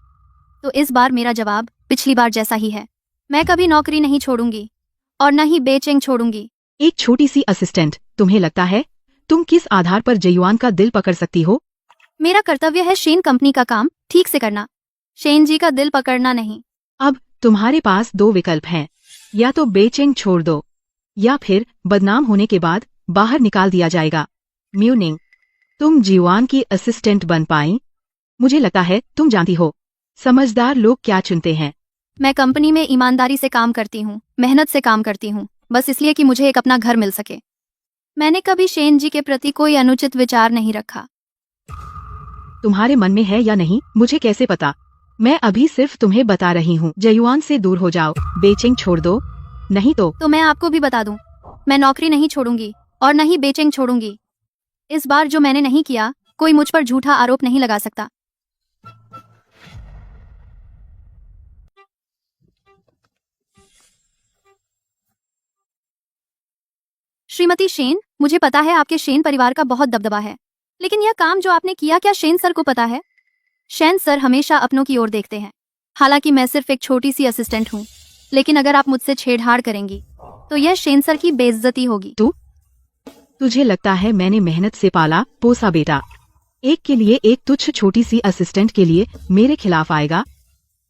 A: तो इस बार मेरा जवाब पिछली बार जैसा ही है। मैं कभी नौकरी नहीं छोड़ूंगी और न ही बेचिंग छोड़ूंगी।
K: एक छोटी सी असिस्टेंट, तुम्हें लगता है तुम किस आधार पर जयुआन का दिल पकड़ सकती हो?
A: मेरा कर्तव्य है शेन कंपनी का काम ठीक से करना, शेन जी का दिल पकड़ना नहीं।
K: अब तुम्हारे पास दो विकल्प हैं, या तो बेचिंग छोड़ दो या फिर बदनाम होने के बाद बाहर निकाल दिया जाएगा। म्यूनिंग, तुम जीवान की असिस्टेंट बन पाई? मुझे लगता है तुम जानती हो समझदार लोग क्या चुनते हैं।
A: मैं कंपनी में ईमानदारी से काम करती हूँ, मेहनत से काम करती हूँ, बस इसलिए कि मुझे एक अपना घर मिल सके। मैंने कभी शेन जी के प्रति कोई अनुचित विचार नहीं रखा।
K: तुम्हारे मन में है या नहीं मुझे कैसे पता? मैं अभी सिर्फ तुम्हें बता रही हूँ, जयुआन से दूर हो जाओ, बेचिंग छोड़ दो, नहीं तो
A: मैं आपको भी बता दूं, मैं नौकरी नहीं छोड़ूंगी और न ही बेचिंग छोड़ूंगी। इस बार जो मैंने नहीं किया, कोई मुझ पर झूठा आरोप नहीं लगा सकता। श्रीमती शेन, मुझे पता है आपके शेन परिवार का बहुत दबदबा है, लेकिन यह काम जो आपने किया क्या शेन सर को पता है? शेन सर हमेशा अपनों की ओर देखते हैं। हालांकि मैं सिर्फ एक छोटी सी असिस्टेंट हूँ, लेकिन अगर आप मुझसे छेड़छाड़ करेंगी तो यह शेन सर की बेइज्जती होगी।
K: तुझे लगता है मैंने मेहनत से पाला पोसा बेटा एक के लिए एक तुच्छ छोटी सी असिस्टेंट के लिए मेरे खिलाफ आएगा?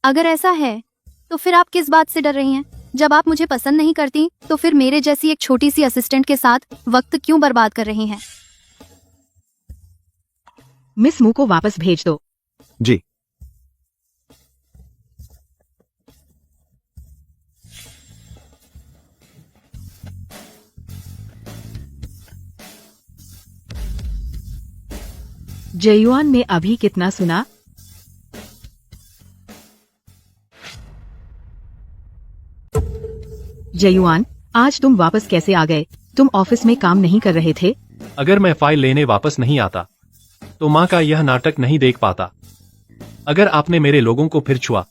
A: अगर ऐसा है तो फिर आप किस बात से डर रही हैं? जब आप मुझे पसंद नहीं करती तो फिर मेरे जैसी एक छोटी सी असिस्टेंट के साथ वक्त क्यों बर्बाद कर रही हैं?
K: मिस मू को वापस भेज दो।
G: जी।
K: जयुआन ने अभी कितना सुना? जयुआन, आज तुम वापस कैसे आ गए? तुम ऑफिस में काम नहीं कर रहे थे?
B: अगर मैं फाइल लेने वापस नहीं आता तो माँ का यह नाटक नहीं देख पाता। अगर आपने मेरे लोगों को फिर छुआ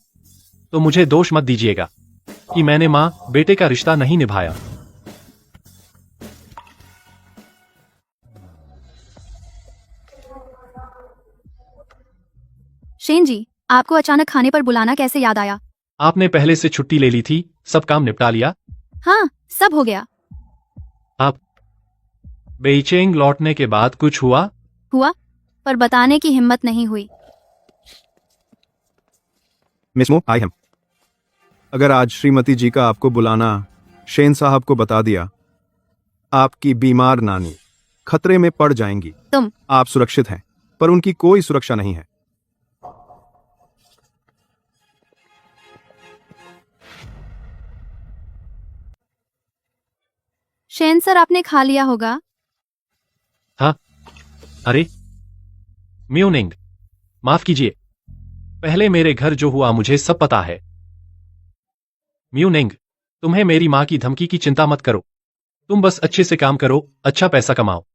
B: तो मुझे दोष मत दीजिएगा कि मैंने माँ बेटे का रिश्ता नहीं निभाया।
A: शेन जी, आपको अचानक खाने पर बुलाना कैसे याद आया?
B: आपने पहले से छुट्टी ले ली थी, सब काम निपटा लिया?
A: हाँ, सब हो गया।
B: आप बेइचिंग लौटने के बाद कुछ हुआ?
A: पर बताने की हिम्मत नहीं हुई।
G: मिस मो, आई एम। अगर आज श्रीमती जी का आपको बुलाना शेन साहब को बता दिया, आपकी बीमार नानी खतरे में पड़ जाएंगी। आप सुरक्षित हैं, पर उनकी कोई सुरक्षा नहीं है।
A: शेन सर, आपने खा लिया होगा।
B: हाँ, अरे म्यूनिंग, माफ कीजिए, पहले मेरे घर जो हुआ मुझे सब पता है। म्यूनिंग, तुम्हें मेरी माँ की धमकी की चिंता मत करो, तुम बस अच्छे से काम करो, अच्छा पैसा कमाओ,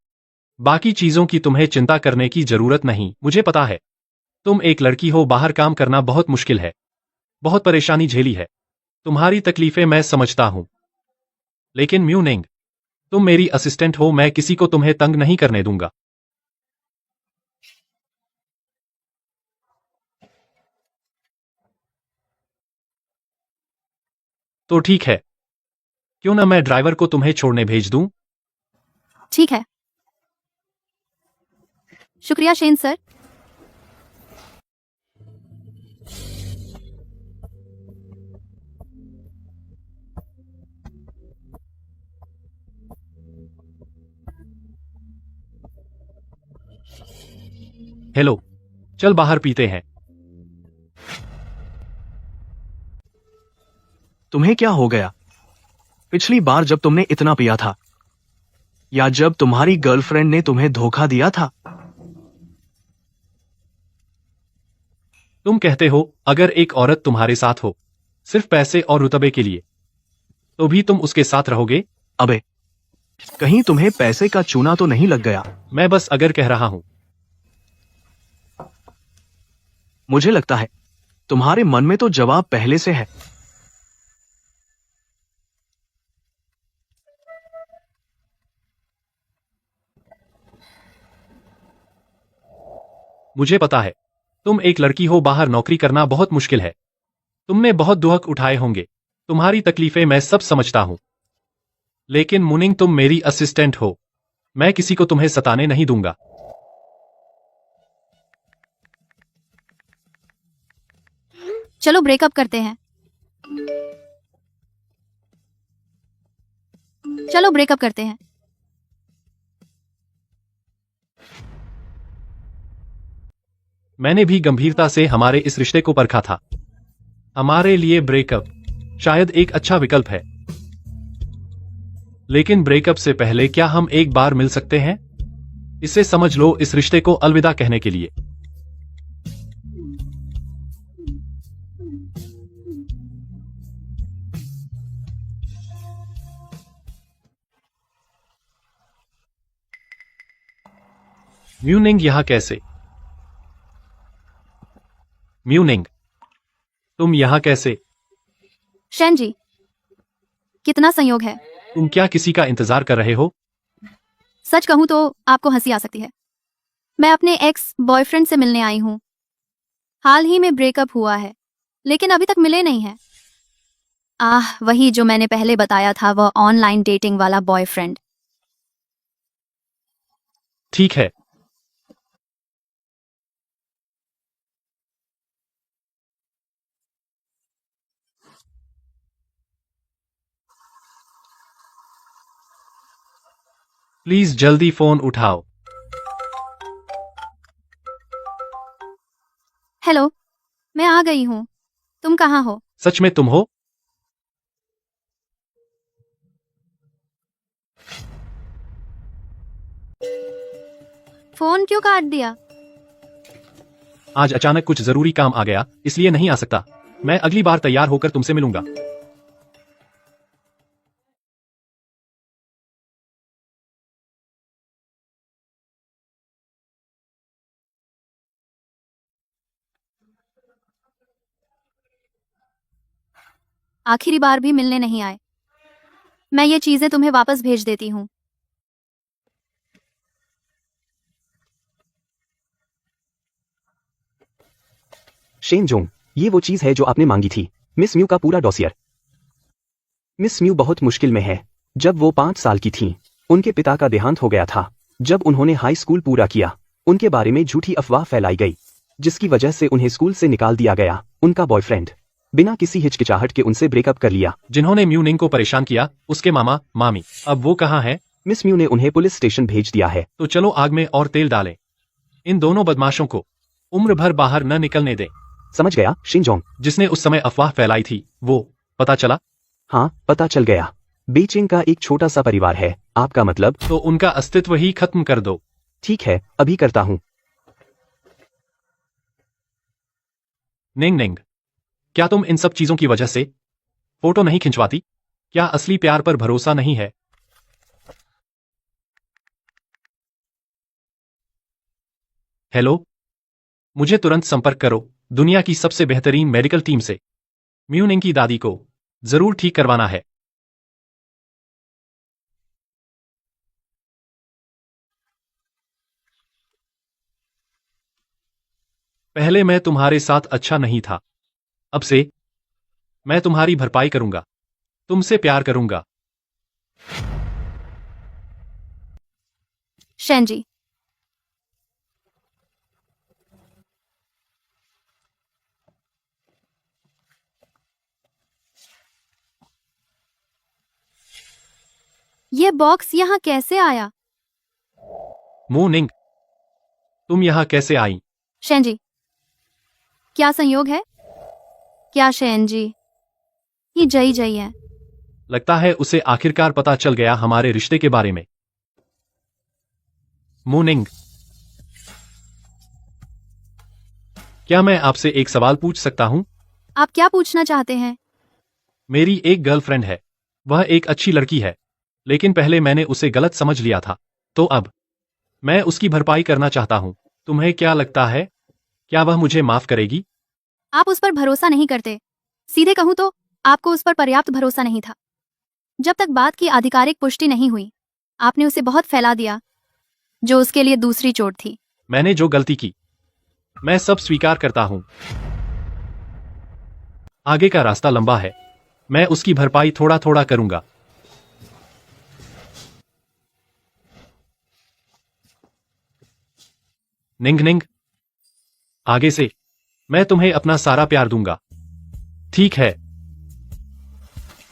B: बाकी चीजों की तुम्हें चिंता करने की जरूरत नहीं। मुझे पता है तुम एक लड़की हो, बाहर काम करना बहुत मुश्किल है, बहुत परेशानी झेली है, तुम्हारी तकलीफें मैं समझता हूं, लेकिन म्यूनिंग, तुम मेरी असिस्टेंट हो, मैं किसी को तुम्हें तंग नहीं करने दूंगा। तो ठीक है, क्यों ना मैं ड्राइवर को तुम्हें छोड़ने भेज दूं?
A: ठीक है, शुक्रिया शेन सर।
B: हेलो, चल बाहर पीते हैं।
I: तुम्हें क्या हो गया? पिछली बार जब तुमने इतना पिया था, या जब तुम्हारी गर्लफ्रेंड ने तुम्हें धोखा दिया था?
B: तुम कहते हो अगर एक औरत तुम्हारे साथ हो सिर्फ पैसे और रुतबे के लिए, तो भी तुम उसके साथ रहोगे?
I: अबे, कहीं तुम्हें पैसे का चूना तो नहीं लग गया?
B: मैं बस अगर कह रहा हूं।
I: मुझे लगता है तुम्हारे मन में तो जवाब पहले से है।
B: मुझे पता है तुम एक लड़की हो, बाहर नौकरी करना बहुत मुश्किल है, तुमने बहुत दुख उठाए होंगे, तुम्हारी तकलीफें मैं सब समझता हूं, लेकिन मुनिंग तुम मेरी असिस्टेंट हो, मैं किसी को तुम्हें सताने नहीं दूंगा।
A: चलो ब्रेकअप करते हैं। चलो ब्रेकअप करते हैं।
B: मैंने भी गंभीरता से हमारे इस रिश्ते को परखा था। हमारे लिए ब्रेकअप शायद एक अच्छा विकल्प है, लेकिन ब्रेकअप से पहले क्या हम एक बार मिल सकते हैं? इसे समझ लो इस रिश्ते को अलविदा कहने के लिए। म्यूनिंग यहां कैसे? म्यूनिंग, तुम यहां कैसे?
A: शेन जी, कितना संयोग है।
B: तुम क्या किसी का इंतजार कर रहे हो?
A: सच कहूं तो आपको हंसी आ सकती है, मैं अपने एक्स बॉयफ्रेंड से मिलने आई हूं। हाल ही में ब्रेकअप हुआ है, लेकिन अभी तक मिले नहीं हैं। वही जो मैंने पहले बताया था, वह ऑनलाइन डेटिंग वाला बॉयफ्रेंड।
B: ठीक है, प्लीज जल्दी फोन उठाओ।
A: हेलो, मैं आ गई हूं, तुम कहाँ हो?
B: सच में तुम हो?
A: फोन क्यों काट दिया?
B: आज अचानक कुछ जरूरी काम आ गया, इसलिए नहीं आ सकता। मैं अगली बार तैयार होकर तुमसे मिलूंगा।
A: आखिरी बार भी मिलने नहीं आए। मैं ये चीजें तुम्हें वापस भेज देती हूँ।
E: शेन जोंग, ये वो चीज है जो आपने मांगी थी, मिस म्यू का पूरा डॉसियर। मिस म्यू बहुत मुश्किल में है। जब वो 5 साल की थीं, उनके पिता का देहांत हो गया था। जब उन्होंने हाई स्कूल पूरा किया, उनके बारे में झूठी अफवाह फैलाई गई, जिसकी वजह से उन्हें स्कूल से निकाल दिया गया। उनका बॉयफ्रेंड बिना किसी हिचकिचाहट के उनसे ब्रेकअप कर लिया।
B: जिन्होंने म्यूनिंग को परेशान किया, उसके मामा मामी, अब वो कहाँ है?
E: मिस म्यू ने उन्हें पुलिस स्टेशन भेज दिया है।
B: तो चलो आग में और तेल डालें। इन दोनों बदमाशों को उम्र भर बाहर न निकलने दें।
E: समझ गया शिन जोंग।
B: जिसने उस समय अफवाह फैलाई थी, वो पता चला?
E: हाँ, पता चल गया। बेइजिंग का एक छोटा सा परिवार है। आपका मतलब?
B: तो उनका अस्तित्व ही खत्म कर दो।
E: ठीक है, अभी करता हूँ।
B: निंग निंग, क्या तुम इन सब चीजों की वजह से फोटो नहीं खिंचवाती? क्या असली प्यार पर भरोसा नहीं है? हेलो, मुझे तुरंत संपर्क करो दुनिया की सबसे बेहतरीन मेडिकल टीम से। म्यूनिंग की दादी को जरूर ठीक करवाना है। पहले मैं तुम्हारे साथ अच्छा नहीं था, अब से मैं तुम्हारी भरपाई करूंगा, तुमसे प्यार करूंगा।
A: शैन जी, ये बॉक्स यहाँ कैसे आया?
B: मोनिंग, तुम यहां कैसे आई?
A: शैन जी, क्या संयोग है? क्या शैन जी, ये जई जई है।
B: लगता है उसे आखिरकार पता चल गया हमारे रिश्ते के बारे में। मोनिंग, क्या मैं आपसे एक सवाल पूछ सकता हूं?
A: आप क्या पूछना चाहते हैं?
B: मेरी एक गर्लफ्रेंड है, वह एक अच्छी लड़की है, लेकिन पहले मैंने उसे गलत समझ लिया था, तो अब मैं उसकी भरपाई करना चाहता हूं। तुम्हें क्या लगता है, क्या वह मुझे माफ करेगी?
A: आप उस पर भरोसा नहीं करते। सीधे कहूं तो आपको उस पर पर्याप्त भरोसा नहीं था। जब तक बात की आधिकारिक पुष्टि नहीं हुई, आपने उसे बहुत फैला दिया, जो उसके लिए दूसरी चोट थी।
B: मैंने जो गलती की, मैं सब स्वीकार करता हूं। आगे का रास्ता लंबा है, मैं उसकी भरपाई थोड़ा थोड़ा करूंगा। निंग निंग, आगे से मैं तुम्हें अपना सारा प्यार दूंगा, ठीक है?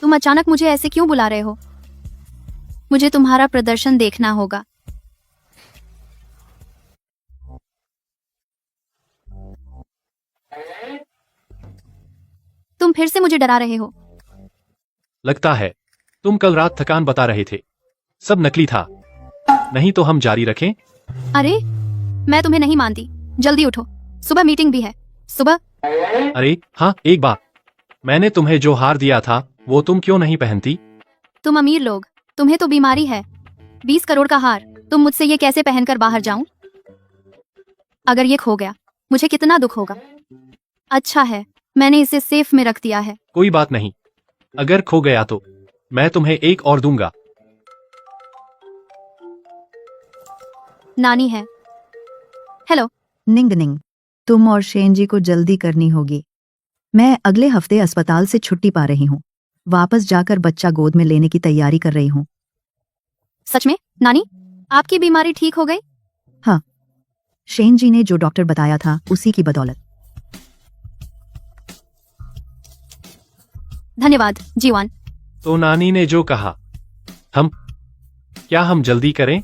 A: तुम अचानक मुझे ऐसे क्यों बुला रहे हो? मुझे तुम्हारा प्रदर्शन देखना होगा। तुम फिर से मुझे डरा रहे हो।
B: लगता है तुम कल रात थकान बता रहे थे, सब नकली था। नहीं तो हम जारी रखें?
A: अरे, मैं तुम्हें नहीं मानती। जल्दी उठो, सुबह मीटिंग भी है। सुबह?
B: अरे हाँ, एक बात, मैंने तुम्हें जो हार दिया था वो तुम क्यों नहीं पहनती?
A: तुम अमीर लोग, तुम्हें तो बीमारी है। 20 करोड़ का हार, तुम मुझसे ये कैसे पहनकर बाहर जाऊं? अगर ये खो गया, मुझे कितना दुख होगा। अच्छा है, मैंने इसे सेफ में रख दिया है।
B: कोई बात नहीं, अगर खो गया तो मैं तुम्हें एक और दूंगा।
A: नानी है। हेलो।
J: निंग निंग, तुम और शेन जी को जल्दी करनी होगी। मैं अगले हफ्ते अस्पताल से छुट्टी पा रही हूँ। वापस जाकर बच्चा गोद में लेने की तैयारी कर रही हूँ।
A: सच में नानी, आपकी बीमारी ठीक हो गई?
J: हाँ, शेन जी ने जो डॉक्टर बताया था उसी की बदौलत।
A: धन्यवाद जीवान।
B: तो नानी ने जो कहा, क्या हम जल्दी करें?